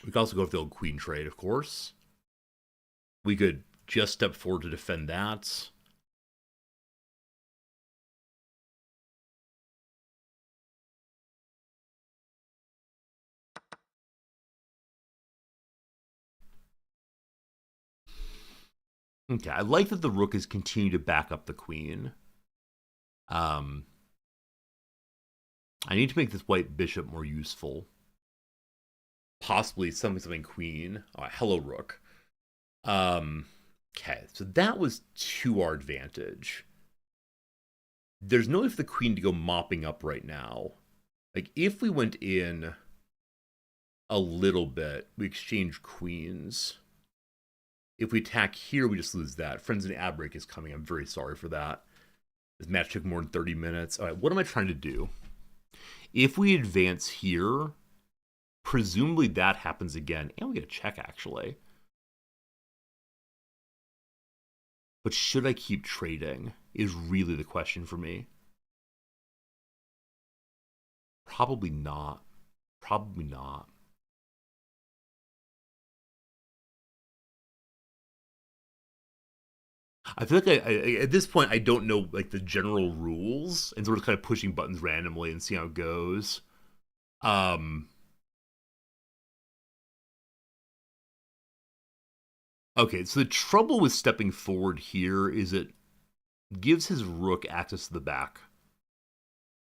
We could also go for the old queen trade, of course. We could just step forward to defend that. Okay, I like that the rook is continuing to back up the queen. I need to make this white bishop more useful. Possibly something queen. Oh, hello, rook. Okay, so that was to our advantage. There's no way for the queen to go mopping up right now. Like, if we went in a little bit, we exchange queens. If we attack here, we just lose that. Friends in ad break is coming. I'm very sorry for that. This match took more than 30 minutes. All right, what am I trying to do? If we advance here, presumably that happens again. And we get a check, actually. But should I keep trading is really the question for me. Probably not. Probably not. I feel like at this point I don't know like the general rules, and sort of kind of pushing buttons randomly and see how it goes. Um. Okay, so the trouble with stepping forward here is it gives his rook access to the back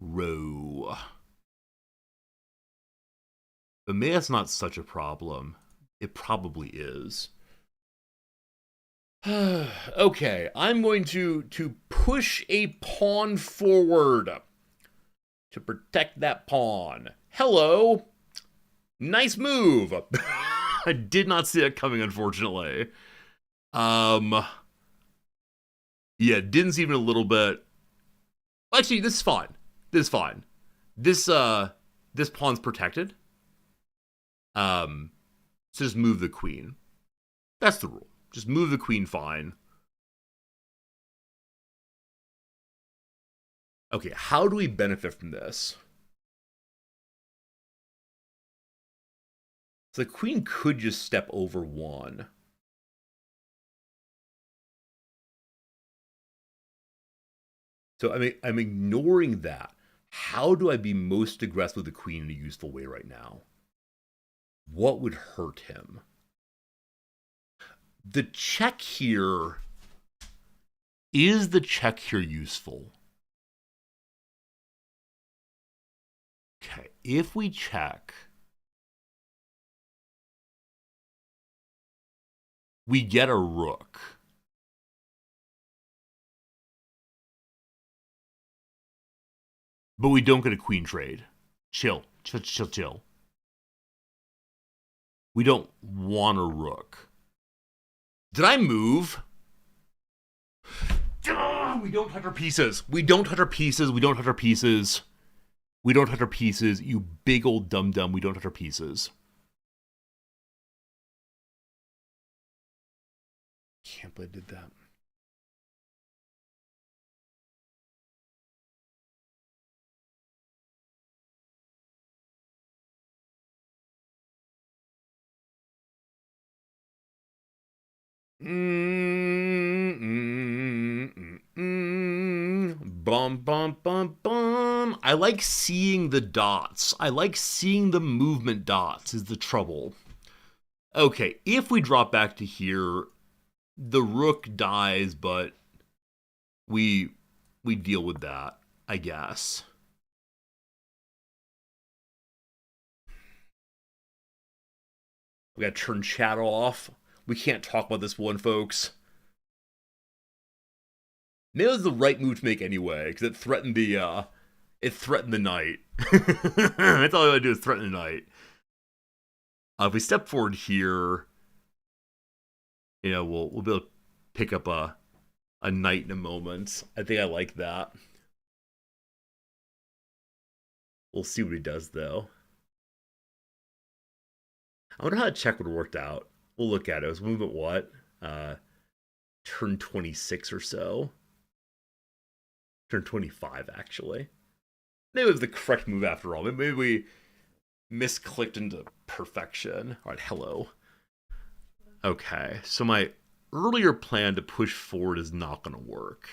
row. But maybe that's not such a problem. It probably is. Okay, I'm going to push a pawn forward to protect that pawn. Hello. Nice move. I did not see it coming, unfortunately. Yeah, didn't see even a little bit. Actually, this is fine. This is fine. This pawn's protected. So just move the queen. That's the rule. Just move the queen fine. Okay, how do we benefit from this? So the queen could just step over one. So I'm ignoring that. How do I be most aggressive with the queen in a useful way right now? What would hurt him? The check here, is the check here useful? Okay, if we check, we get a rook. But we don't get a queen trade. Chill. We don't want a rook. Did I move? We don't touch our pieces. We don't touch our pieces. We don't touch our pieces. We don't touch our pieces. You big old dum-dum. We don't touch our pieces. Can't believe I did that. Bum, bum, bum, bum. I like seeing the dots. I like seeing the movement dots is the trouble. Okay, if we drop back to here, the rook dies, but we deal with that, I guess. We gotta turn chat off. We can't talk about this one, folks. Maybe it was the right move to make anyway, because it threatened the knight. That's all I gotta do is threaten the knight. If we step forward here, we'll be able to pick up a knight in a moment. I think I like that. We'll see what he does though. I wonder how the check would have worked out. We'll look at it. It was movement what? Turn 26 or so. Turn 25, actually. Maybe it was the correct move after all. Maybe we misclicked into perfection. All right, hello. Okay, so my earlier plan to push forward is not going to work.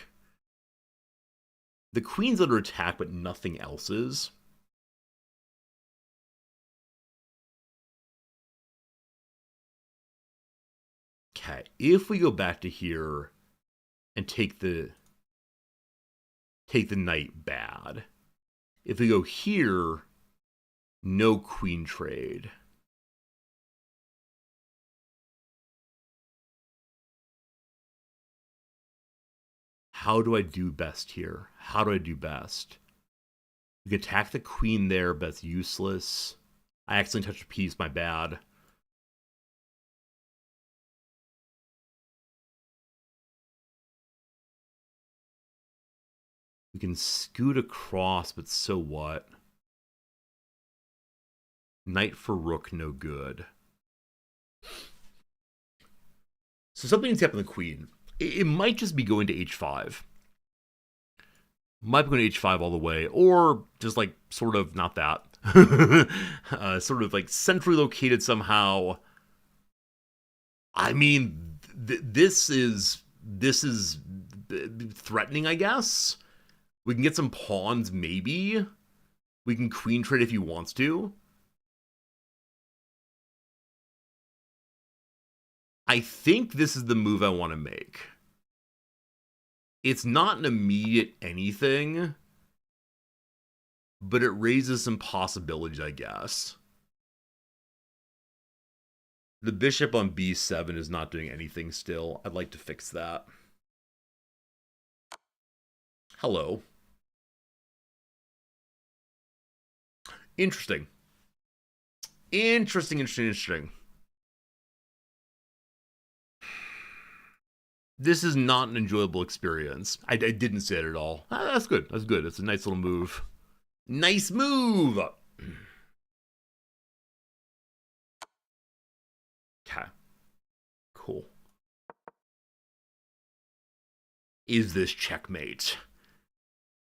The queen's under attack, but nothing else is. Okay, if we go back to here and take the knight, bad. If we go here, no queen trade. How do I do best here? How do I do best? We could attack the queen there, but it's useless. I accidentally touched a piece, my bad. We can scoot across, but so what? Knight for rook, no good. So something needs to happen to the queen. It might just be going to h5. Might be going to h5 all the way, or just like sort of not that. Sort of like centrally located somehow. I mean, this is threatening, I guess. We can get some pawns, maybe. We can queen trade if he wants to. I think this is the move I want to make. It's not an immediate anything, but it raises some possibilities, I guess. The bishop on b7 is not doing anything still. I'd like to fix that. Hello. Interesting. Interesting. This is not an enjoyable experience. I didn't say it at all. That's good. That's good. It's a nice little move. Nice move! Okay. Cool. Is this checkmate?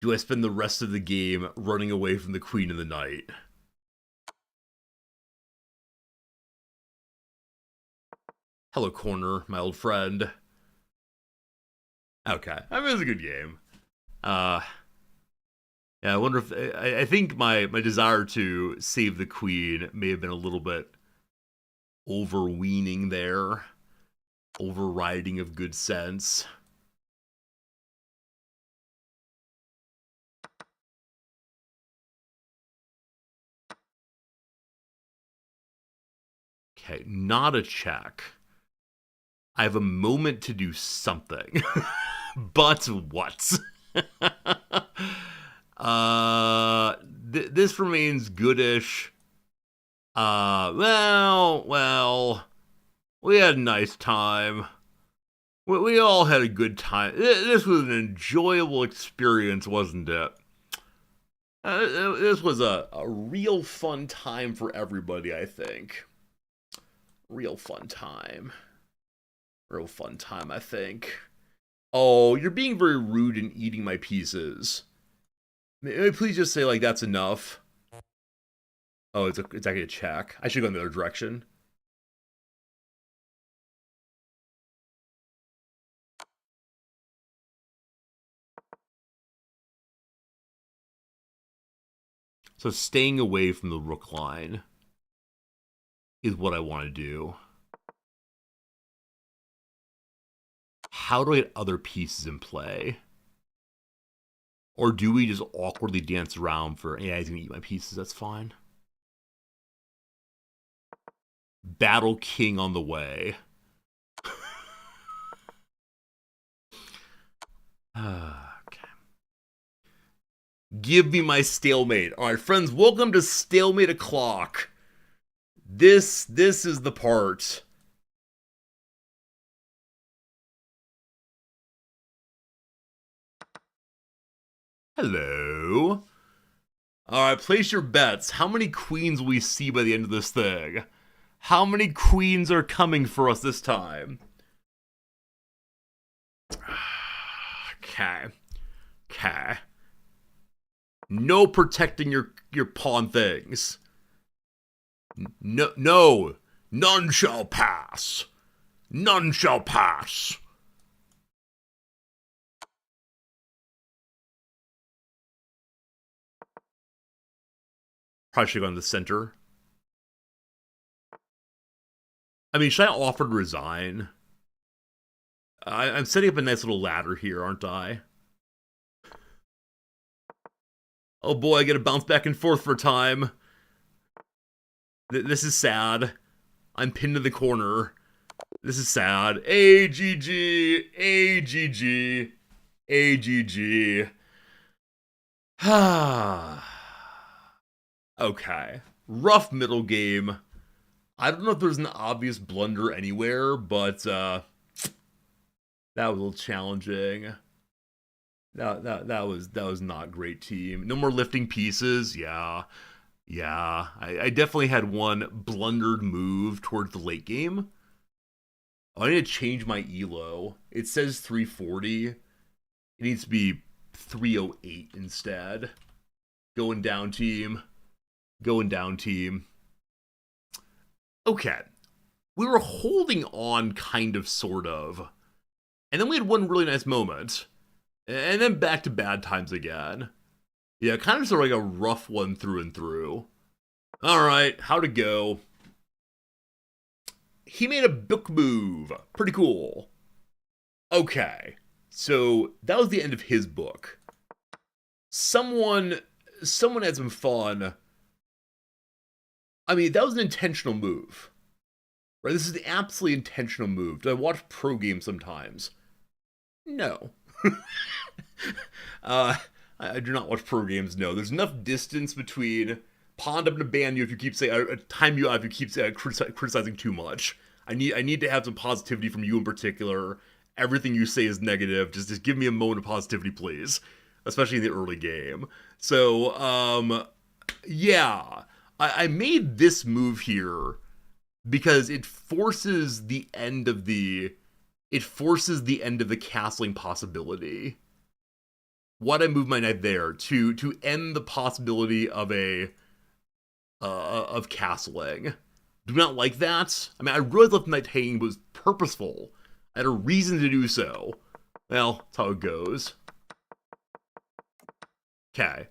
Do I spend the rest of the game running away from the queen and the knight? Hello, corner, my old friend. Okay, I mean, it was a good game. Yeah, I wonder if I think my desire to save the queen may have been a little bit overweening there, overriding of good sense. Okay, not a check. I have a moment to do something. But what? This remains goodish. Well, we had a nice time. We all had a good time. This was an enjoyable experience, wasn't it? This was a real fun time for everybody, I think. Real fun time, I think. Oh, you're being very rude and eating my pieces. May please just say, like, that's enough? Oh, it's actually a check. I should go in the other direction. So staying away from the rook line is what I want to do. How do I get other pieces in play? Or do we just awkwardly dance around for, yeah, he's going to eat my pieces, that's fine. Battle King on the way. Okay. Give me my stalemate. All right, friends, welcome to Stalemate O'Clock. This is the part. Hello. All right, place your bets. How many queens will we see by the end of this thing? How many queens are coming for us this time? Okay. Okay. No protecting your pawn things. No, no. None shall pass. None shall pass. Probably should go in the center. I mean, should I offer to resign? I'm setting up a nice little ladder here, aren't I? Oh boy, I gotta bounce back and forth for a time. This is sad. I'm pinned in the corner. This is sad. AGG. AGG. AGG. Okay. Rough middle game. I don't know if there's an obvious blunder anywhere, but that was a little challenging. That was not great, team. No more lifting pieces. Yeah. I definitely had one blundered move towards the late game. I need to change my elo. It says 340. It needs to be 308 instead. Going down, team. Going down, team. Okay. We were holding on, kind of, sort of. And then we had one really nice moment. And then back to bad times again. Yeah, kind of sort of like a rough one through and through. Alright, how'd it go? He made a book move. Pretty cool. Okay. So, that was the end of his book. Someone had some fun. I mean, that was an intentional move. Right? This is an absolutely intentional move. Do I watch pro games sometimes? No. I do not watch pro games, no. There's enough distance between pawn up to ban you if you keep saying, time you out if you keep criticizing too much. I need to have some positivity from you in particular. Everything you say is negative. Just give me a moment of positivity, please. Especially in the early game. So, yeah. I made this move here because it forces the end of the castling possibility. Why'd I move my knight there? To end the possibility of of castling. Do not like that. I mean, I realized left knight hanging was purposeful. I had a reason to do so. Well, that's how it goes. Okay.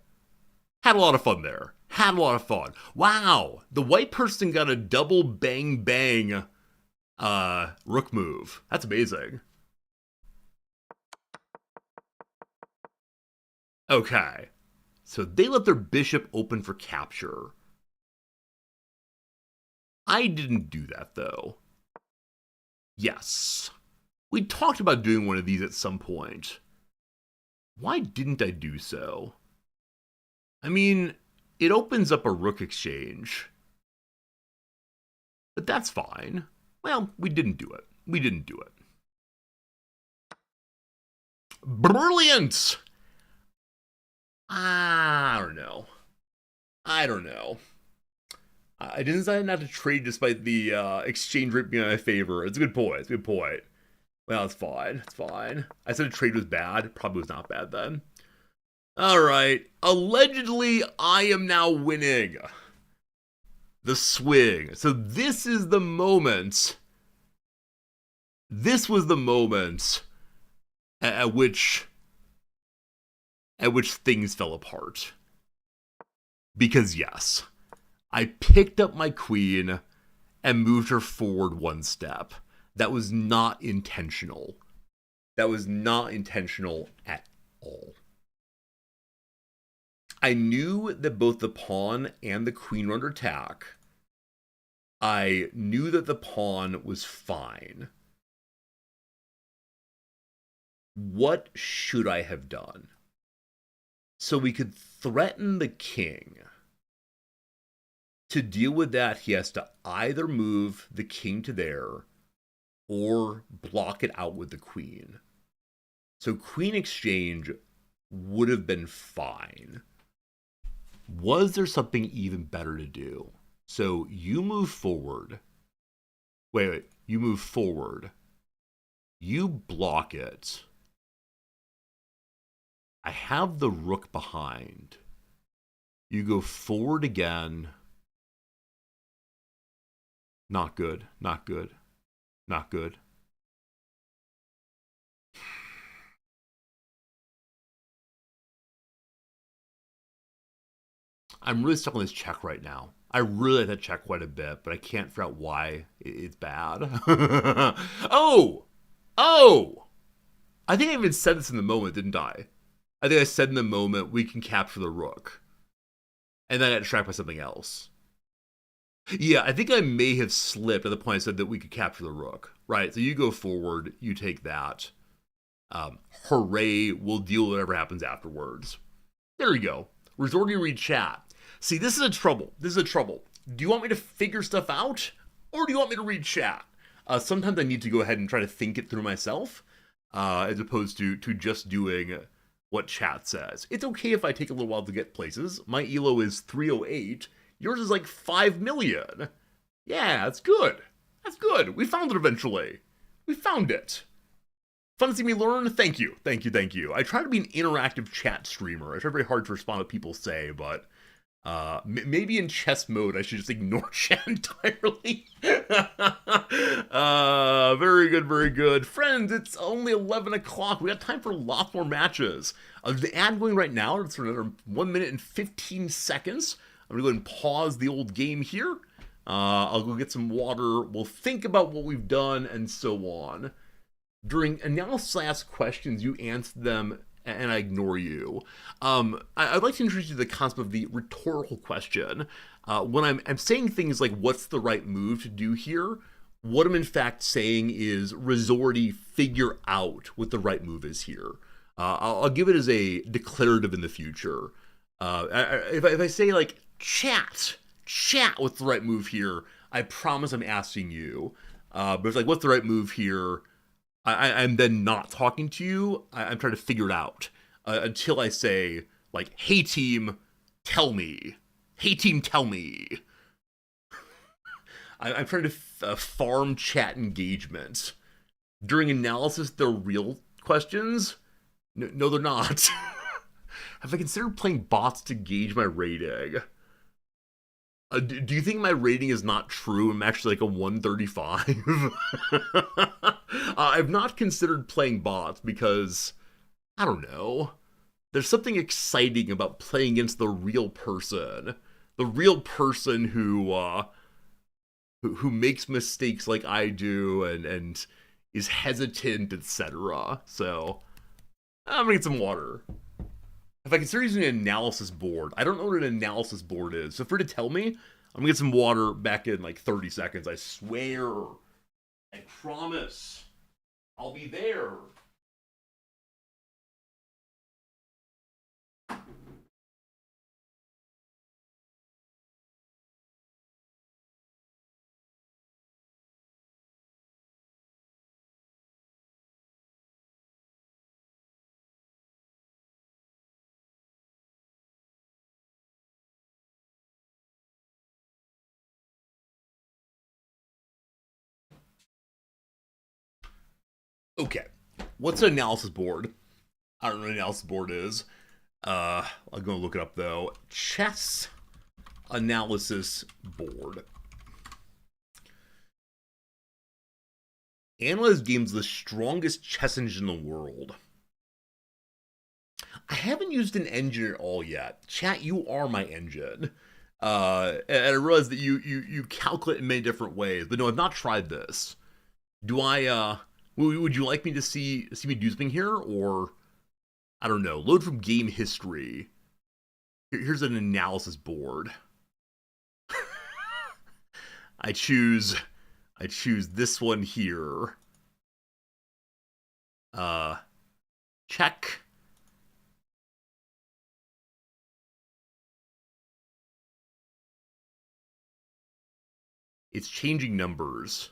Had a lot of fun there. Had a lot of fun. Wow, the white person got a double bang bang rook move. That's amazing. Okay. So they let their bishop open for capture. I didn't do that, though. Yes. We talked about doing one of these at some point. Why didn't I do so? I mean, it opens up a rook exchange. But that's fine. Well, we didn't do it. We didn't do it. Brilliant! I don't know. I didn't decide not to trade despite the exchange rate being in my favor. It's a good point. It's a good point. Well, it's fine. It's fine. I said a trade was bad. Probably was not bad then. Alright. Allegedly, I am now winning the swing. So this is the moment. This was the moment at which things fell apart. Because yes, I picked up my queen and moved her forward one step. That was not intentional. That was not intentional at all. I knew that both the pawn and the queen were under attack. I knew that the pawn was fine. What should I have done? So we could threaten the king. To deal with that, he has to either move the king to there or block it out with the queen. So queen exchange would have been fine. Was there something even better to do? So you move forward. Wait. You move forward. You block it. I have the rook behind. You go forward again. Not good. Not good. Not good. I'm really stuck on this check right now. I really like that check quite a bit, but I can't figure out why it's bad. Oh! Oh! I think I even said this in the moment, didn't I? I think I said in the moment, we can capture the rook. And then I got distracted by something else. Yeah, I think I may have slipped at the point I said that we could capture the rook. Right, so you go forward, you take that. Hooray, we'll deal with whatever happens afterwards. There you go. Resort to read chat. See, this is a trouble. This is a trouble. Do you want me to figure stuff out, or do you want me to read chat? Sometimes I need to go ahead and try to think it through myself, as opposed to just doing what chat says. It's okay if I take a little while to get places. My elo is 308. Yours is like 5 million. Yeah, that's good. That's good. We found it eventually. We found it. Fun to see me learn? Thank you. Thank you, thank you. I try to be an interactive chat streamer. I try very hard to respond to what people say, but maybe in chess mode I should just ignore chat entirely. Very good, very good. Friends, it's only 11 o'clock. We got time for lots more matches. The ad going right now. It's for another 1 minute and 15 seconds. I'm going to go ahead and pause the old game here. I'll go get some water. We'll think about what we've done and so on. During analysis, I ask questions, you answer them, and I ignore you. I'd like to introduce you to the concept of the rhetorical question. When I'm saying things like, what's the right move to do here? What I'm in fact saying is, Resorty, figure out what the right move is here. I'll give it as a declarative in the future. If I say, like, chat, what's the right move here? I promise I'm asking you. But it's like, what's the right move here? I'm then not talking to you. I'm trying to figure it out until I say, like, hey team, tell me. Hey team, tell me. I'm trying to farm chat engagement. During analysis, they're real questions. No, they're not. Have I considered playing bots to gauge my rating? Do you think my rating is not true? I'm actually like a 135. I've not considered playing bots because, I don't know, there's something exciting about playing against the real person. The real person who makes mistakes like I do and is hesitant, etc. So, I'm gonna get some water. If I consider using an analysis board, I don't know what an analysis board is. So, for to tell me, I'm gonna get some water back in like 30 seconds. I swear. I promise. I'll be there. Okay. What's an analysis board? I don't know what an analysis board is. I'll go look it up though. Chess analysis board. Analyze games the strongest chess engine in the world. I haven't used an engine at all yet. Chat, you are my engine. And I realize that you calculate in many different ways, but no, I've not tried this. Do I? Would you like me to see me do something here, or I don't know? Load from game history. Here's an analysis board. I choose this one here. Check. It's changing numbers.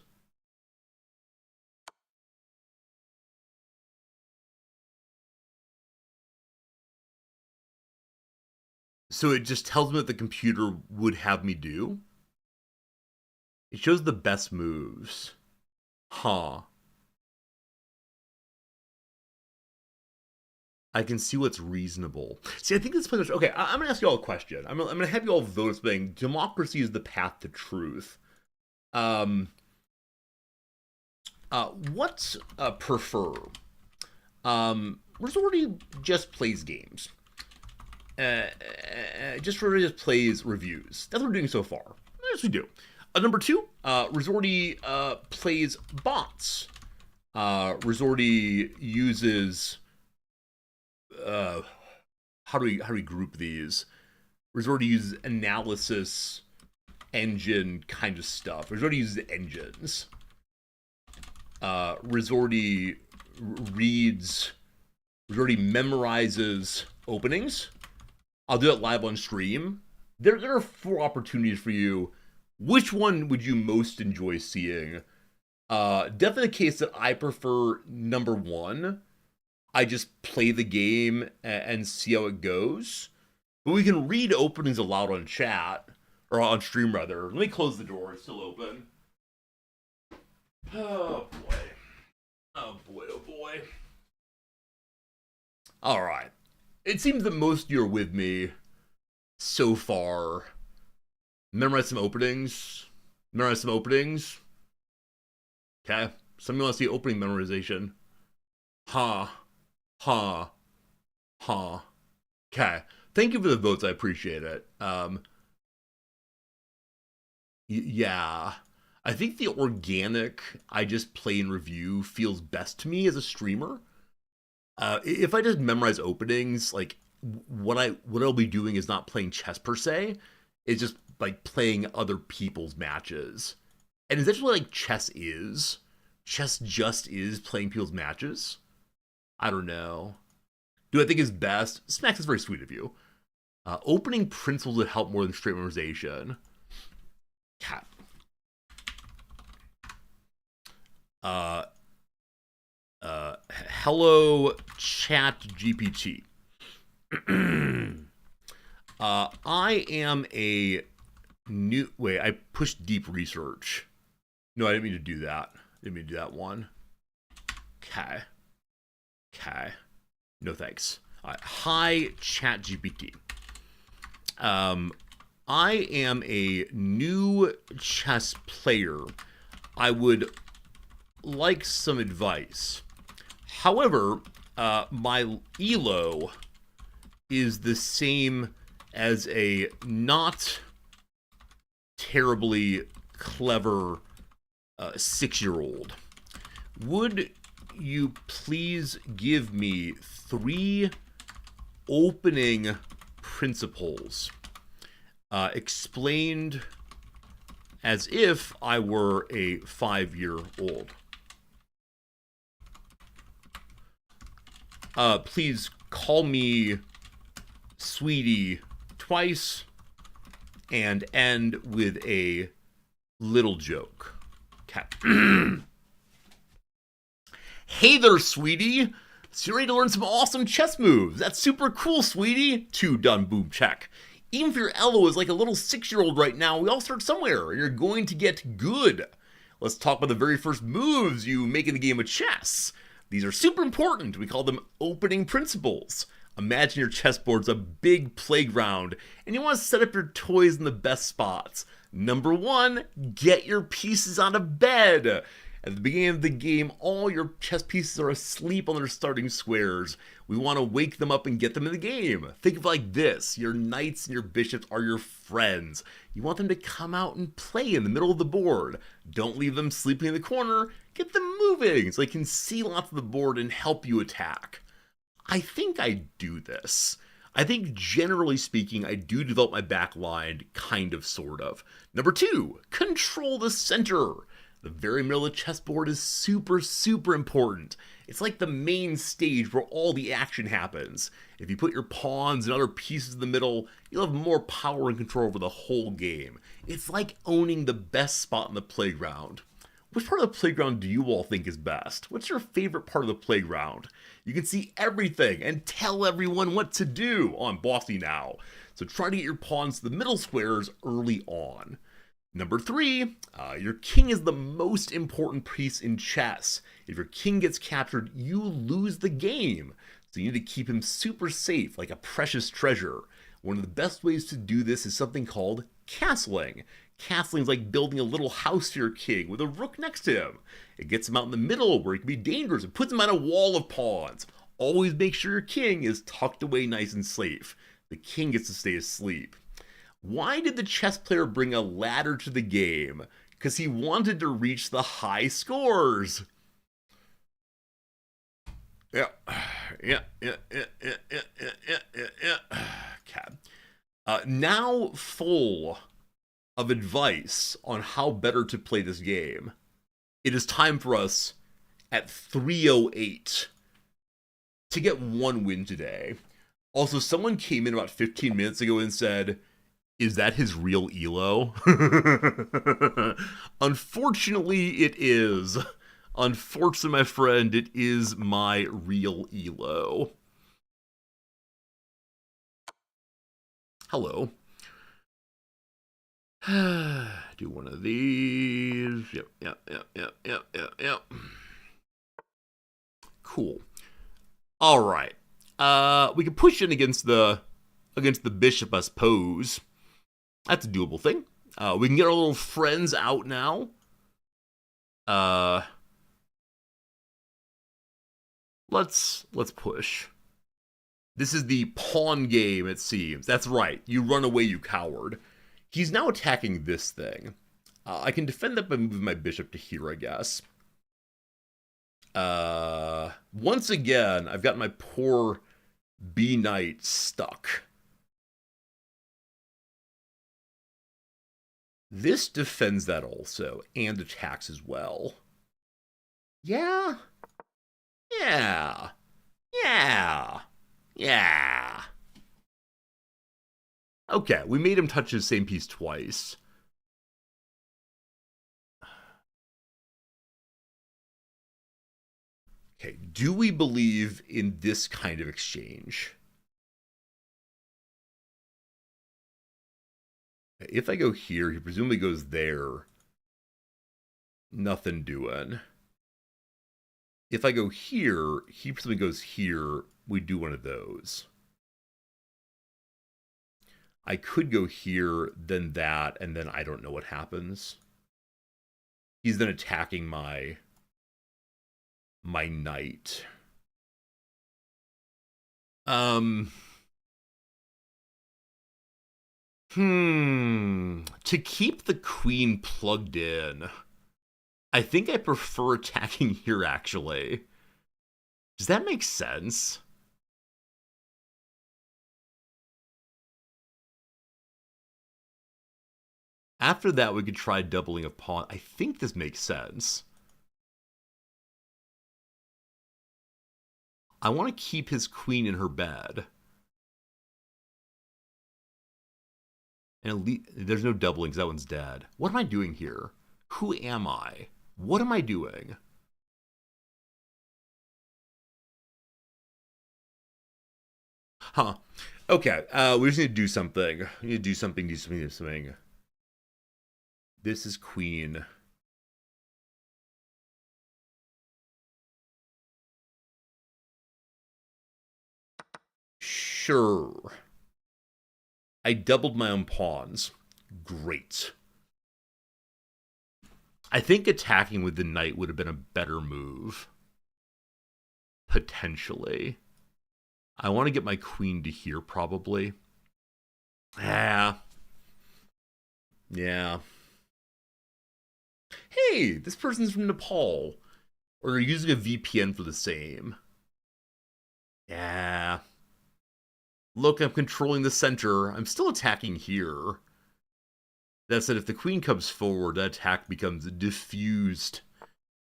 So it just tells me what the computer would have me do. It shows the best moves. Huh. I can see what's reasonable. See, I think this plays. Okay, I'm gonna ask you all a question. I'm gonna have you all vote saying democracy is the path to truth. Um, what prefer? Resorty just plays games. Just plays reviews. That's what we're doing so far. Yes, we do. Number two, Resorty plays bots. Resorty uses how do we group these? Resorty uses analysis engine kind of stuff. Resorty uses engines. Resorty reads. Resorty memorizes openings. I'll do it live on stream. There are 4 opportunities for you. Which one would you most enjoy seeing? Definitely the case that I prefer number 1. I just play the game and see how it goes. But we can read openings aloud on chat, or on stream rather. Let me close the door, it's still open. Oh boy. Oh boy, oh boy. Alright. It seems that most of you are with me so far. Memorize some openings. Memorize some openings. Okay. Some of you want to see opening memorization. Ha. Ha. Ha. Okay. Thank you for the votes. I appreciate it. Yeah. I think the organic, I just play and review feels best to me as a streamer. If I just memorize openings, like what I'll be doing is not playing chess per se. It's just like playing other people's matches. And is that what like chess is? Chess just is playing people's matches? I don't know. Do I think it's best? Smacks is very sweet of you. Opening principles would help more than straight memorization. Cat. Hello, Chat GPT. I am a new. Wait, I pushed deep research. No, I didn't mean to do that. Didn't mean to do that one. Okay. Okay. No thanks. Hi, Chat GPT. I am a new chess player. I would like some advice. However, my elo is the same as a not terribly clever 6-year-old. Would you please give me 3 opening principles explained as if I were a 5-year-old? Please call me sweetie twice and end with a little joke. Okay. Hey there, sweetie. So you're ready to learn some awesome chess moves. That's super cool, sweetie. 2 done, boom, check. Even if your elo is like a little 6-year-old right now, we all start somewhere, and you're going to get good. Let's talk about the very first moves you make in the game of chess. These are super important. We call them opening principles. Imagine your chessboard's a big playground, and you want to set up your toys in the best spots. Number 1, get your pieces out of bed. At the beginning of the game, all your chess pieces are asleep on their starting squares. We want to wake them up and get them in the game. Think of it like this. Your knights and your bishops are your friends. You want them to come out and play in the middle of the board. Don't leave them sleeping in the corner. Get them moving so they can see lots of the board and help you attack. I think I do this. I think generally speaking, I do develop my back line, kind of, sort of. Number 2, control the center. The very middle of the chessboard is super, super important. It's like the main stage where all the action happens. If you put your pawns and other pieces in the middle, you'll have more power and control over the whole game. It's like owning the best spot in the playground. Which part of the playground do you all think is best? What's your favorite part of the playground? You can see everything and tell everyone what to do. Oh, I'm bossy now. So try to get your pawns to the middle squares early on. Number 3, your king is the most important piece in chess. If your king gets captured, you lose the game. So you need to keep him super safe, like a precious treasure. One of the best ways to do this is something called castling. Castling's like building a little house to your king with a rook next to him. It gets him out in the middle where he can be dangerous. It puts him on a wall of pawns. Always make sure your king is tucked away nice and safe. The king gets to stay asleep. Why did the chess player bring a ladder to the game? Because he wanted to reach the high scores. Yeah. Okay. Now full of advice on how better to play this game, it is time for us at 3:08 to get one win today. Also, someone came in about 15 minutes ago and said, is that his real Elo? Unfortunately, it is. Unfortunately, my friend, it is my real Elo. Hello. Do one of these. Yep. Cool. All right. We can push in against the bishop, I suppose. That's a doable thing. We can get our little friends out now. Let's push. This is the pawn game, it seems. That's right. You run away, you coward. He's now attacking this thing. I can defend that by moving my bishop to here, I guess. Once again, I've got my poor B knight stuck. This defends that also, and attacks as well. Yeah. Okay, we made him touch the same piece twice. Okay, do we believe in this kind of exchange? If I go here, he presumably goes there. Nothing doing. If I go here, he presumably goes here. We do one of those. I could go here, then that, and then I don't know what happens. He's then attacking my knight. To keep the queen plugged in, I think I prefer attacking here, actually. Does that make sense? After that, we could try doubling a pawn. I think this makes sense. I want to keep his queen in her bed. And there's no doubling because that one's dead. What am I doing here? Who am I? What am I doing? Huh. Okay, we just need to do something. We need to do something. This is queen. Sure. I doubled my own pawns. Great. I think attacking with the knight would have been a better move. Potentially. I want to get my queen to here, probably. Yeah. Hey, this person's from Nepal. Or they're using a VPN for the same. Yeah. Look, I'm controlling the center. I'm still attacking here. That said, if the queen comes forward, that attack becomes diffused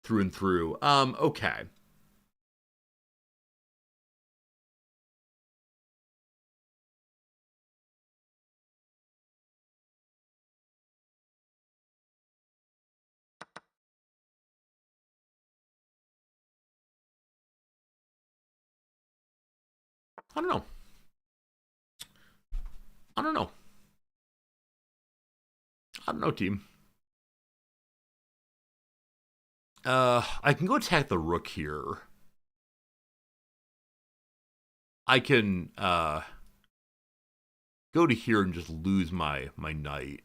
through and through. Okay. I don't know, team. I can go attack the rook here. I can go to here and just lose my knight.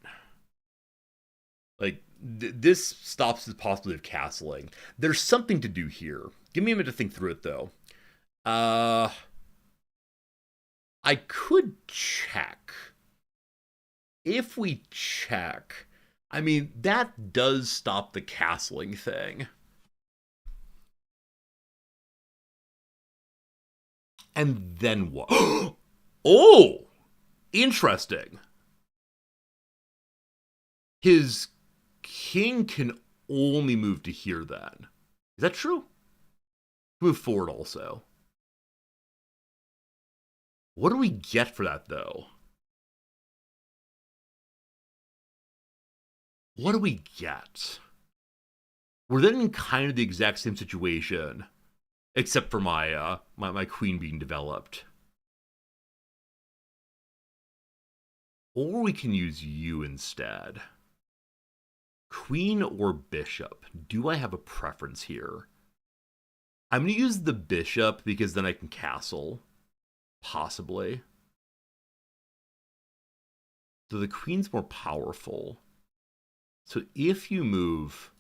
Like, this stops the possibility of castling. There's something to do here. Give me a minute to think through it, though. I could check. If we check, I mean, that does stop the castling thing. And then what? Oh! Interesting. His king can only move to here then. Is that true? Move forward also. What do we get for that, though? What do we get? We're then in kind of the exact same situation, except for my queen being developed. Or we can use you instead. Queen or bishop? Do I have a preference here? I'm going to use the bishop because then I can castle. Possibly. So the queen's more powerful. So if you move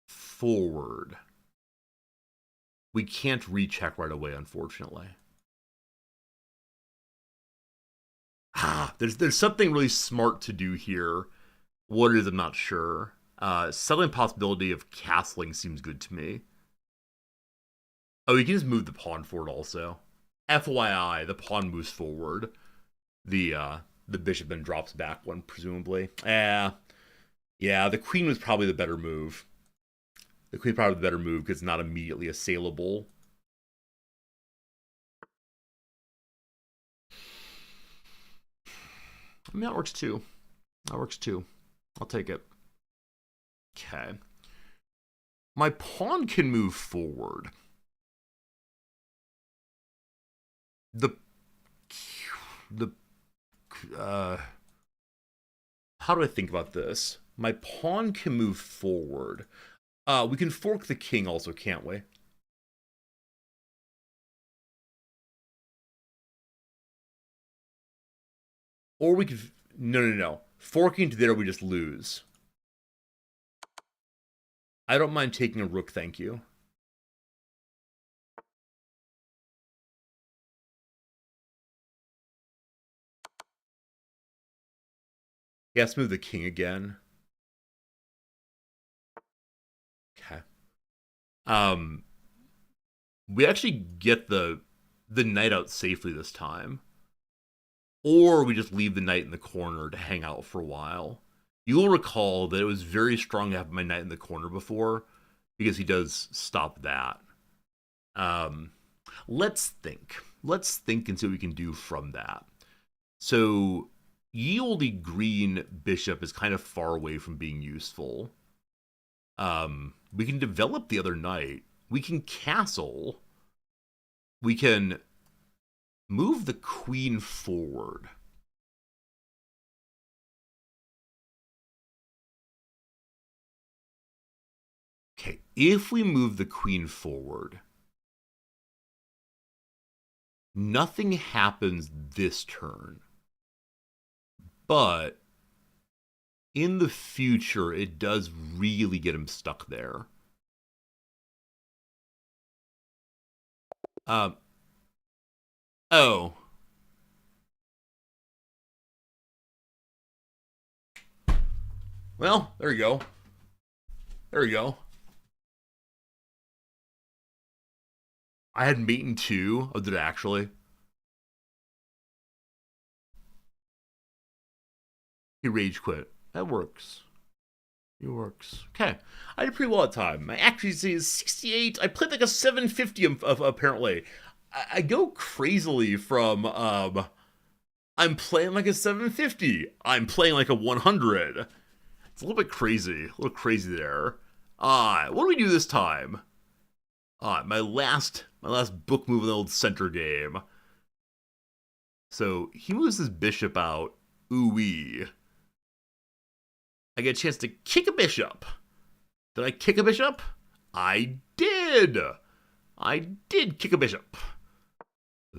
forward, we can't recheck right away, unfortunately. There's something really smart to do here. What it is, I'm not sure. Settling possibility of castling seems good to me. Oh, you can just move the pawn forward also. FYI, the pawn moves forward. The bishop then drops back one, presumably. Yeah, the queen was probably the better move. The queen probably the better move because it's not immediately assailable. I mean, that works too. I'll take it. Okay. My pawn can move forward. How do I think about this? My pawn can move forward. We can fork the king also, can't we? Or we could... No. Forking to there, we just lose. I don't mind taking a rook, thank you. Yeah, let's move the king again. Okay. We actually get the knight out safely this time. Or we just leave the knight in the corner to hang out for a while. You'll recall that it was very strong to have my knight in the corner before, because he does stop that. Let's think. Let's think and see what we can do from that. So, yieldy green bishop is kind of far away from being useful. We can develop the other knight. We can castle. We can move the queen forward. Okay, if we move the queen forward, nothing happens this turn. But in the future, it does really get him stuck there. Oh. Well, there you go. I had mate in 2. Oh, did it actually? He rage quit. That works. It works. Okay. I did pretty well at time. My accuracy is 68. I played like a 750 apparently. I go crazily from I'm playing like a 750. I'm playing like a 100. It's a little bit crazy. A little crazy there. What do we do this time? My last book move in the old center game. So he moves his bishop out. Ooh-wee. I get a chance to kick a bishop. Did I kick a bishop? I did. I did kick a bishop.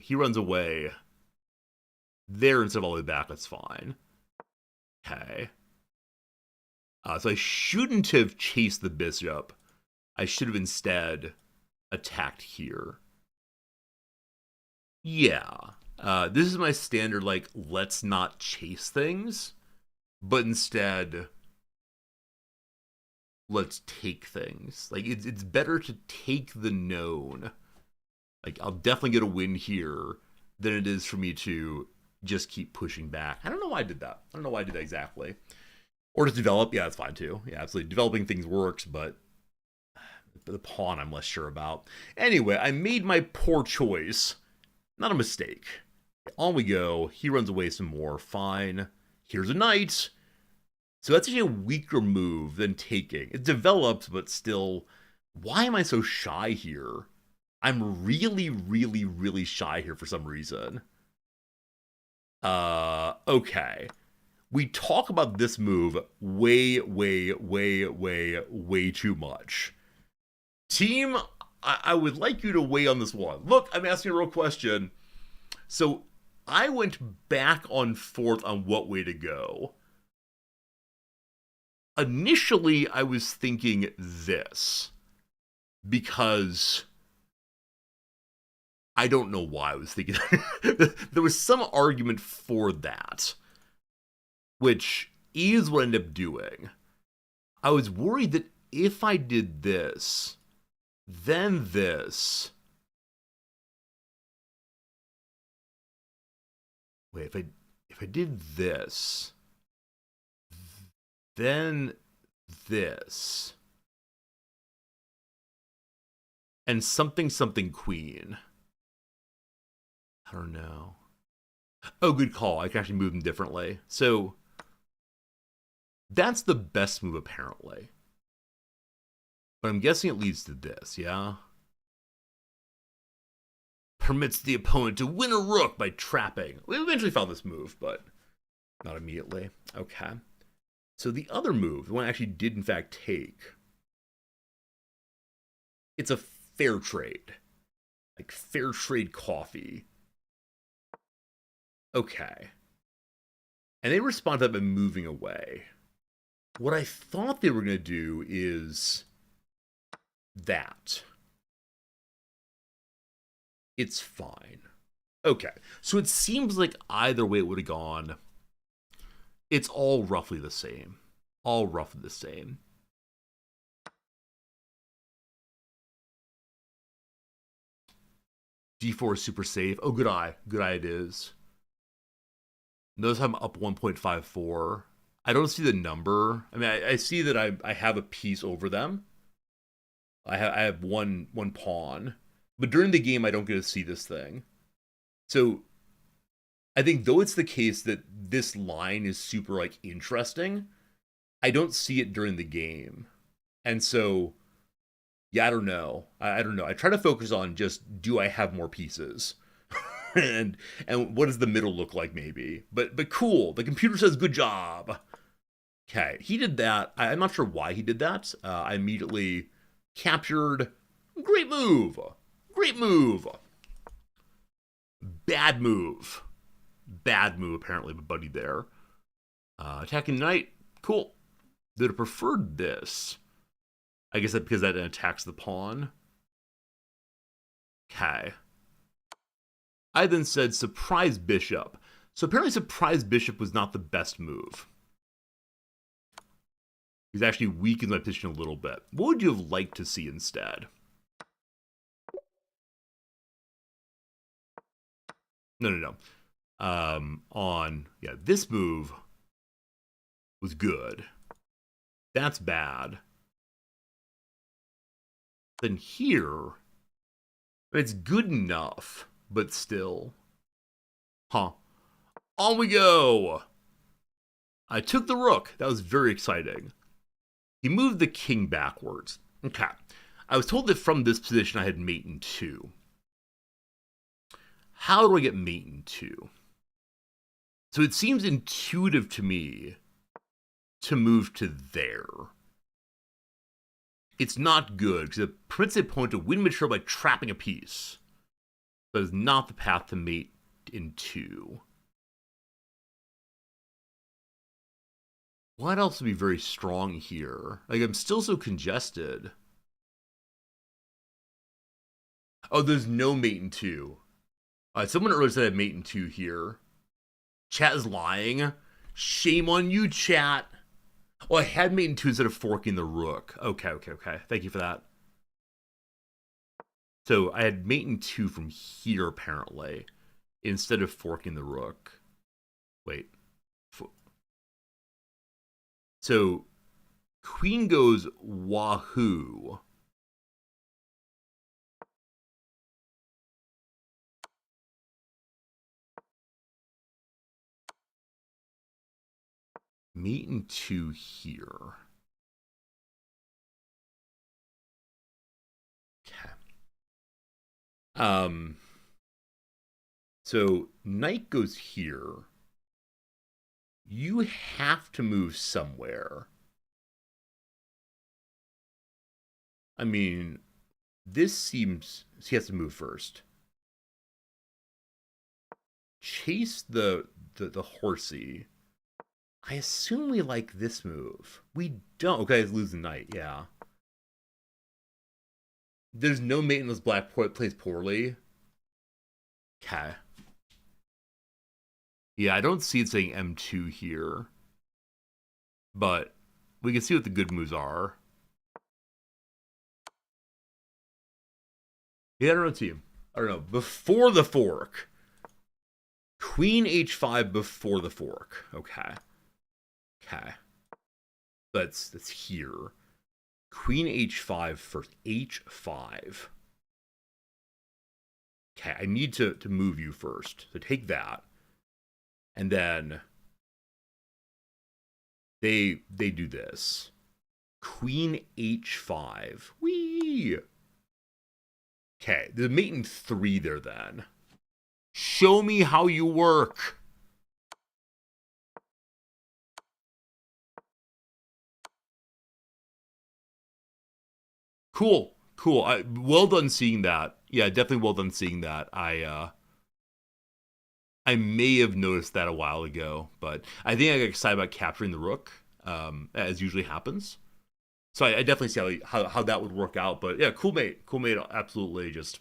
he runs away there instead of all the way back. That's fine. Okay. So I shouldn't have chased the bishop. I should have instead attacked here. Yeah. This is my standard, like, let's not chase things, but instead, let's take things. Like, it's better to take the known. Like, I'll definitely get a win here than it is for me to just keep pushing back. I don't know why I did that. I don't know why I did that exactly. Or just develop. Yeah, that's fine too. Yeah, absolutely. Developing things works, but the pawn I'm less sure about. Anyway, I made my poor choice. Not a mistake. On we go. He runs away some more. Fine. Here's a knight. So that's actually a weaker move than taking. It develops, but still, why am I so shy here? I'm really, really, really shy here for some reason. Okay. We talk about this move way, way, way, way, way too much. Team, I would like you to weigh on this one. Look, I'm asking a real question. So I went back on forth on what way to go. Initially, I was thinking this because I don't know why I was thinking there was some argument for that, which is what I ended up doing. I was worried that if I did this, then this. Wait, if I did this, then this, and something queen. I don't know. Oh, good call. I can actually move them differently. So that's the best move apparently. But I'm guessing it leads to this, yeah? Permits the opponent to win a rook by trapping. We eventually found this move, but not immediately. Okay. So the other move, the one I actually did in fact take, it's a fair trade. Like fair trade coffee. Okay. And they respond to that by moving away. What I thought they were going to do is that. It's fine. Okay. So it seems like either way it would have gone, it's all roughly the same. All roughly the same. D4 is super safe. Oh, good eye. Good eye it is. Notice I'm up 1.54. I don't see the number. I mean, I see that I have a piece over them. I have one pawn. But during the game, I don't get to see this thing. So I think though it's the case that this line is super, like, interesting, I don't see it during the game. And so, yeah, I don't know. I don't know. I try to focus on just, do I have more pieces? and what does the middle look like maybe? But cool. The computer says good job. Okay, he did that. I'm not sure why he did that. I immediately captured. Great move. Great move. Bad move. Bad move, apparently, but buddy there. Attacking knight. Cool. They'd have preferred this. I guess that because that attacks the pawn. Okay. I then said surprise bishop. So apparently surprise bishop was not the best move. He's actually weakened my position a little bit. What would you have liked to see instead? No. Yeah, this move was good. That's bad. Then here, it's good enough, but still. Huh. On we go! I took the rook. That was very exciting. He moved the king backwards. Okay. I was told that from this position I had mate in 2. How do I get mate in 2? So it seems intuitive to me to move to there. It's not good because it permits the opponent to win mature by trapping a piece. but it's not the path to mate in 2. What else would be very strong here? Like, I'm still so congested. Oh, there's no mate in 2. Someone earlier said I had mate in 2 here. Chat is lying. Shame on you, chat. Oh, I had mate in 2 instead of forking the rook. Okay. Thank you for that. So I had mate in 2 from here, apparently, instead of forking the rook. Wait. So queen goes wahoo. Mate in 2 here. Okay. So knight goes here. You have to move somewhere. I mean, this seems he has to move first. Chase the horsey. I assume we like this move. We don't. Okay, let's lose the knight. Yeah. There's no mate unless black plays poorly. Okay. Yeah, I don't see it saying M2 here. But we can see what the good moves are. Yeah, I don't know, team. I don't know. Before the fork. Queen H5 before the fork. Okay. That's here. Queen H5 first. H5. Okay, I need to move you first. So take that. And then they do this. Queen H5. Whee! Okay, there's a mate in 3 there then. Show me how you work. Cool. Well done seeing that. Yeah, definitely well done seeing that. I may have noticed that a while ago, but I think I got excited about capturing the rook, as usually happens. So I definitely see how that would work out. But yeah, cool mate, absolutely. Just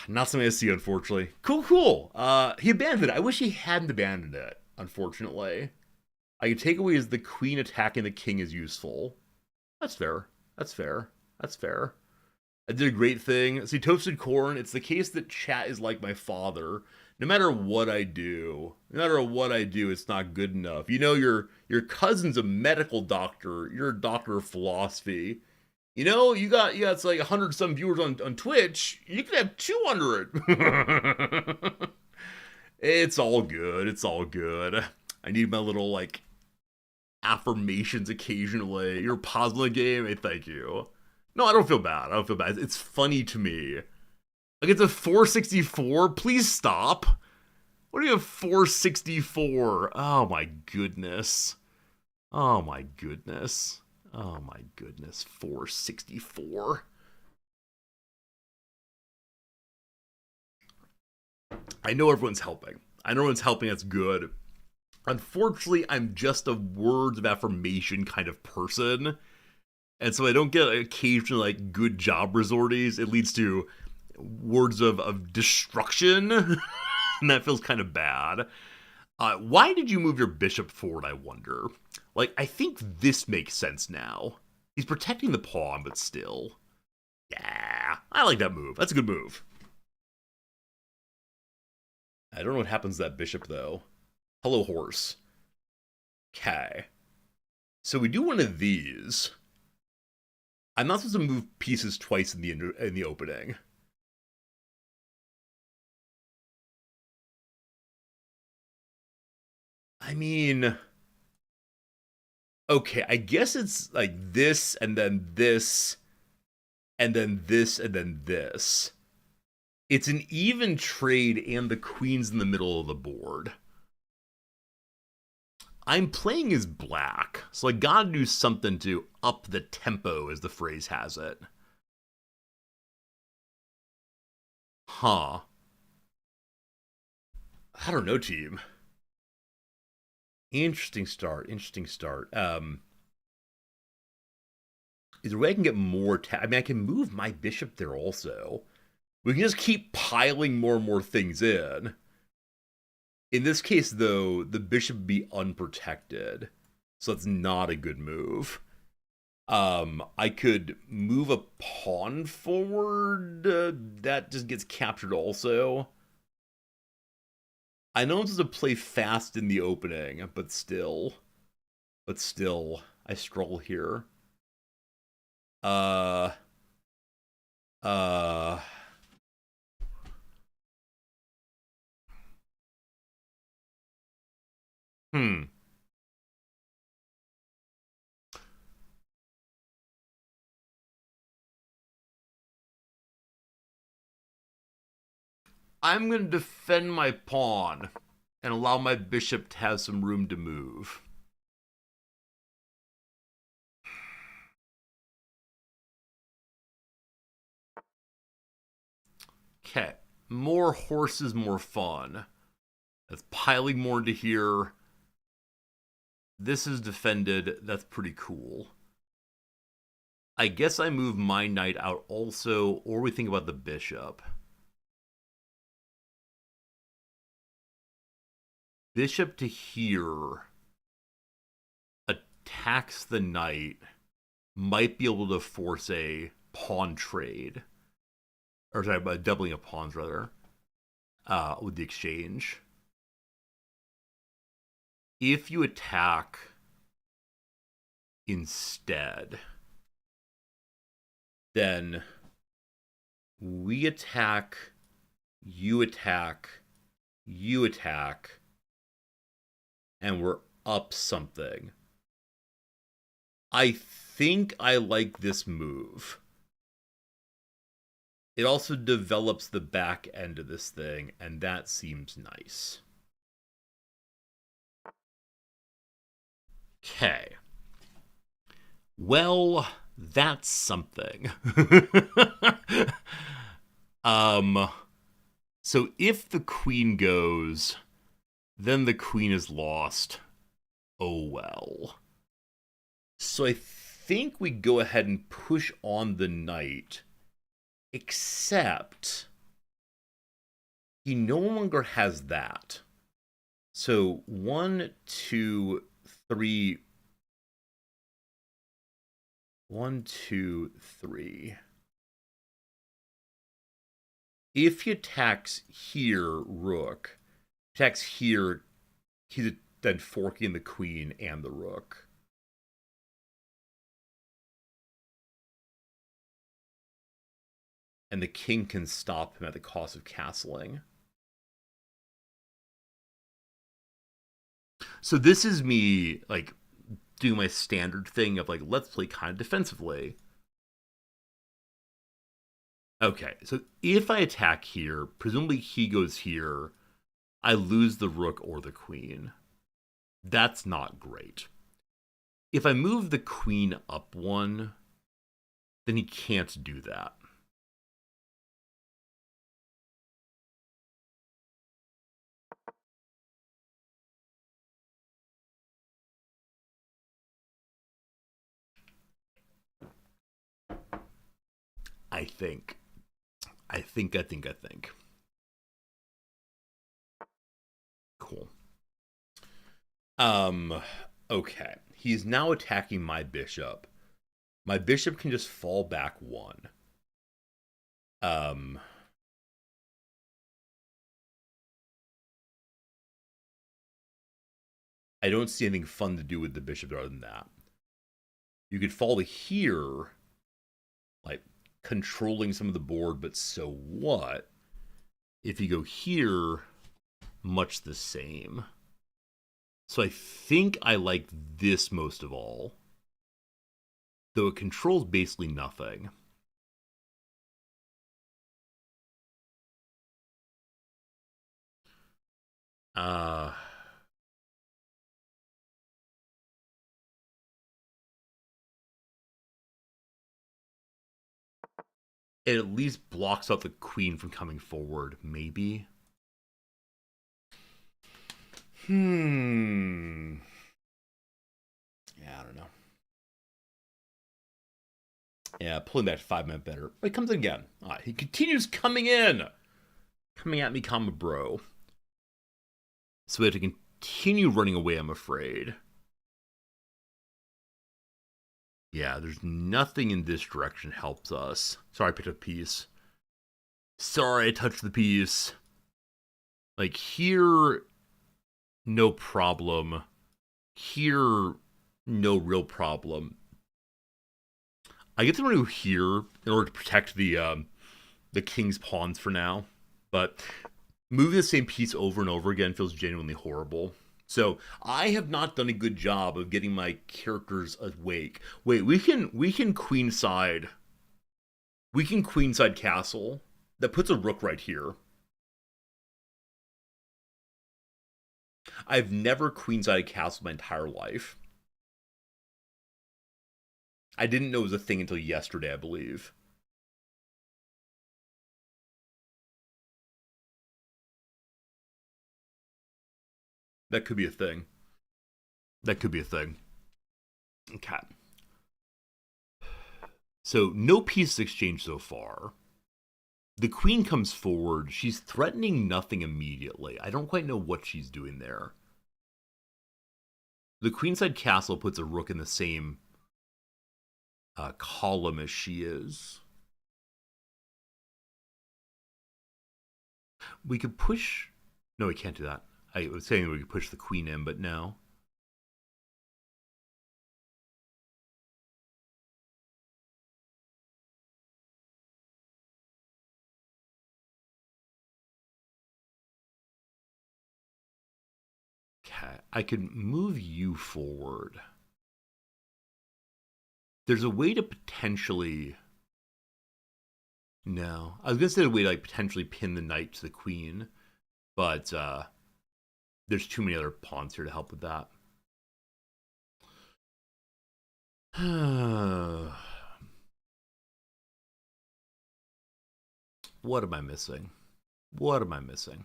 not something I see, unfortunately. Cool. He abandoned it. I wish he hadn't abandoned it, unfortunately. I could take away is the queen attacking the king is useful. That's fair. I did a great thing. See, Toasted Corn, it's the case that chat is like my father. No matter what I do, it's not good enough. You know, your cousin's a medical doctor. You're a doctor of philosophy. You know, you got it's like 100 some viewers on Twitch. You could have 200. It's all good. I need my little like affirmations occasionally. You're positive in the game. Hey, thank you. No, I don't feel bad. It's funny to me. Like, it's a 464. Please stop. What do you have 464? Oh my goodness. 464. I know everyone's helping. That's good. Unfortunately, I'm just a words of affirmation kind of person. And so I don't get occasional like good job resorties. It leads to words of destruction. And that feels kind of bad. Why did you move your bishop forward, I wonder? Like, I think this makes sense now. He's protecting the pawn, but still. Yeah, I like that move. That's a good move. I don't know what happens to that bishop, though. Hello, horse. Okay. So we do one of these. I'm not supposed to move pieces twice in the opening. I mean, okay, I guess it's like this and then this and then this and then this. It's an even trade and the queen's in the middle of the board. I'm playing as black, so I gotta do something to up the tempo, as the phrase has it. Huh. I don't know, team. Interesting start. Interesting start. Is there a way I can get more? I mean, I can move my bishop there also. We can just keep piling more and more things in. In this case, though, the bishop would be unprotected, so that's not a good move. I could move a pawn forward. That just gets captured also. I know I'm supposed to play fast in the opening, but still, I struggle here. Uh, uh, hmm. I'm gonna defend my pawn and allow my bishop to have some room to move. Okay, more horses, more fun. That's piling more into here. This is defended. That's pretty cool. I guess I move my knight out also, or we think about the bishop. Bishop to here attacks the knight, might be able to force a pawn trade. Or sorry, doubling of pawns, rather, with the exchange. If you attack instead, then we attack, you attack, you attack, and we're up something. I think I like this move. It also develops the back end of this thing, and that seems nice. Okay. Well, that's something. um so if the queen goes, then the queen is lost. Oh well. So I think we go ahead and push on the knight, except he no longer has that. So 1, 2, 3. 1, 2, 3. If he attacks here, rook, attacks here, he's then forking the queen and the rook. And the king can stop him at the cost of castling. So this is me, like, doing my standard thing of, like, let's play kind of defensively. Okay, so if I attack here, presumably he goes here, I lose the rook or the queen. That's not great. If I move the queen up one, then he can't do that. I think. I think. Cool. Okay. He's now attacking my bishop. My bishop can just fall back one. Um I don't see anything fun to do with the bishop other than that. You could fall to here, like controlling some of the board, but so what? If you go here, much the same. So I think I like this most of all. Though it controls basically nothing. Uh It at least blocks out the queen from coming forward, maybe. Yeah, I don't know. Yeah, pulling that 5 minute better. He comes in again. All right, he continues coming in. Coming at me, comma bro. So we have to continue running away, I'm afraid. Yeah, there's nothing in this direction helps us. Sorry, I picked up piece. Sorry, I touched the piece. Like, here, no problem. Here, no real problem. I get to move here in order to protect the king's pawns for now, but moving the same piece over and over again feels genuinely horrible. So I have not done a good job of getting my characters awake. Wait, we can queenside. We can queenside castle. That puts a rook right here. I've never queenside a castle my entire life. I didn't know it was a thing until yesterday, I believe. That could be a thing. That could be a thing. Okay. So, no pieces exchanged so far. The queen comes forward. She's threatening nothing immediately. I don't quite know what she's doing there. The queenside castle puts a rook in the same column as she is. We could push... No, we can't do that. I was saying we could push the queen in, but no. Okay, I could move you forward. There's a way to potentially... No. I was going to say a way to like, potentially pin the knight to the queen, but there's too many other pawns here to help with that. What am I missing? What am I missing?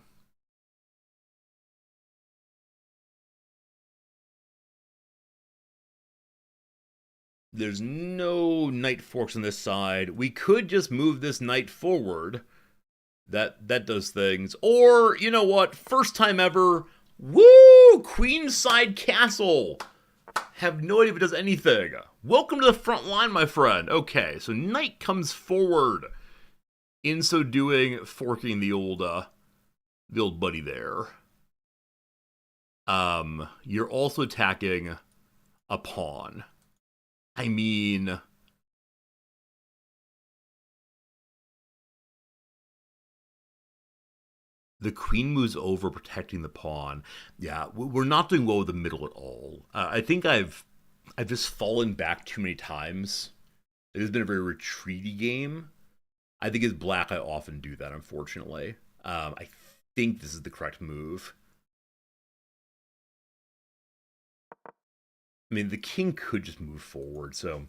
There's no knight forks on this side. We could just move this knight forward. That does things. Or, you know what? First time ever. Woo! Queenside Castle. Have no idea if it does anything. Welcome to the front line, my friend. Okay, so knight comes forward. In so doing, forking the old buddy there. You're also attacking a pawn. I mean, the queen moves over, protecting the pawn. Yeah, we're not doing well with the middle at all. I think I've just fallen back too many times. It has been a very retreaty game. I think as black, I often do that, unfortunately. I think this is the correct move. I mean, the king could just move forward, so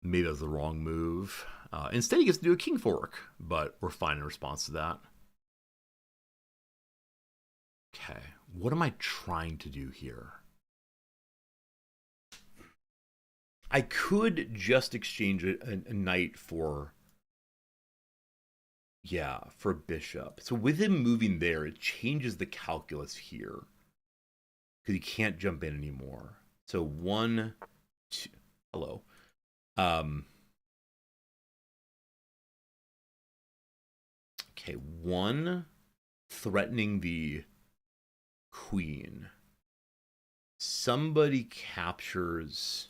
maybe that was the wrong move. Instead, he gets to do a king fork, but we're fine in response to that. Okay, what am I trying to do here? I could just exchange a knight for... Yeah, for a bishop. So with him moving there, it changes the calculus here. Because he can't jump in anymore. So 1, 2... Hello. Okay, 1, threatening the queen. Somebody captures...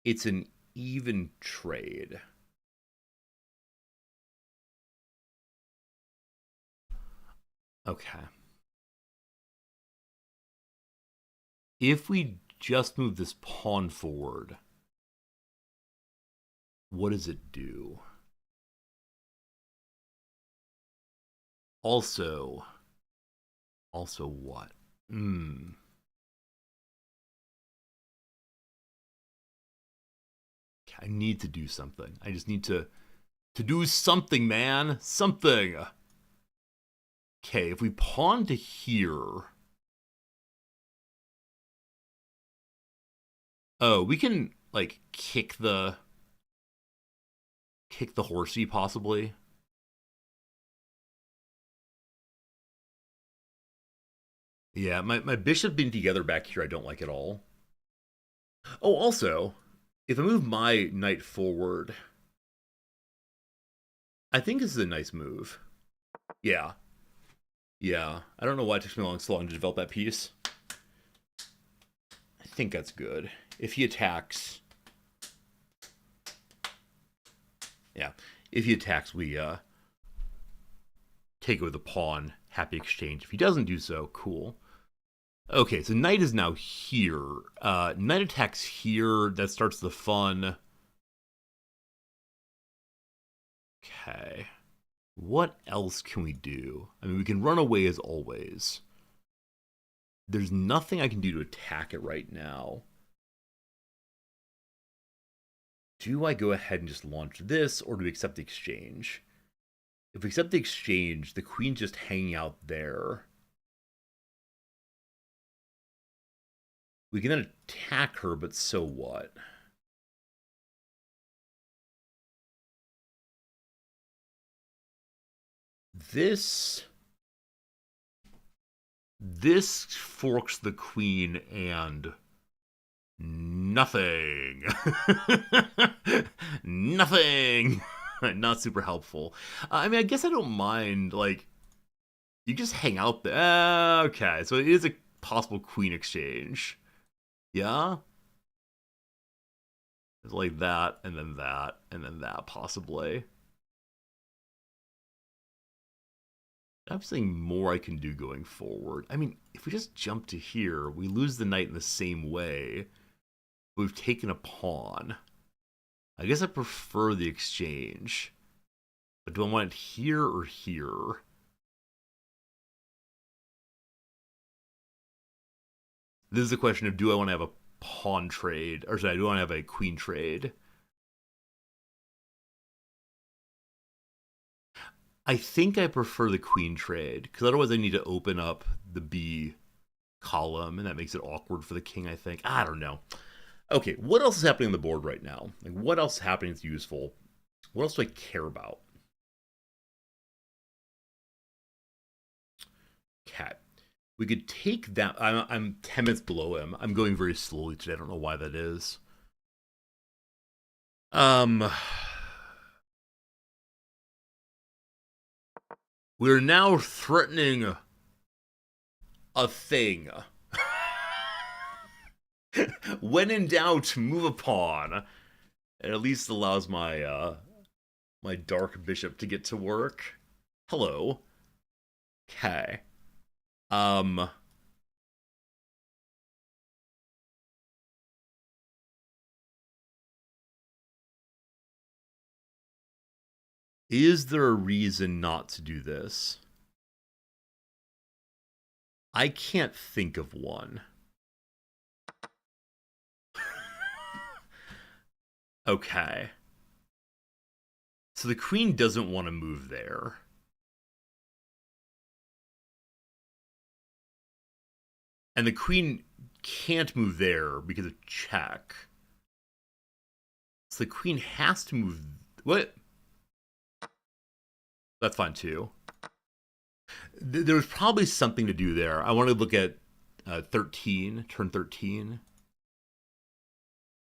It's an even trade. Okay. If we just move this pawn forward, what does it do? Also what? I need to do something. I just need to do something, man. Something. Okay, if we pawn to here. Oh, we can like kick the horsey possibly. Yeah, my bishop being together back here I don't like at all. Oh, also, if I move my knight forward, I think this is a nice move. Yeah. Yeah. I don't know why it took me so long to develop that piece. I think that's good. If he attacks... Yeah. If he attacks, we take it with a pawn. Happy exchange. If he doesn't do so, cool. Okay, so knight is now here. Knight attacks here. That starts the fun. Okay. What else can we do? I mean, we can run away as always. There's nothing I can do to attack it right now. Do I go ahead and just launch this, or do we accept the exchange? If we accept the exchange, the queen's just hanging out there. We can then attack her, but so what? This forks the queen and nothing. Nothing. Not super helpful. I mean, I guess I don't mind, like, you just hang out there. Okay, so it is a possible queen exchange. Yeah? It's like that, and then that, and then that, possibly. I'm saying more I can do going forward. I mean, if we just jump to here, we lose the knight in the same way. We've taken a pawn. I guess I prefer the exchange. But do I want it here or here? This is a question of, do I want to have a pawn trade? Or sorry, do I want to have a queen trade? I think I prefer the queen trade, because otherwise I need to open up the B column, and that makes it awkward for the king, I think. I don't know. Okay, what else is happening on the board right now? Like, what else is happening that's useful? What else do I care about? Cat. We could take that. I'm 10 minutes below him. I'm going very slowly today. I don't know why that is. We're now threatening a thing. When in doubt, move a pawn. It at least allows my my dark bishop to get to work. Hello. Okay. Is there a reason not to do this? I can't think of one. Okay. So the queen doesn't want to move there. And the queen can't move there because of check. So the queen has to move... What? That's fine too. There was probably something to do there. I want to look at 13, turn 13.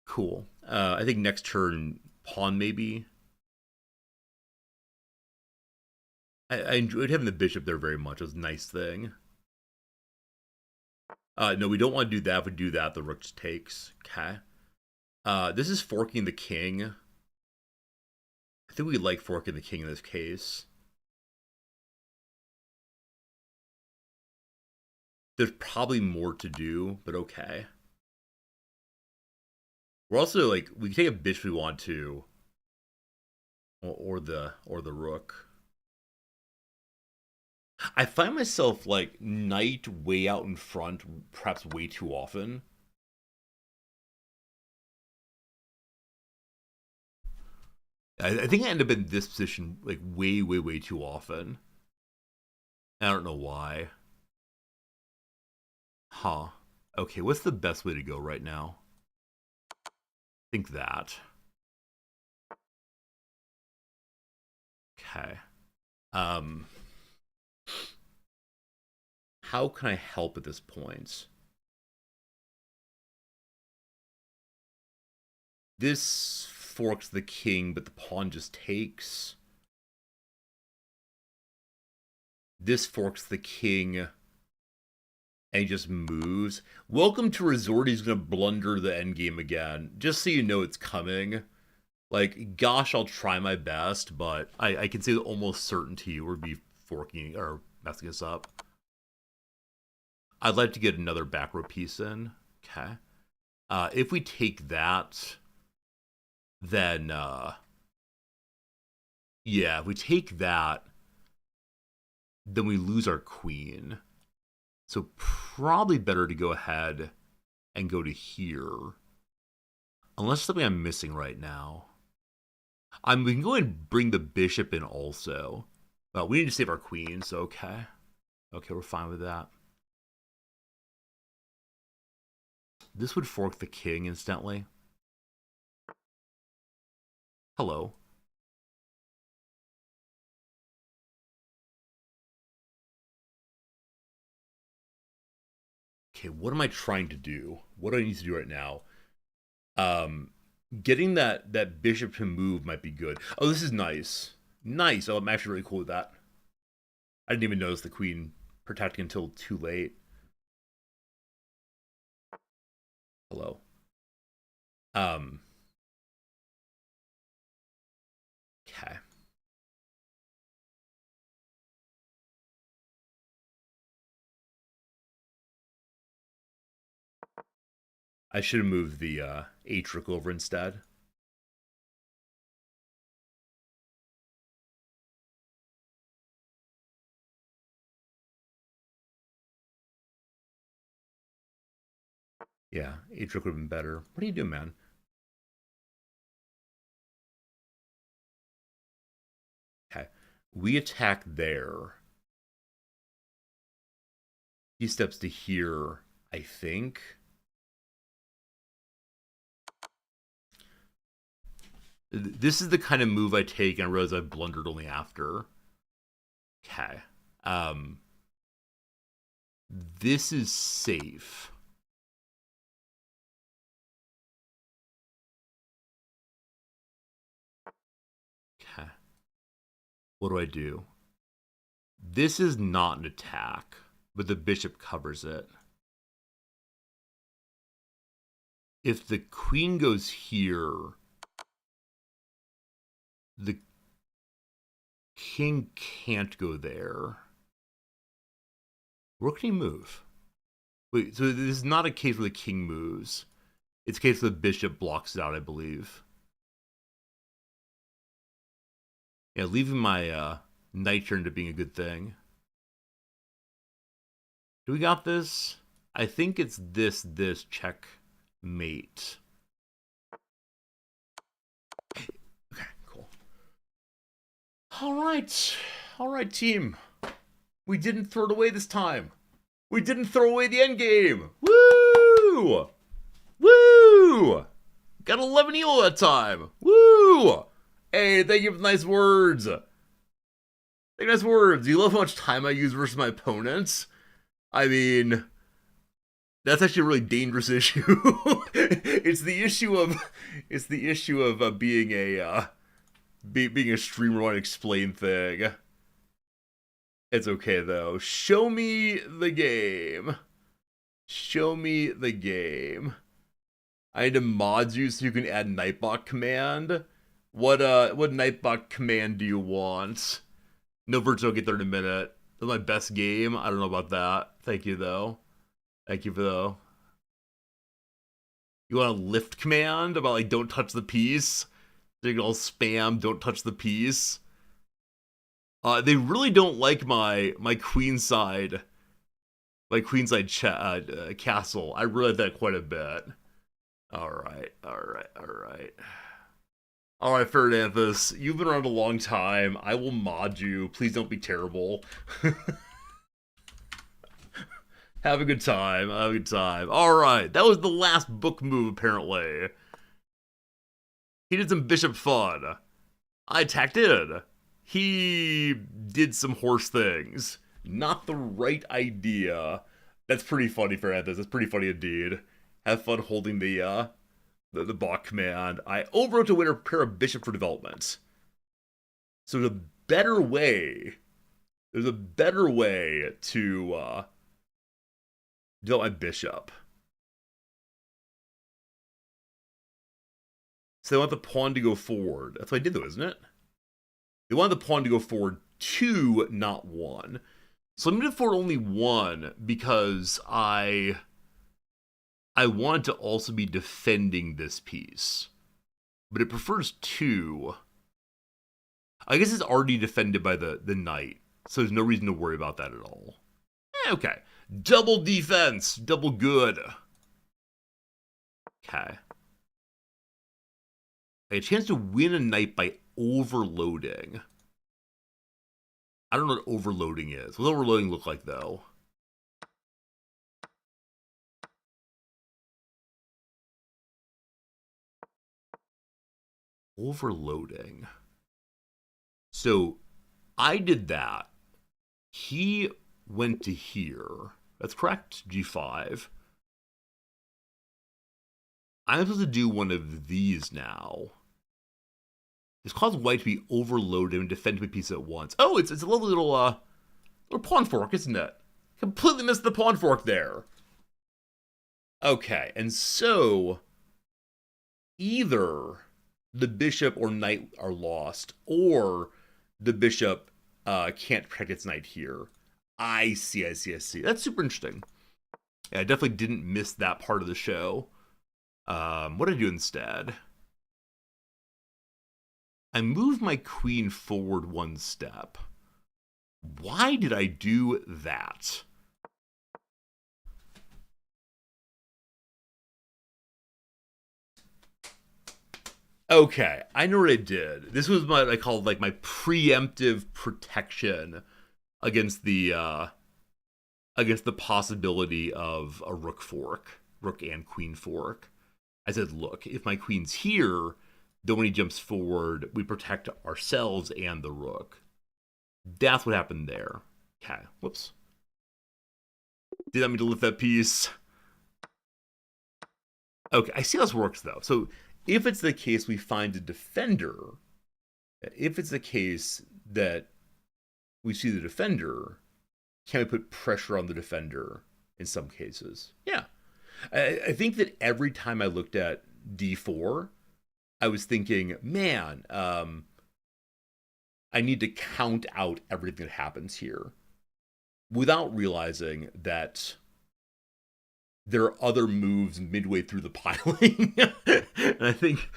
Cool. I think next turn, pawn maybe. I enjoyed having the bishop there very much. It was a nice thing. No, we don't want to do that. If we do that, the rook just takes. Okay. This is forking the king. I think we like forking the king in this case. There's probably more to do, but okay. We're also like, we can take a bishop if we want to, or the rook. I find myself like knight way out in front, perhaps way too often. I think I end up in this position like way, way, way too often. I don't know why. Huh. Okay, what's the best way to go right now? I think that. Okay. Um, how can I help at this point? This forks the king, but the pawn just takes. This forks the king, and he just moves. Welcome to Resort. He's gonna blunder the endgame again. Just so you know it's coming. Like, gosh, I'll try my best, but I can say with almost certainty we'll be forking or messing us up. I'd like to get another back row piece in. Okay. If we take that, then yeah, if we take that, then we lose our queen. So probably better to go ahead and go to here. Unless something I'm missing right now. We can go and bring the bishop in also. Well, we need to save our queen, so okay. Okay, we're fine with that. This would fork the king instantly. Hello. Okay, what am I trying to do? What do I need to do right now? Getting that bishop to move might be good. Oh, this is nice. Nice. Oh, I'm actually really cool with that. I didn't even notice the queen protecting until too late. Hello. Okay. I should have moved the H rook over instead. Yeah, H rook would have been better. What are you doing, man? Okay. We attack there. He steps to here, I think. This is the kind of move I take, and I realize I've blundered only after. Okay. This is safe. Okay. What do I do? This is not an attack, but the bishop covers it. If the queen goes here, the king can't go there. Where can he move? Wait, so this is not a case where the king moves. It's a case where the bishop blocks it out, I believe. Yeah, leaving my knight turn to being a good thing. Do we got this? I think it's this checkmate. Okay, cool. All right, team. We didn't throw it away this time. We didn't throw away the end game. Woo! Woo! Got 11 elo that time. Woo! Hey, thank you for the nice words. Thank you for nice words. You love how much time I use versus my opponents? I mean, that's actually a really dangerous issue. It's the issue of being a streamer on explain thing. It's okay though. Show me the game. Show me the game. I need to mod you so you can add Nightbot command. What Nightbot command do you want? No Virtual, get there in a minute. That's my best game. I don't know about that. Thank you though. Thank you for though. You want a lift command about like don't touch the piece? So you can all spam don't touch the piece. They really don't like my queenside castle. I really like that quite a bit. All right. All right, Fernandez, you've been around a long time. I will mod you. Please don't be terrible. Have a good time. Have a good time. All right, that was the last book move, apparently. He did some bishop fun. I attacked in. He did some horse things. Not the right idea. That's pretty funny, Fernandez. That's pretty funny indeed. Have fun holding the Bach command. I overwrote to win or prepare a bishop for development. So there's a better way. There's a better way to develop my bishop. So they want the pawn to go forward. That's what I did though, isn't it? They want the pawn to go forward 2, not 1. So I'm going to forward only 1 because I wanted to also be defending this piece. But it prefers 2. I guess it's already defended by the knight. So there's no reason to worry about that at all. Okay. Double defense. Double good. Okay. A chance to win a knight by overloading. I don't know what overloading is. What does overloading look like, though? Overloading. So, I did that. He went to here. That's correct, G5. I'm supposed to do one of these now. This caused white to be overloaded and defend my piece at once. Oh, it's a lovely little pawn fork, isn't it? Completely missed the pawn fork there. Okay, and so either the bishop or knight are lost, or the bishop can't protect its knight here. I see. That's super interesting. Yeah, I definitely didn't miss that part of the show. What did I do instead? I moved my queen forward 1 step. Why did I do that? Okay, I know what I did. This was what I called like my preemptive protection against the possibility of a rook fork, rook and queen fork. I said, look, if my queen's here, then when he jumps forward, we protect ourselves and the rook. That's what happened there. Okay, whoops. Did not mean to lift that piece. Okay, I see how this works, though. So if it's the case we find a defender, if it's the case that we see the defender, can we put pressure on the defender in some cases? Yeah. I think that every time I looked at D4, I was thinking, man, I need to count out everything that happens here without realizing that there are other moves midway through the piling. And I think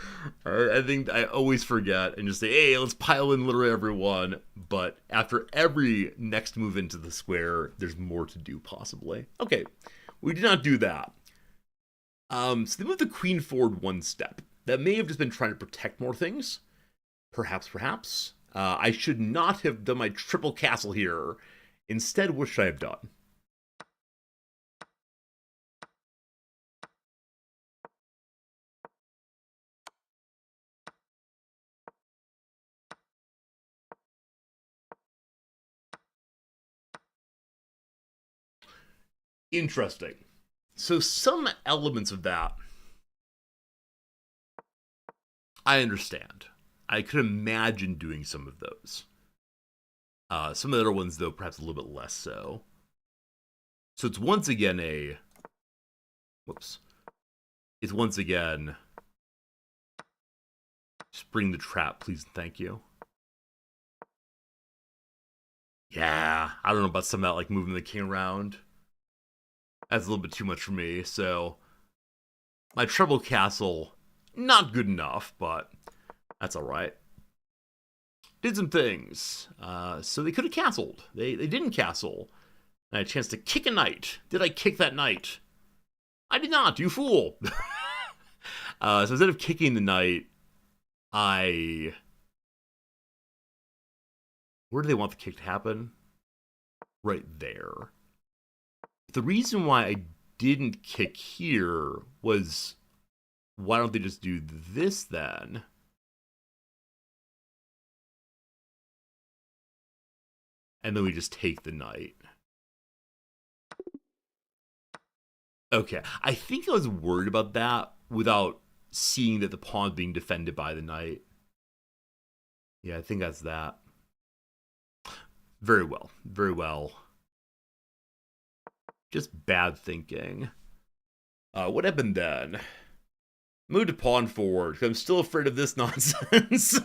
I always forget and just say, hey, let's pile in literally everyone. But after every next move into the square, there's more to do possibly. Okay, we did not do that. So they moved the queen forward 1 step. That may have just been trying to protect more things. Perhaps. I should not have done my triple castle here. Instead, what should I have done? Interesting. So some elements of that, I understand. I could imagine doing some of those. Some of the other ones, though, perhaps a little bit less so. So it's once again a... Whoops. It's once again... Spring the trap, please and thank you. Yeah, I don't know about some of that, like moving the king around. That's a little bit too much for me, so... My treble castle, not good enough, but that's alright. Did some things. So they could have castled. They didn't castle. I had a chance to kick a knight. Did I kick that knight? I did not, you fool! So instead of kicking the knight, I... Where do they want the kick to happen? Right there. The reason why I didn't kick here was, why don't they just do this then? And then we just take the knight. Okay, I think I was worried about that without seeing that the pawn's being defended by the knight. Yeah, I think that's that. Very well, very well. Just bad thinking. What happened then? Moved to pawn forward, because I'm still afraid of this nonsense.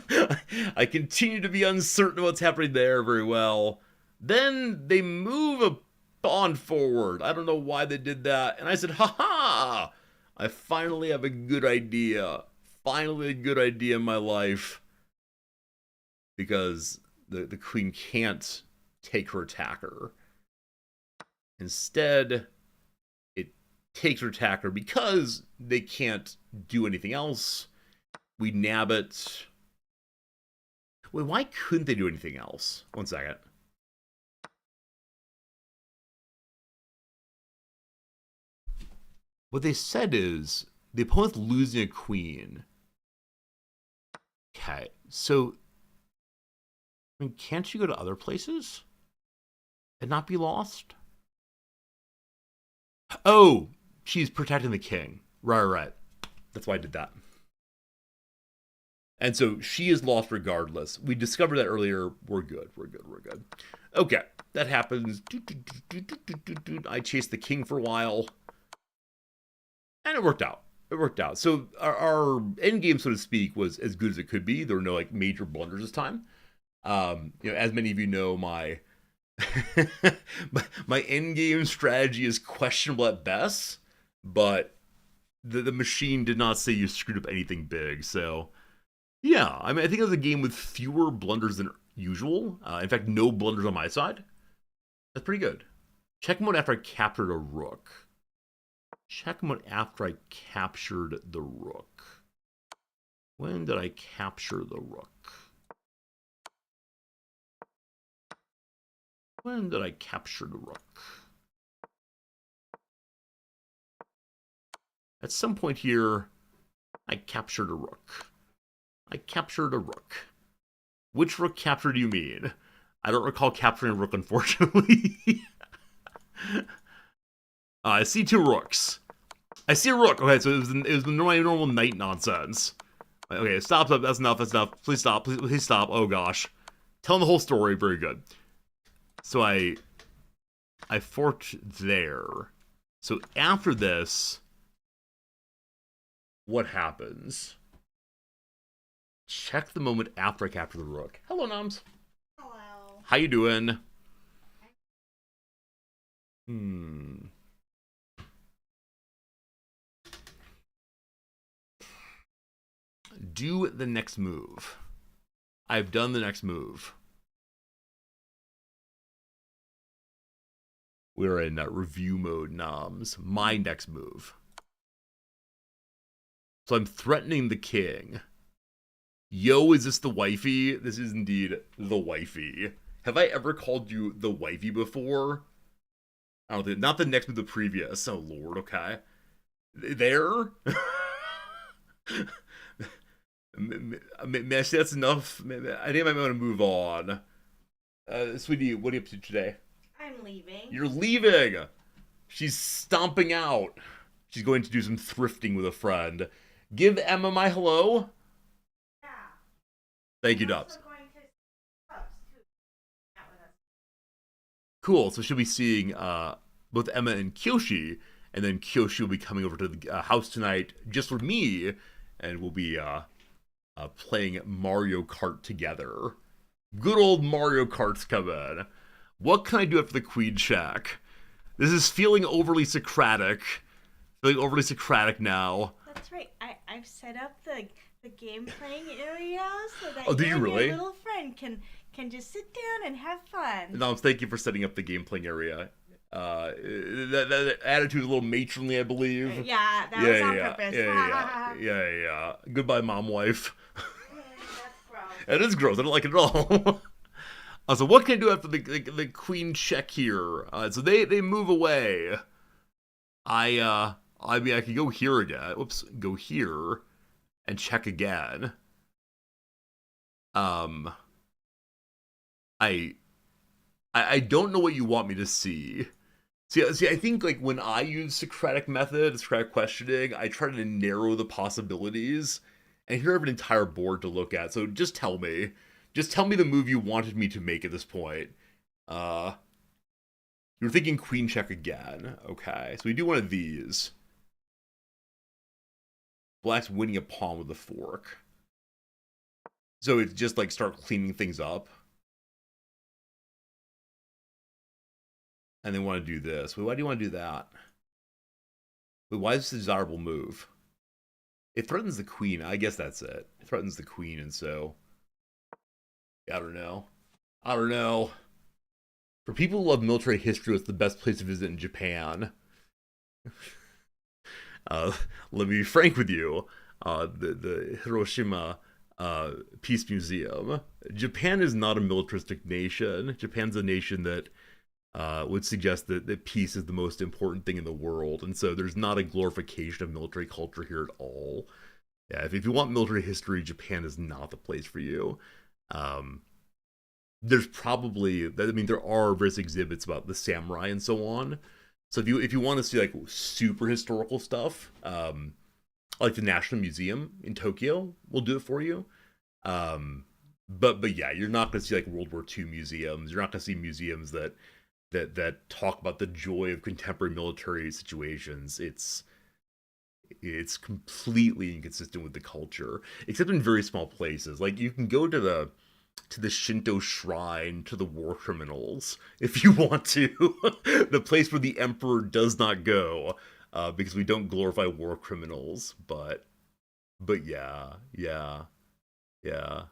I continue to be uncertain of what's happening there very well. Then they move a pawn forward. I don't know why they did that. And I said, ha! I finally have a good idea. Finally a good idea in my life. Because the queen can't take her attacker. Instead, it takes her attacker because they can't do anything else. We nab it. Wait, why couldn't they do anything else? One second. What they said is the opponent's losing a queen. Okay, so I mean, can't you go to other places and not be lost? Oh, she's protecting the king. Right. That's why I did that. And so she is lost regardless. We discovered that earlier. We're good. Okay, that happens. I chased the king for a while. And it worked out. So our end game, so to speak, was as good as it could be. There were no like major blunders this time. As many of you know, my my end game strategy is questionable at best, but the machine did not say you screwed up anything big. So yeah, I mean, I think it was a game with fewer blunders than usual. In fact, no blunders on my side. That's pretty good. Checkmate after I captured a rook. Checkmate after I captured the rook. When did I capture the rook? When did I capture the rook? At some point here, I captured a rook. Which rook capture do you mean? I don't recall capturing a rook, unfortunately. I see two rooks. I see a rook. Okay, so it was the normal knight nonsense. Okay, stop. That's enough. Please stop. Please stop. Oh gosh. Telling the whole story. Very good. So I forked there. So after this, what happens? Check the moment after I capture the rook. Hello, Noms. Hello. How you doing? Do the next move. I've done the next move. We're in review mode, Noms. My next move. So I'm threatening the king. Yo, is this the wifey? This is indeed the wifey. Have I ever called you the wifey before? I don't think. Not the next, but the previous. Oh, Lord, okay. There? Messi, that's enough. I think I might want to move on. Sweetie, what are you up to today? I'm leaving. You're leaving! She's stomping out. She's going to do some thrifting with a friend. Give Emma my hello. Yeah. Thank you, Dubs. Going to Dubs too. With us. Cool. So she'll be seeing both Emma and Kyoshi, and then Kyoshi will be coming over to the house tonight just for me, and we'll be playing Mario Kart together. Good old Mario Kart's coming. What can I do after the Queen check? This is feeling overly Socratic. Now. That's right. I've set up the game playing area so that did you really? Your little friend can just sit down and have fun. No, thank you for setting up the game playing area. That attitude is a little matronly, I believe. Yeah, that was on purpose. Yeah. Goodbye, mom wife. It is gross. I don't like it at all. So what can I do after the queen check here? So they move away. I mean I could go here again. Whoops, go here and check again. Um, I I don't know what you want me to see. See, I think like when I use Socratic method, Socratic questioning, I try to narrow the possibilities. And here I have an entire board to look at. So just tell me the move you wanted me to make at this point. Uh, you were thinking queen check again. Okay, so we do one of these. Black's winning a pawn with a fork. So it's just like start cleaning things up. And they want to do this. Wait, why do you want to do that? Wait, why is this a desirable move? It threatens the queen. I guess that's it. It threatens the queen, and so... I don't know. I don't know. For people who love military history, it's the best place to visit in Japan. Let me be frank with you. The Hiroshima Peace Museum. Japan is not a militaristic nation. Japan's a nation that would suggest that peace is the most important thing in the world. And so there's not a glorification of military culture here at all. Yeah, if you want military history, Japan is not the place for you. There's probably, I mean, there are various exhibits about the samurai and so on. So if you want to see like super historical stuff, like the National Museum in Tokyo will do it for you. But yeah, you're not going to see like World War II museums. You're not going to see museums that talk about the joy of contemporary military situations. It's completely inconsistent with the culture, except in very small places. Like you can go to the Shinto shrine to the war criminals if you want to, the place where the emperor does not go, because we don't glorify war criminals. But yeah, yeah, yeah,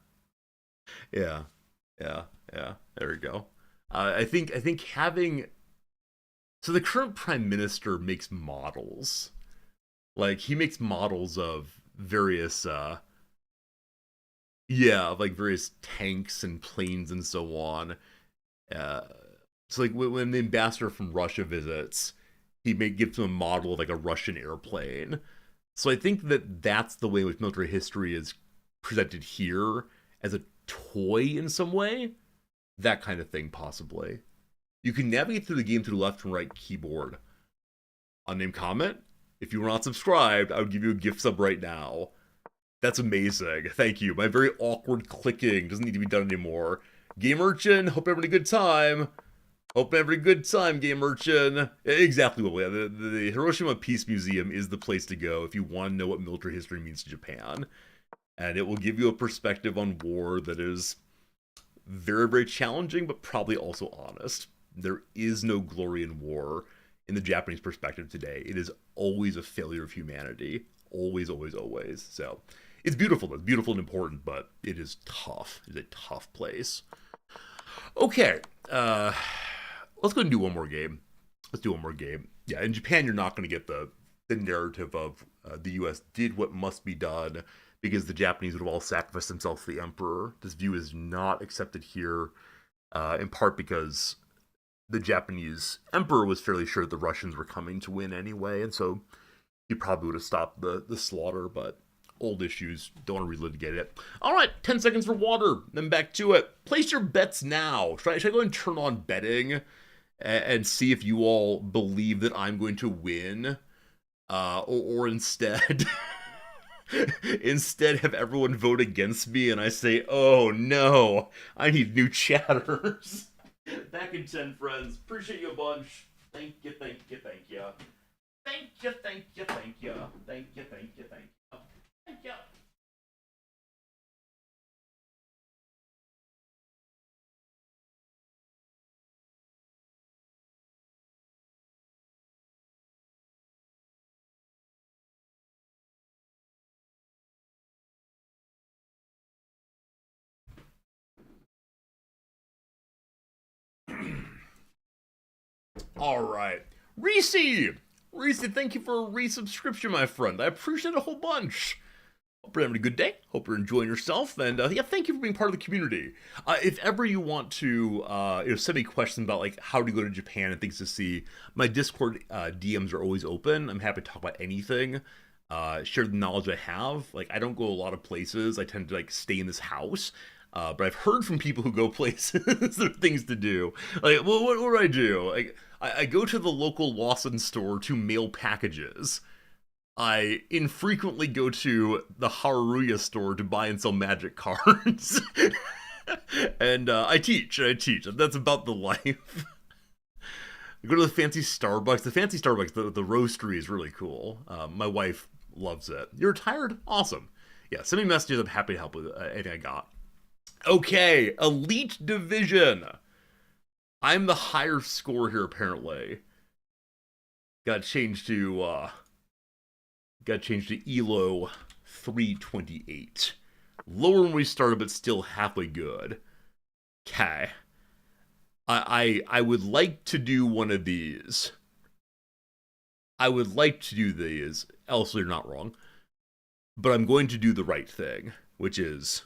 yeah, yeah, yeah. There we go. I think having so the current prime minister makes models. Like he makes models of various yeah, of like various tanks and planes and so on. Uh so like when the ambassador from Russia visits, gives him a model of like a Russian airplane. So I think that's the way in which military history is presented here as a toy in some way. That kind of thing, possibly. You can navigate through the game through the left and right keyboard. Unnamed comment? If you were not subscribed, I would give you a gift sub right now. That's amazing. Thank you. My very awkward clicking doesn't need to be done anymore. Game Urchin, hope you're having a good time. Hope you're having a good time, Game Urchin. Exactly what we have. The Hiroshima Peace Museum is the place to go if you want to know what military history means to Japan. And it will give you a perspective on war that is very, very challenging, but probably also honest. There is no glory in war in the Japanese perspective today. It is always a failure of humanity. Always, always, always. So it's beautiful. It's beautiful and important, but it is tough. It's a tough place. Okay. Let's go and do one more game. Let's do one more game. Yeah, in Japan, you're not going to get the narrative of the U.S. did what must be done because the Japanese would have all sacrificed themselves to the emperor. This view is not accepted here, in part because the Japanese emperor was fairly sure the Russians were coming to win anyway, and so he probably would have stopped the slaughter, but old issues, don't want to relitigate it. All right, 10 seconds for water, then back to it. Place your bets now. Should I go and turn on betting and see if you all believe that I'm going to win? Or instead... instead have everyone vote against me and I say, oh no, I need new chatters. Back in 10, friends. Appreciate you a bunch. Thank you, thank you, thank you. Thank you, thank you, thank you. Thank you, thank you, thank you. Thank you. All right. Reese, thank you for a resubscription, my friend. I appreciate it a whole bunch. Hope you're having a good day. Hope you're enjoying yourself, and yeah, thank you for being part of the community. If ever you want to, send me questions about like how to go to Japan and things to see, my Discord DMs are always open. I'm happy to talk about anything. Share the knowledge I have. Like I don't go a lot of places. I tend to like stay in this house. But I've heard from people who go places. There are things to do. Like, well, what do I do? Like, I go to the local Lawson store to mail packages. I infrequently go to the Haruya store to buy and sell magic cards. And I teach. That's about the life. I go to the fancy Starbucks. The fancy Starbucks, the roastery is really cool. My wife loves it. You're retired? Awesome. Yeah, send me messages. I'm happy to help with anything I got. Okay, Elite Division. I'm the higher score here, apparently. Got changed to ELO 328. Lower when we started, but still halfway good. Okay. I would like to do one of these. Else you're not wrong. But I'm going to do the right thing, which is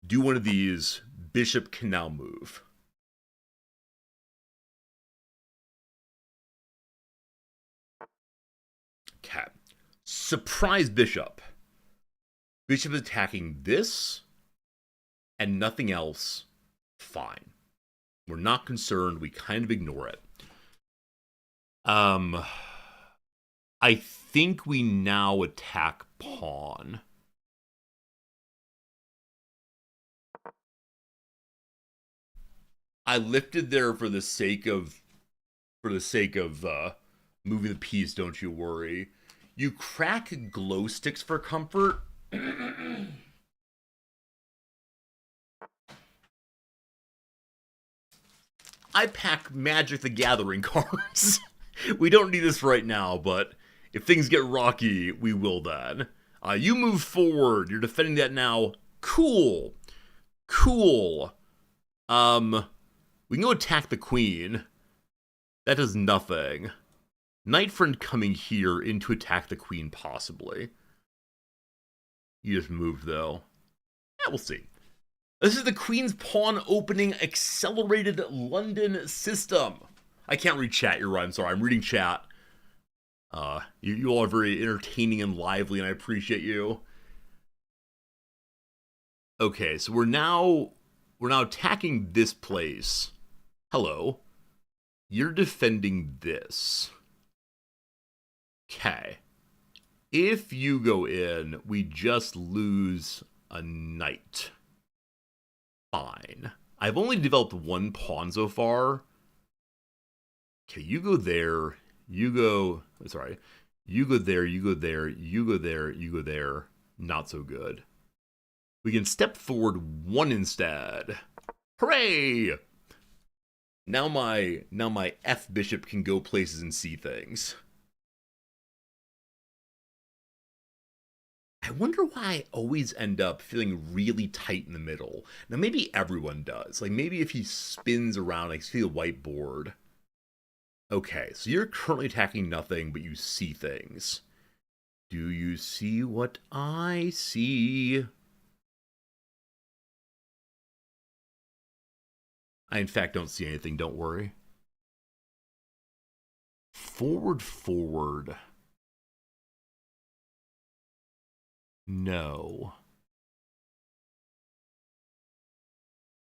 do one of these. Bishop can now move. Okay. Surprise bishop. Bishop is attacking this and nothing else. Fine. We're not concerned. We kind of ignore it. I think we now attack pawn. I lifted there for the sake of moving the piece, don't you worry. You crack glow sticks for comfort. I pack Magic the Gathering cards. We don't need this right now, but if things get rocky, we will then. You move forward. You're defending that now. Cool. We can go attack the queen. That does nothing. Knight friend coming here in to attack the queen, possibly. You just moved, though. Yeah, we'll see. This is the Queen's Pawn opening accelerated London system. I can't read chat, you're right, I'm sorry. I'm reading chat. You all are very entertaining and lively, and I appreciate you. Okay, so we're now attacking this place. Hello. You're defending this. Okay. If you go in, we just lose a knight. Fine. I've only developed one pawn so far. Okay, you go there. You go there, you go there, you go there, you go there. Not so good. We can step forward one instead. Hooray! Now my F bishop can go places and see things. I wonder why I always end up feeling really tight in the middle. Now maybe everyone does. Like maybe if he spins around, I see the whiteboard. Okay, so you're currently attacking nothing, but you see things. Do you see what I see? I, in fact, don't see anything, don't worry. Forward. No.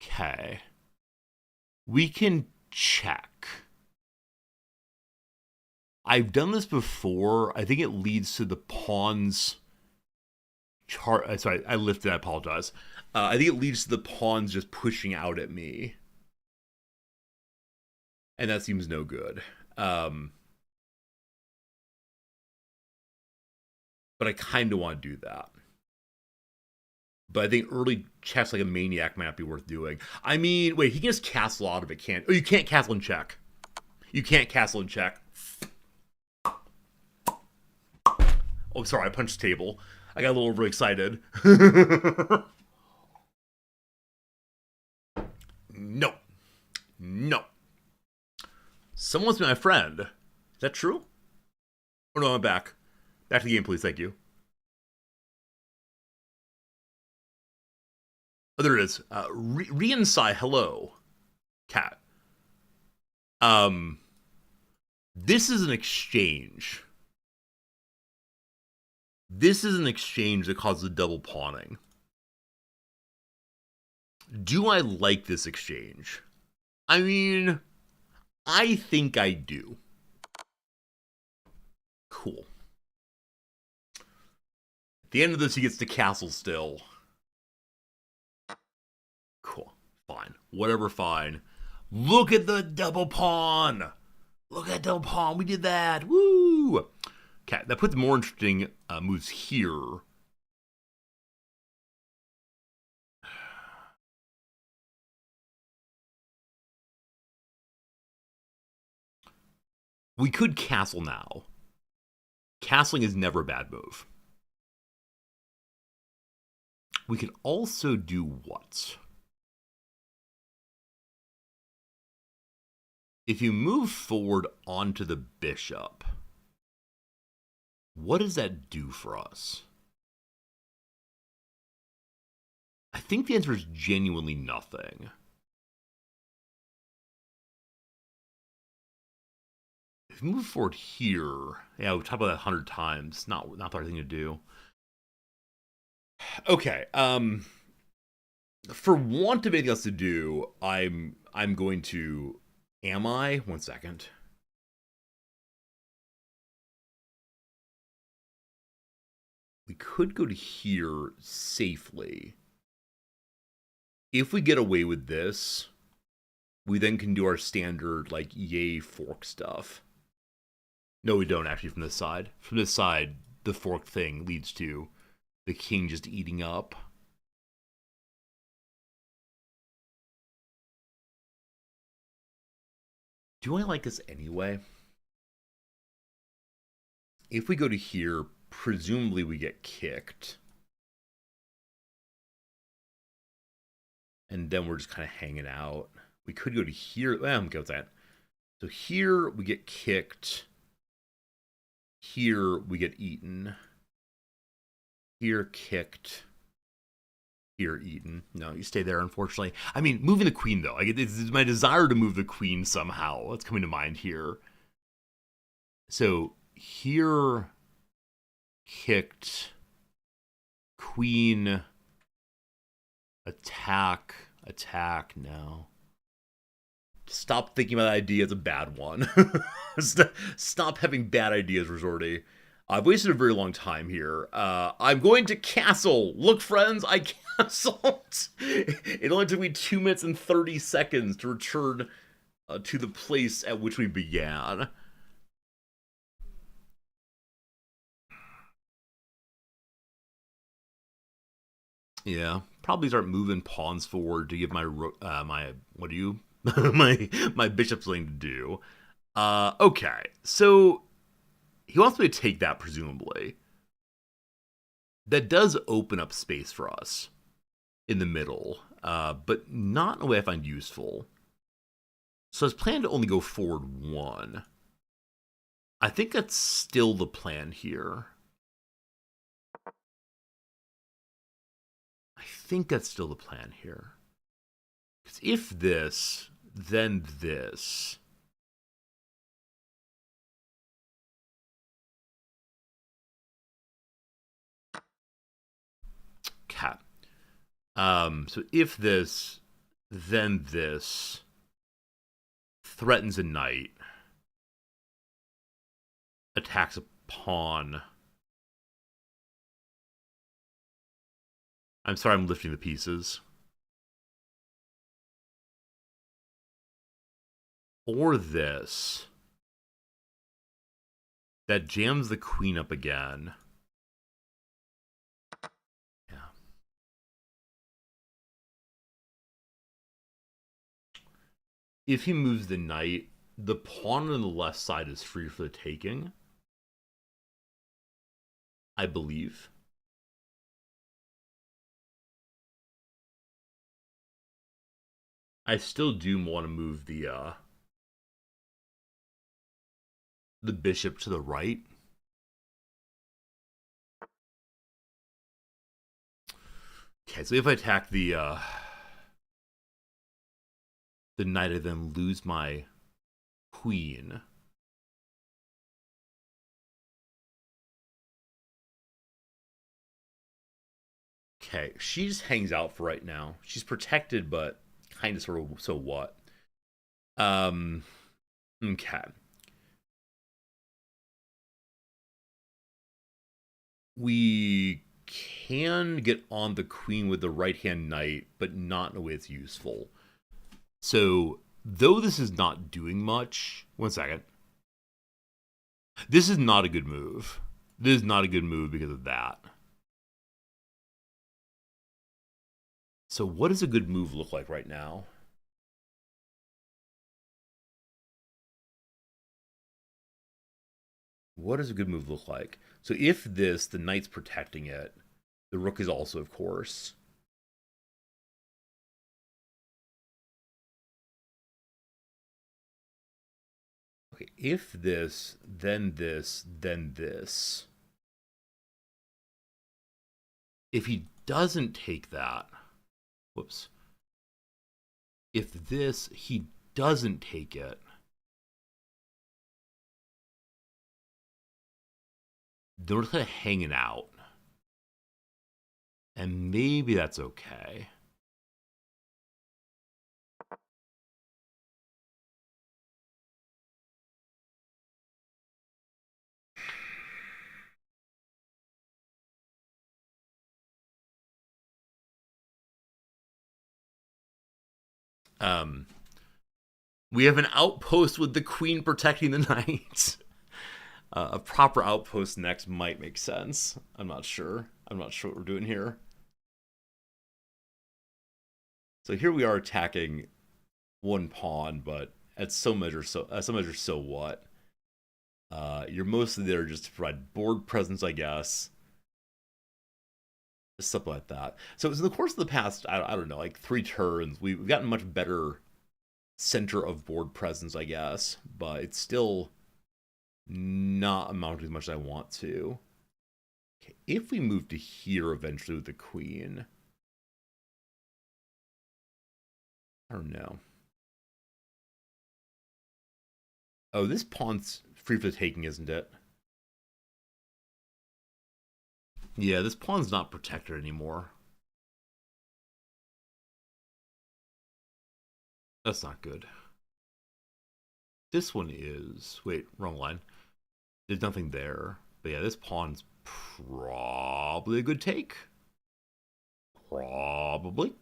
Okay. We can check. I've done this before. I think it leads to the pawns chart. Sorry, I lifted. I apologize. I think it leads to the pawns just pushing out at me, and that seems no good. But I kind of want to do that. But I think early checks like a maniac might not be worth doing. I mean, wait, he can just castle out of it, can't? Oh, you can't castle and check. You can't castle and check. Oh, sorry, I punched the table. I got a little overexcited. No. Someone wants to be my friend. Is that true? Oh no, I'm back. Back to the game, please. Thank you. Oh, there it is. Reinsai, hello, cat. Um, this is an exchange. This is an exchange that causes double pawning. Do I like this exchange? I mean, I think I do. Cool. At the end of this, he gets to castle still. Cool. Fine. Whatever, fine. Look at the double pawn! Look at double pawn. We did that. Woo! Okay, that puts more interesting moves here. We could castle now. Castling is never a bad move. We could also do what? If you move forward onto the bishop, what does that do for us? I think the answer is genuinely nothing. If you move forward here, yeah, we've talked about that 100 times. Not the right thing to do. Okay, for want of anything else to do, I'm going to. Am I? 1 second. We could go to here safely. If we get away with this, we then can do our standard, like, yay fork stuff. No, we don't, actually, from this side. From this side, the fork thing leads to the king just eating up. Do I like this anyway? If we go to here, presumably we get kicked. And then we're just kind of hanging out. We could go to here. Well, I'm good with that. So here we get kicked. Here we get eaten. Here kicked. Here eaten. No, you stay there, unfortunately. I mean, moving the queen, though. It's my desire to move the queen somehow. That's coming to mind here. So here kicked. Queen. Attack. No. Stop thinking about that idea. It's a bad one. Stop having bad ideas, Resorty. I've wasted a very long time here. I'm going to castle. Look, friends, I castled. It only took me 2 minutes and 30 seconds to return to the place at which we began. Yeah, probably start moving pawns forward to give my my bishop something to do. Okay, so he wants me to take that, presumably. That does open up space for us in the middle, but not in a way I find useful. So I was planning to only go forward 1. I think that's still the plan here. I think that's still the plan here. Because if this, then this. Cat. So if this, then this threatens a knight, attacks a pawn. I'm sorry, I'm lifting the pieces. Or this. That jams the queen up again. Yeah. If he moves the knight, the pawn on the left side is free for the taking. I believe. I still do want to move the bishop to the right. Okay, so if I attack the knight, I then lose my queen. Okay, she just hangs out for right now. She's protected, but kind of sort of so what? Um, okay. We can get on the queen with the right hand knight, but not in a way that's useful. So, though this is not doing much, one second. This is not a good move. This is not a good move because of that. So, what does a good move look like right now? What does a good move look like? So, if this, the knight's protecting it, the rook is also, of course. Okay, if this, then this, then this. If he doesn't take that, whoops. If this, he doesn't take it, they're kind of hanging out. And maybe that's okay. Um, we have an outpost with the queen protecting the knight. A proper outpost next might make sense. I'm not sure. I'm not sure what we're doing here. So here we are attacking one pawn, but at some measure, so what? You're mostly there just to provide board presence, I guess. Something like that. So in the course of the past, I don't know, like 3 turns, we've gotten much better center of board presence, I guess, but it's still not amounting as much as I want to. Okay, if we move to here eventually with the queen, I don't know. Oh, this pawn's free for the taking, isn't it? Yeah, this pawn's not protected anymore. That's not good. This one is. Wait, wrong line. There's nothing there. But yeah, this pawn's probably a good take. Probably.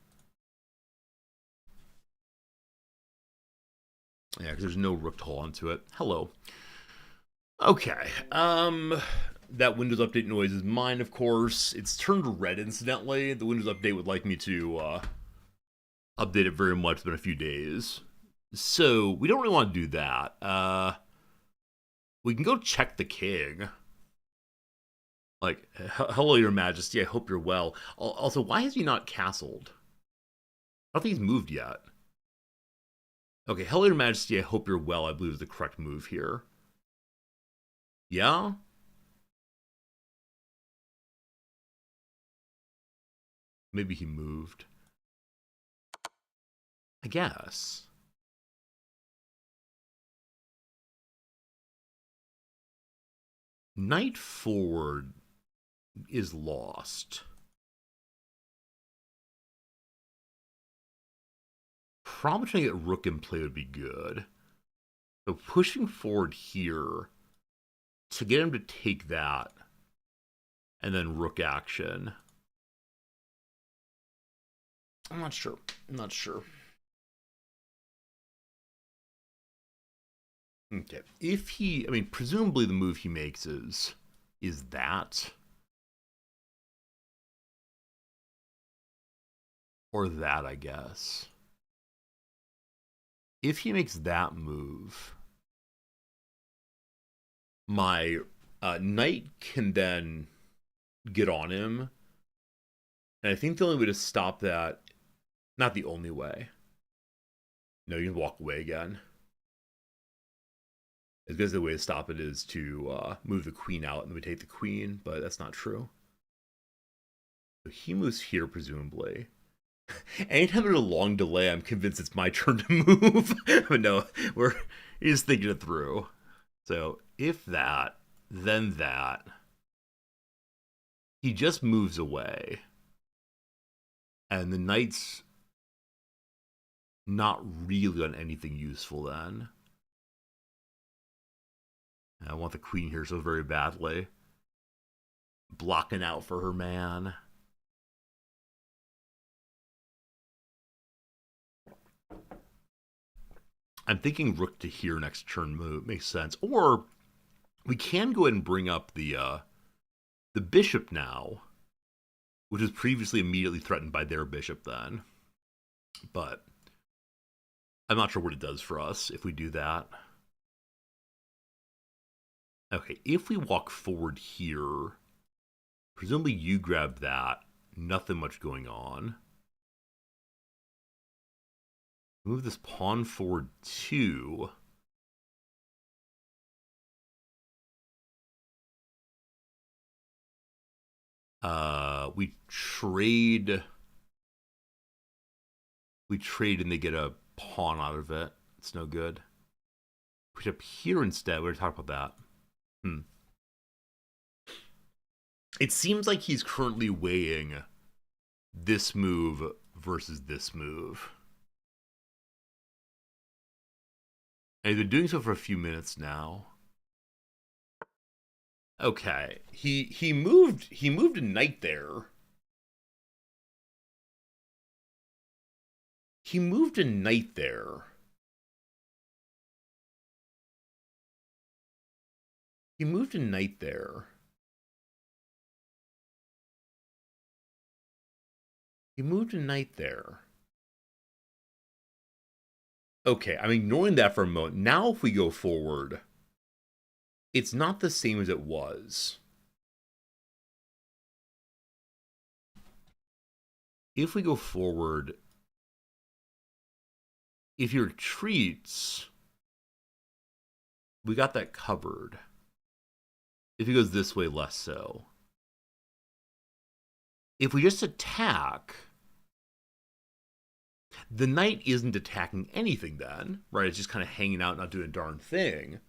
Yeah, because there's no rook to hold onto it. Hello. Okay. That Windows Update noise is mine, of course. It's turned red, incidentally. The Windows Update would like me to update it very much. It's been a few days. So, we don't really want to do that. We can go check the king. Like, hello, your majesty, I hope you're well. Also, why has he not castled? I don't think he's moved yet. Okay, hello, your majesty, I hope you're well, I believe is the correct move here. Yeah? Maybe he moved. I guess. Knight forward is lost. Probably trying to get rook in play would be good. So pushing forward here to get him to take that and then rook action. I'm not sure. I'm not sure. Okay. If he, I mean, presumably the move he makes is that or that, I guess. If he makes that move, my knight can then get on him. And I think the only way to stop that, not the only way. No, you can walk away again. I guess the way to stop it is to move the queen out and then we take the queen, but that's not true. So he moves here, presumably. Anytime there's a long delay, I'm convinced it's my turn to move. But no, we're just thinking it through. So if that, then that. He just moves away. And the knight's not really on anything useful then. I want the queen here so very badly. Blocking out for her man. I'm thinking rook to here next turn move makes sense. Or we can go ahead and bring up the bishop now, which was previously immediately threatened by their bishop then. But I'm not sure what it does for us if we do that. Okay, if we walk forward here, presumably you grab that. Nothing much going on. Move this pawn forward 2. We trade. We trade and they get a pawn out of it. It's no good. Push up here instead. We're going to talk about that. It seems like he's currently weighing this move versus this move. And he's been doing so for a few minutes now. Okay, he moved a knight there. He moved a knight there. He moved a knight there. He moved a knight there. Okay, I'm ignoring that for a moment. Now if we go forward, it's not the same as it was. If we go forward, if he retreats, we got that covered. If he goes this way, less so. If we just attack, the knight isn't attacking anything then, right? It's just kind of hanging out, not doing a darn thing.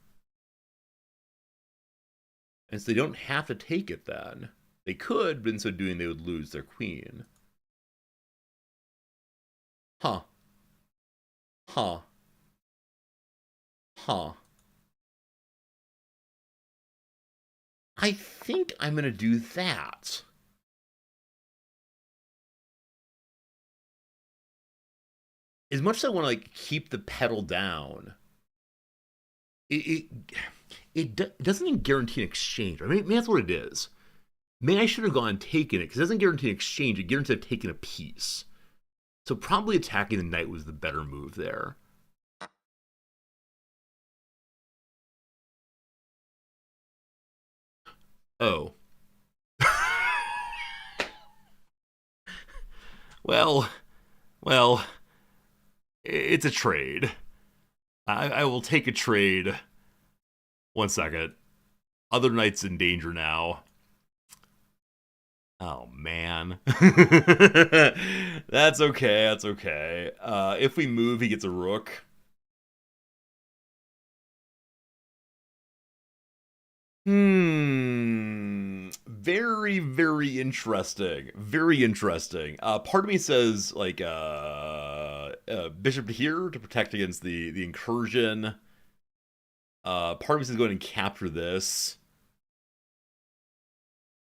And so they don't have to take it then. They could, but in so doing, they would lose their queen. Huh. Huh. Huh. I think I'm going to do that. As much as I want to like keep the pedal down, it doesn't even guarantee an exchange. I mean, maybe that's what it is. Maybe I should have gone and taken it because it doesn't guarantee an exchange. It guarantees taking a piece. So probably attacking the knight was the better move there. Oh. well, it's a trade. I will take a trade. 1 second. Other knight's in danger now. Oh, man. That's okay, that's okay. If we move, he gets a rook. Very, very interesting. Very interesting. Part of me says, like, bishop to here to protect against the incursion. Part of me says go ahead and capture this.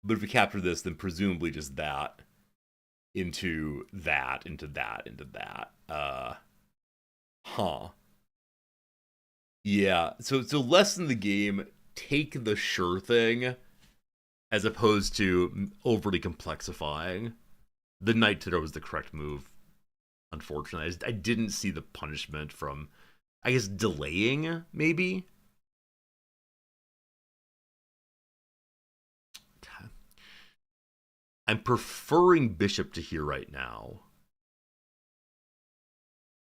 But if we capture this, then presumably just that into that, into that, into that. Huh. Yeah, so less in the game, take the sure thing, as opposed to overly complexifying. The knight to there was the correct move, unfortunately. I didn't see the punishment from, I guess, delaying, maybe? I'm preferring bishop to here right now.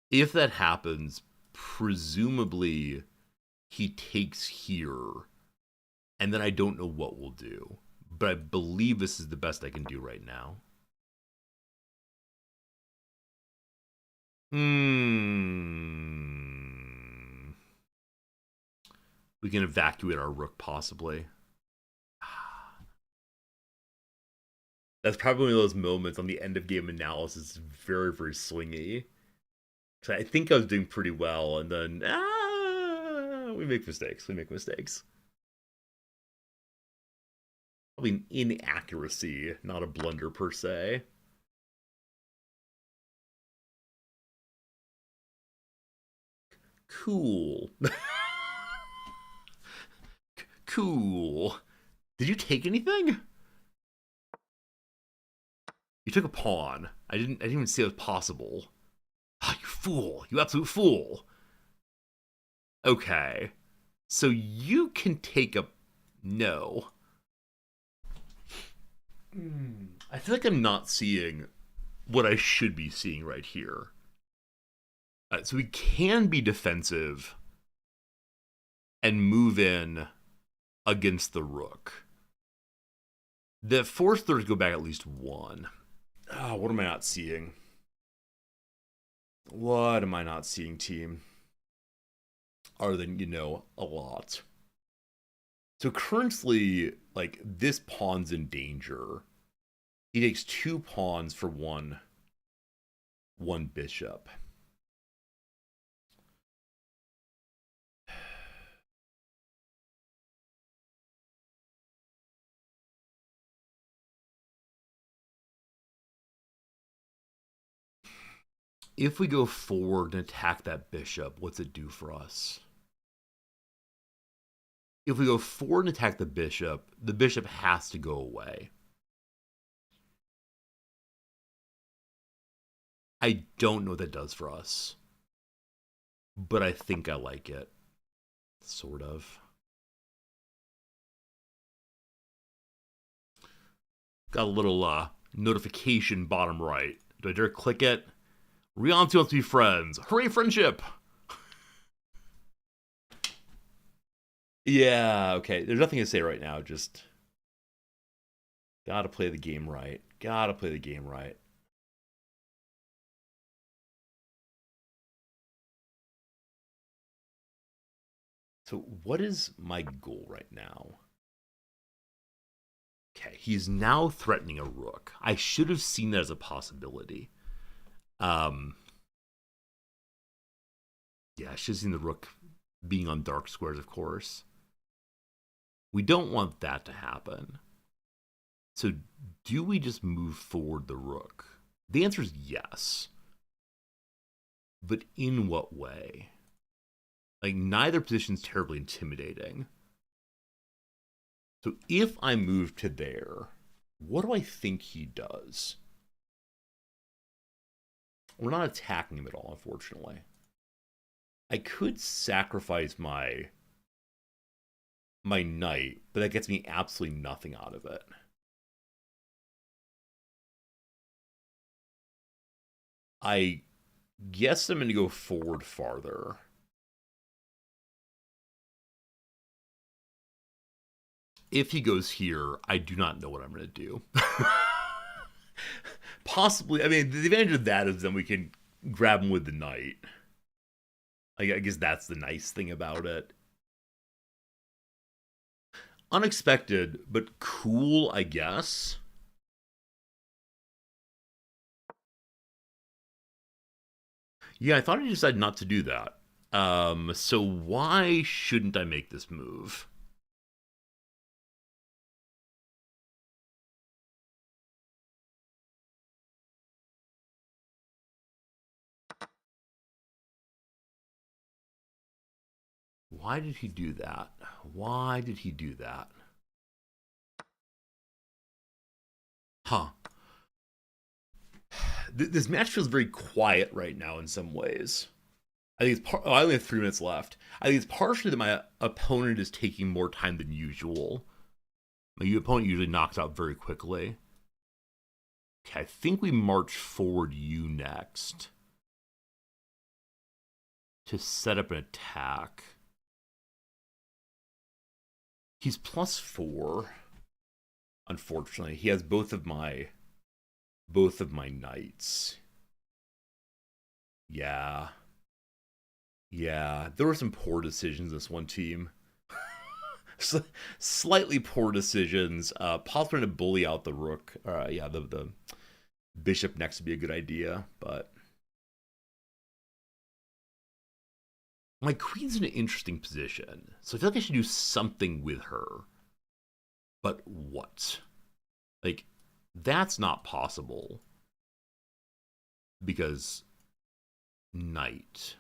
If that happens, presumably he takes here, and then I don't know what we'll do. But I believe this is the best I can do right now. Hmm. We can evacuate our rook, possibly. That's probably one of those moments on the end of game analysis, very, very swingy. So I think I was doing pretty well, and then we make mistakes. We make mistakes. Probably an inaccuracy, not a blunder per se. Cool. Cool. Did you take anything? You took a pawn. I didn't even see it was possible. Ah, you fool. You absolute fool. Okay. So you can take a no. I feel like I'm not seeing what I should be seeing right here. So we can be defensive and move in against the rook. The forced thirds go back at least one. Oh, what am I not seeing? What am I not seeing, team? Other than, a lot. So currently, like, this pawn's in danger. He takes 2 pawns for one bishop. If we go forward and attack that bishop, what's it do for us? If we go forward and attack the bishop has to go away. I don't know what that does for us, but I think I like it. Sort of. Got a little notification bottom right. Do I dare click it? Rianti wants to be friends. Hooray, friendship! Yeah, okay. There's nothing to say right now. Just gotta play the game right. Gotta play the game right. So, what is my goal right now? Okay, he's now threatening a rook. I should have seen that as a possibility. Yeah, I should have seen the rook being on dark squares, of course. We don't want that to happen. So, do we just move forward the rook? The answer is yes. But in what way? Like, neither position's terribly intimidating. So, if I move to there, what do I think he does? We're not attacking him at all, unfortunately. I could sacrifice my knight, but that gets me absolutely nothing out of it. I guess I'm going to go forward farther. If he goes here, I do not know what I'm going to do. Possibly, I mean, the advantage of that is then we can grab him with the knight. I guess that's the nice thing about it. Unexpected, but cool, I guess. Yeah, I thought he decided not to do that. So why shouldn't I make this move? Why did he do that? Why did he do that? Huh. This match feels very quiet right now in some ways. I think it's I only have 3 minutes left. I think it's partially that my opponent is taking more time than usual. My opponent usually knocks out very quickly. Okay, I think we march forward you next to set up an attack. He's +4. Unfortunately, he has both of my knights. Yeah. Yeah. There were some poor decisions this one team. Slightly poor decisions. Possibly to bully out the rook. Yeah, the bishop next would be a good idea, but my queen's in an interesting position, so I feel like I should do something with her. But what? Like, that's not possible because knight.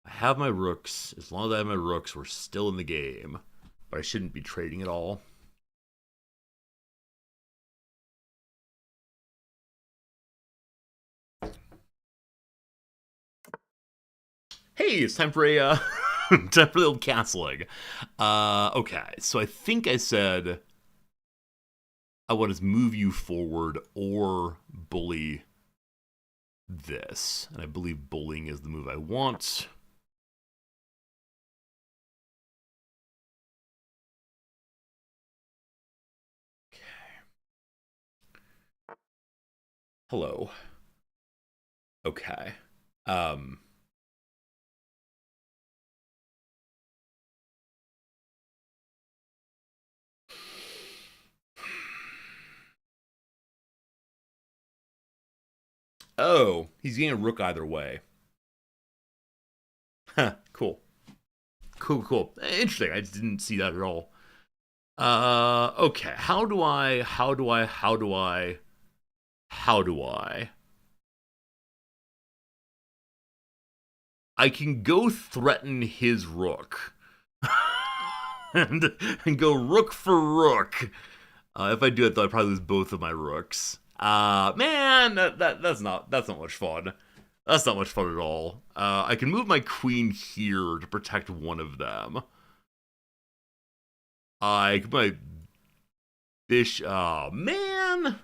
I have my rooks. As long as I have my rooks, we're still in the game. But I shouldn't be trading at all. Hey, it's time for a time for the old castling. Okay, so I think I said I want to move you forward or bully this, and I believe bullying is the move I want. Hello. Okay. Um. Oh, he's getting a rook either way. Huh, cool. Cool. Interesting. I just didn't see that at all. Okay. How do I can go threaten his rook. and, and go rook for rook. If I do it, though, I'd probably lose both of my rooks. Man, that's not much fun. That's not much fun at all. I can move my queen here to protect one of them. I can my bishop. Oh man.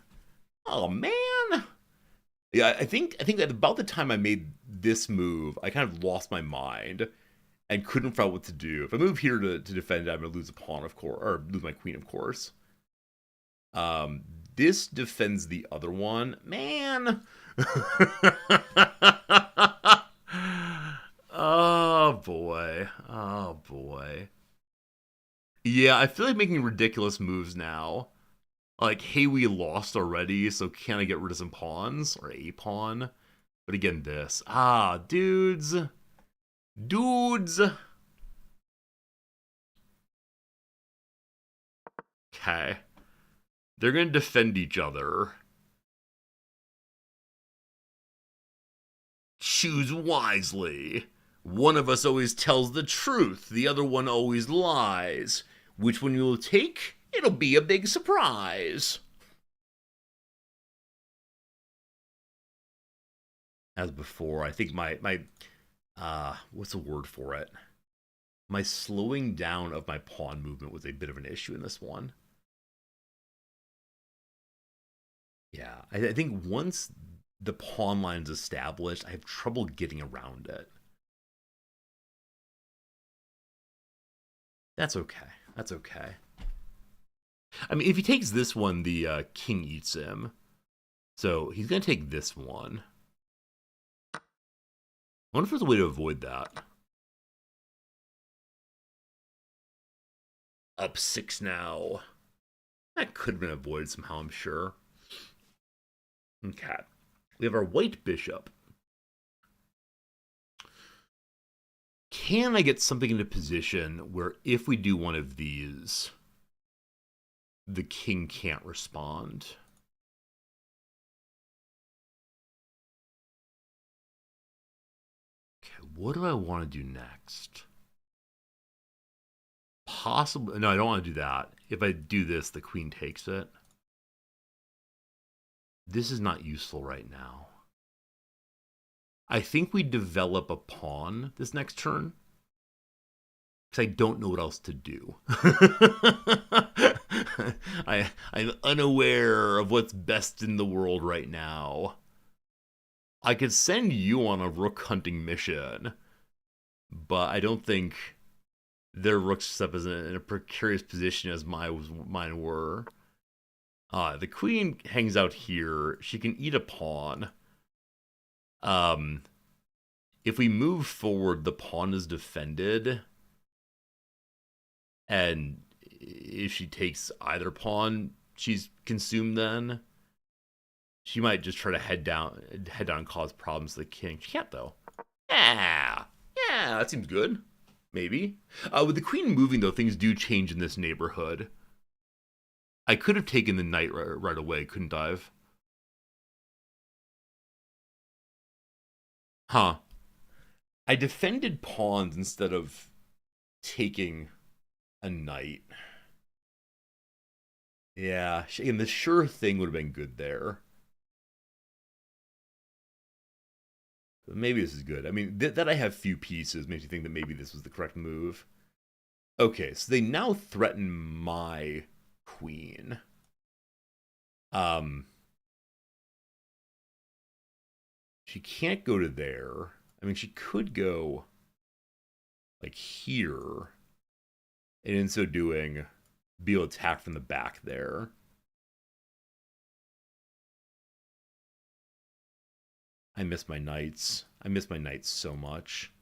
Yeah, I think that about the time I made this move, I kind of lost my mind and couldn't figure out what to do. If I move here to defend it, I'm gonna lose a pawn, of course, or lose my queen, of course. Um, this defends the other one. Man. Oh boy. Oh boy. Yeah, I feel like making ridiculous moves now. Like, hey, we lost already, so can I get rid of some pawns? Or a pawn? But again, this. Ah, dudes. Dudes. Okay. They're gonna defend each other. Choose wisely. One of us always tells the truth, the other one always lies. Which one you'll take? It'll be a big surprise. As before, I think my what's the word for it? My slowing down of my pawn movement was a bit of an issue in this one. Yeah, I think once the pawn line is established, I have trouble getting around it. That's okay. That's okay. I mean, if he takes this one, the king eats him. So he's going to take this one. I wonder if there's a way to avoid that. Up 6 now. That could have been avoided somehow, I'm sure. Okay. We have our white bishop. Can I get something into position where if we do one of these, the king can't respond? Okay, what do I want to do next? Possibly. No, I don't want to do that. If I do this, the queen takes it. This is not useful right now. I think we develop a pawn this next turn. Because I don't know what else to do. I'm unaware of what's best in the world right now. I could send you on a rook hunting mission, but I don't think their rooks up in a precarious position as mine were. The queen hangs out here. She can eat a pawn. Um, if we move forward, the pawn is defended. And if she takes either pawn, she's consumed then. She might just try to head down and cause problems to the king. She can't, though. Yeah. Yeah, that seems good. Maybe. With the queen moving, though, things do change in this neighborhood. I could have taken the knight right away, couldn't I have? Huh. I defended pawns instead of taking a knight. Yeah, and the sure thing would have been good there. But maybe this is good. I mean, that I have few pieces makes me think that maybe this was the correct move. Okay, so they now threaten my queen. Um, she can't go to there. I mean, she could go like here, and in so doing, be able to attack from the back there. I miss my knights. I miss my knights so much.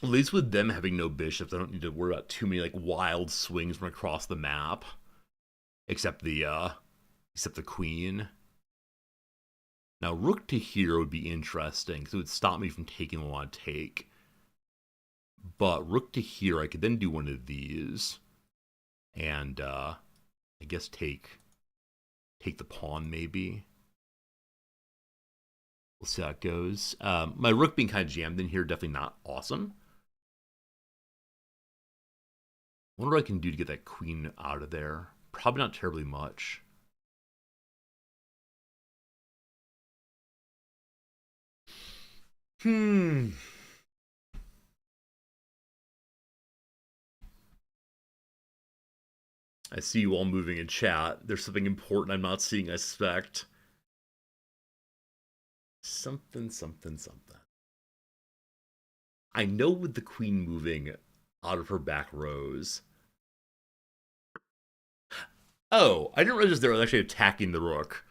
At least with them having no bishops, I don't need to worry about too many like wild swings from across the map. Except the queen. Now rook to here would be interesting because it would stop me from taking what I want to take. But rook to here, I could then do one of these, and I guess take the pawn maybe. We'll see how it goes. My rook being kind of jammed in here, definitely not awesome. I wonder what I can do to get that queen out of there. Probably not terribly much. I see you all moving in chat. There's something important I'm not seeing, I suspect. Something. I know with the queen moving out of her back rows. Oh, I didn't realize they were actually attacking the rook.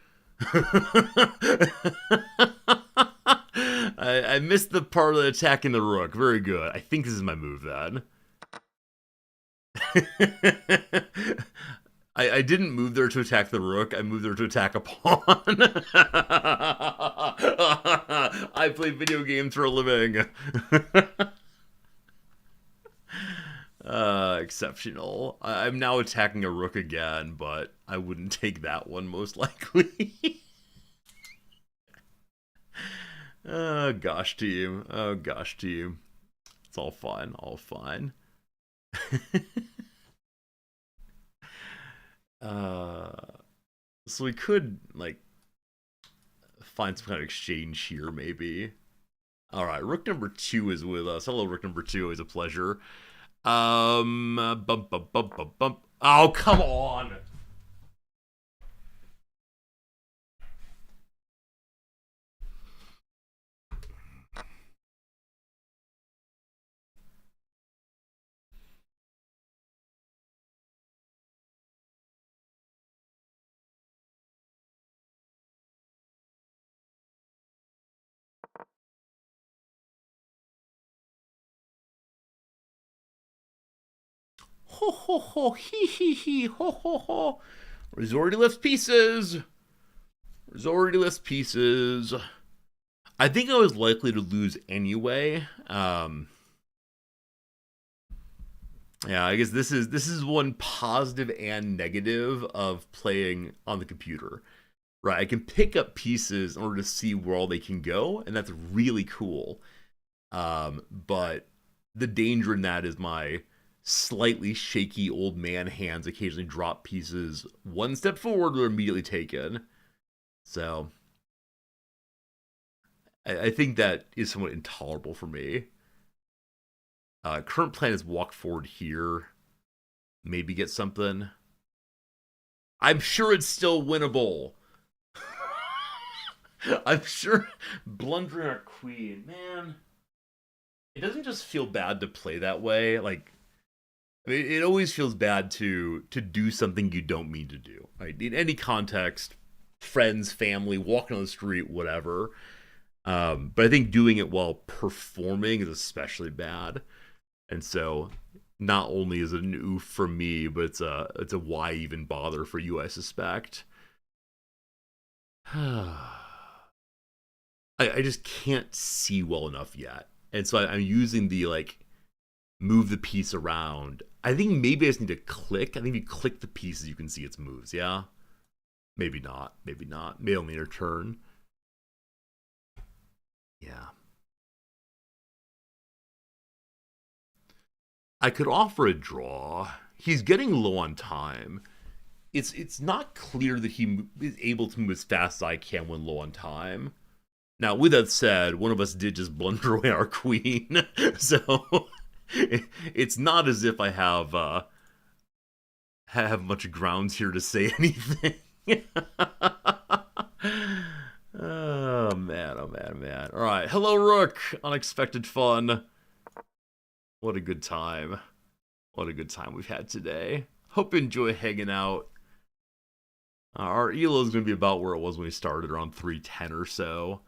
I missed the part of attacking the rook. Very good. I think this is my move then. I didn't move there to attack the rook. I moved there to attack a pawn. I play video games for a living. Exceptional. I'm now attacking a rook again, but I wouldn't take that one most likely. Oh gosh, team. Oh gosh, team. It's all fine. All fine. So we could like find some kind of exchange here, maybe. All right, rook number 2 is with us. Hello, rook number 2. Always a pleasure. Bump. Oh, come on. Ho ho ho, he, ho ho ho. Resorty lifts pieces. Resorty lifts pieces. I think I was likely to lose anyway. Yeah, I guess this is one positive and negative of playing on the computer. Right, I can pick up pieces in order to see where all they can go, and that's really cool. But the danger in that is my slightly shaky old man hands occasionally drop pieces one step forward or immediately taken. So I think that is somewhat intolerable for me. Current plan is walk forward here, maybe get something. I'm sure it's still winnable. I'm sure blundering our queen, man. it doesn't just feel bad to play that way. Like, I mean, it always feels bad to do something you don't mean to do. Right? In any context, friends, family, walking on the street, whatever. But I think doing it while performing is especially bad. And so, not only is it an oof for me, but it's a why even bother for you, I suspect. I just can't see well enough yet, and so I'm using the like move the piece around. I think maybe I just need to click. I think if you click the pieces, you can see its moves. Yeah, maybe not. Maybe not. Maybe I'll need a turn. Yeah. I could offer a draw. He's getting low on time. It's not clear that he is able to move as fast as I can when low on time. Now, with that said, one of us did just blunder away our queen, so it's not as if I have much grounds here to say anything. Oh man, oh man, man. All right, hello Rook. Unexpected fun. What a good time. What a good time we've had today. Hope you enjoy hanging out. Our elo is going to be about where it was when we started, around 310 or so.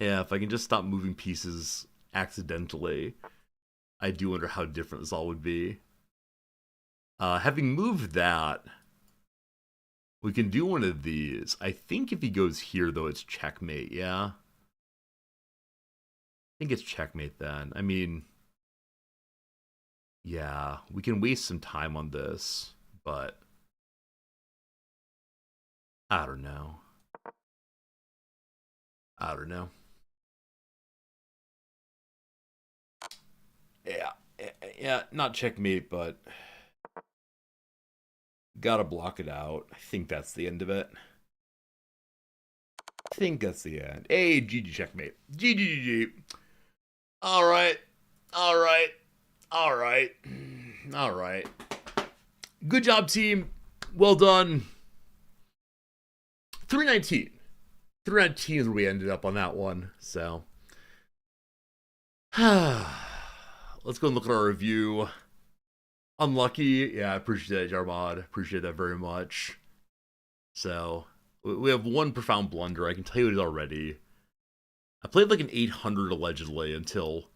Yeah, if I can just stop moving pieces accidentally, I do wonder how different this all would be. Having moved that, we can do one of these. I think if he goes here, though, it's checkmate, yeah? I think it's checkmate then. I mean, yeah, we can waste some time on this, but I don't know. I don't know. Yeah, yeah, not checkmate, but gotta block it out. I think that's the end of it. I think that's the end. Hey, GG checkmate. GG. All right. All right. All right. All right. Good job, team. Well done. 319. 319 is where we ended up on that one. So, let's go and look at our review. Unlucky. Yeah, I appreciate that, Jarmod. Appreciate that very much. So, we have one profound blunder. I can tell you it already. I played like an 800 allegedly until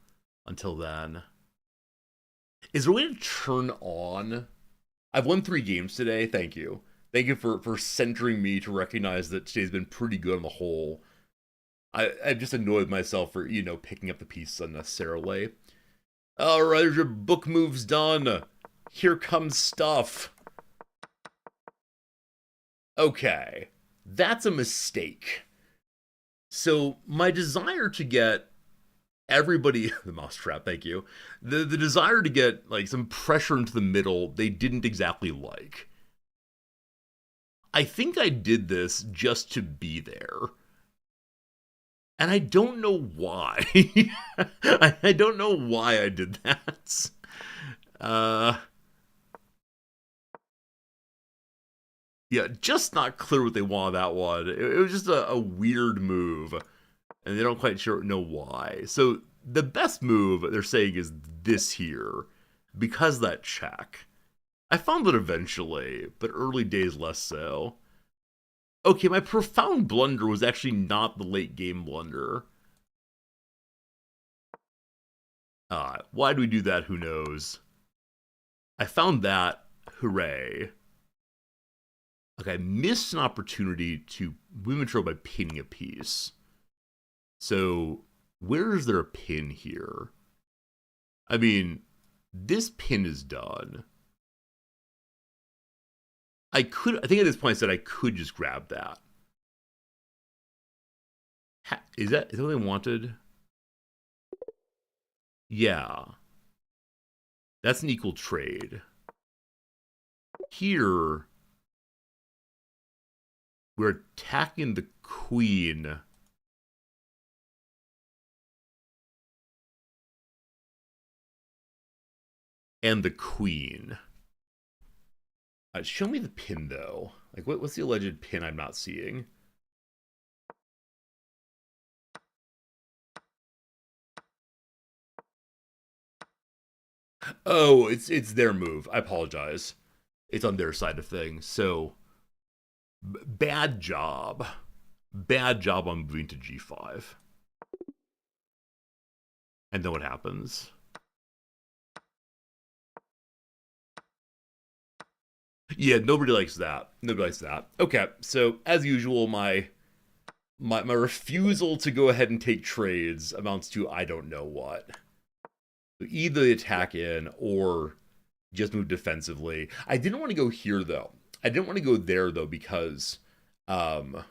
then. Is there a way to turn on? I've won 3 games today. Thank you. Thank you for centering me to recognize that today's been pretty good on the whole. I've just annoyed myself for, picking up the pieces unnecessarily. Alright, your book move's done. Here comes stuff. Okay. That's a mistake. So, my desire to get everybody the mousetrap, thank you. The desire to get like some pressure into the middle, they didn't exactly like. I think I did this just to be there. And I don't know why. I don't know why I did that. Yeah, just not clear what they wanted that one. It was just a weird move. And they don't quite sure know why. So the best move they're saying is this here. Because that check. I found it eventually, but early days less so. Okay, my profound blunder was actually not the late game blunder. Why do we do that? Who knows? I found that. Hooray. Okay, I missed an opportunity to win control by pinning a piece. So, where is there a pin here? I mean, this pin is done. I think at this point I said I could just grab that. Is that what they wanted? Yeah. That's an equal trade. Here, we're attacking the queen. And the queen. Show me the pin, though. Like, what's the alleged pin I'm not seeing? Oh, it's their move. I apologize. It's on their side of things. So bad job. Bad job on moving to G5. And then what happens? Yeah, nobody likes that. Nobody likes that. Okay, so as usual, my refusal to go ahead and take trades amounts to I don't know what. Either attack in or just move defensively. I didn't want to go here though. I didn't want to go there though because, um,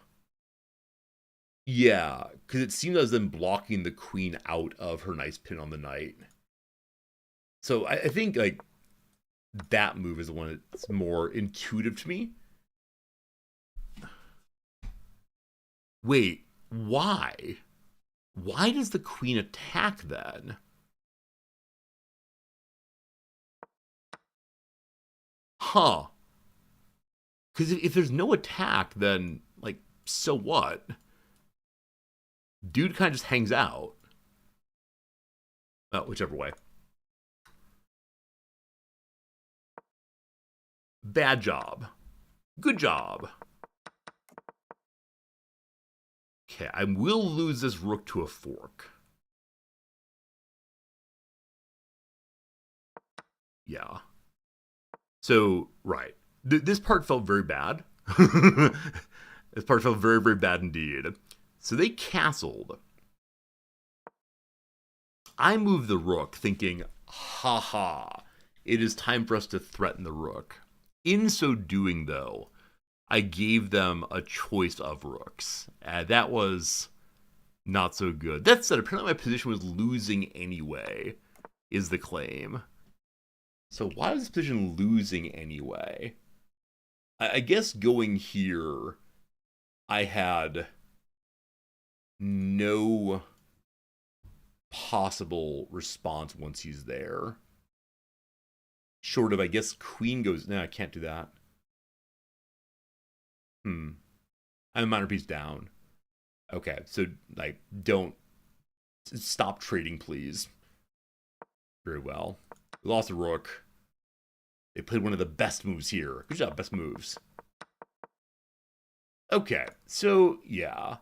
yeah, because it seemed as them blocking the queen out of her nice pin on the knight. So I think like that move is the one that's more intuitive to me. Wait, why? Why does the queen attack then? Huh. Because if there's no attack, then, like, so what? Dude kind of just hangs out. Oh, whichever way. Bad job. Good job. Okay, I will lose this rook to a fork. Yeah. So, right. This part felt very bad. This part felt very, very bad indeed. So they castled. I moved the rook thinking, haha, it is time for us to threaten the rook. In so doing, though, I gave them a choice of rooks. That was not so good. That said, apparently my position was losing anyway, is the claim. So why was this position losing anyway? I guess going here, I had no possible response once he's there. Short of, I guess, queen goes... No, I can't do that. I'm a minor piece down. Okay, so, like, don't... Stop trading, please. Very well. We lost a rook. They played one of the best moves here. Good job, best moves. Okay, so, yeah.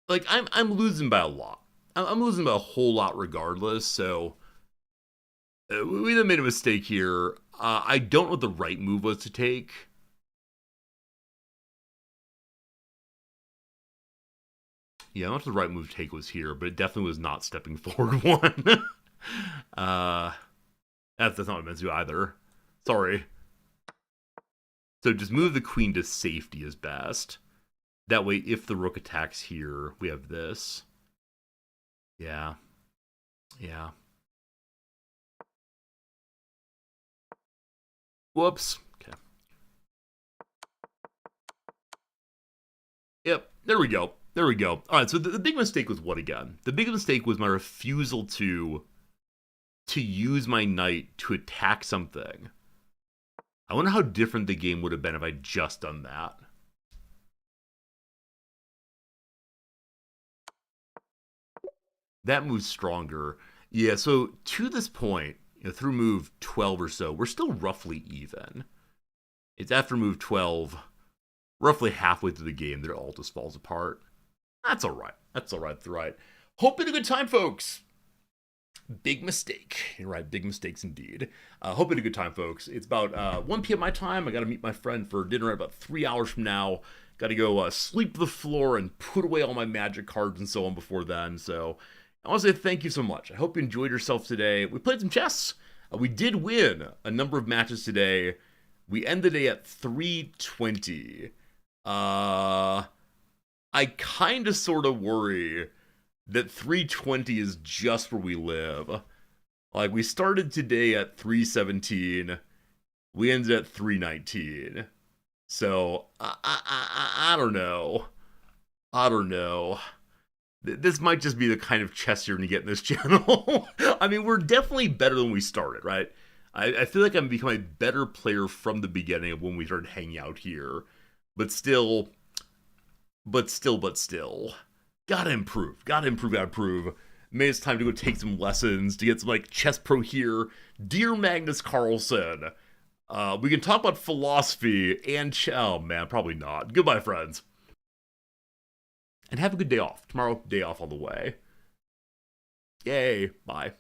Like, I'm losing by a lot. I'm losing by a whole lot regardless, so... we either made a mistake here. I don't know what the right move was to take. Yeah, I don't know what the right move to take was here, but it definitely was not stepping forward one. That's not what I meant to do either. Sorry. So just move the queen to safety is best. That way, if the rook attacks here, we have this. Yeah. Yeah. Whoops. Okay. Yep. There we go. There we go. All right. So the big mistake was what again? The big mistake was my refusal to use my knight to attack something. I wonder how different the game would have been if I'd just done that. That move's stronger. Yeah, so to this point, through move 12 or so, we're still roughly even. It's after move 12, roughly halfway through the game, that it all just falls apart. That's all right. That's all right. That's all right. Hope you had a good time, folks. Big mistake. You're right, big mistakes indeed. Hope you had a good time, folks. It's about 1 p.m. my time. I got to meet my friend for dinner in about 3 hours from now. Got to go sweep the floor and put away all my magic cards and so on before then. So I want to say thank you so much. I hope you enjoyed yourself today. We played some chess. We did win a number of matches today. We ended the day at 320. I kind of sort of worry that 320 is just where we live. Like, we started today at 317. We ended at 319. So, I don't know. I don't know. This might just be the kind of chess you're going to get in this channel. I mean, we're definitely better than we started, right? I feel like I'm becoming a better player from the beginning of when we started hanging out here. But still. Gotta improve. Gotta improve. Maybe it's time to go take some lessons to get some like chess pro here. Dear Magnus Carlsen, we can talk about philosophy and oh man, probably not. Goodbye, friends. And have a good day off. Tomorrow, day off on the way. Yay. Bye.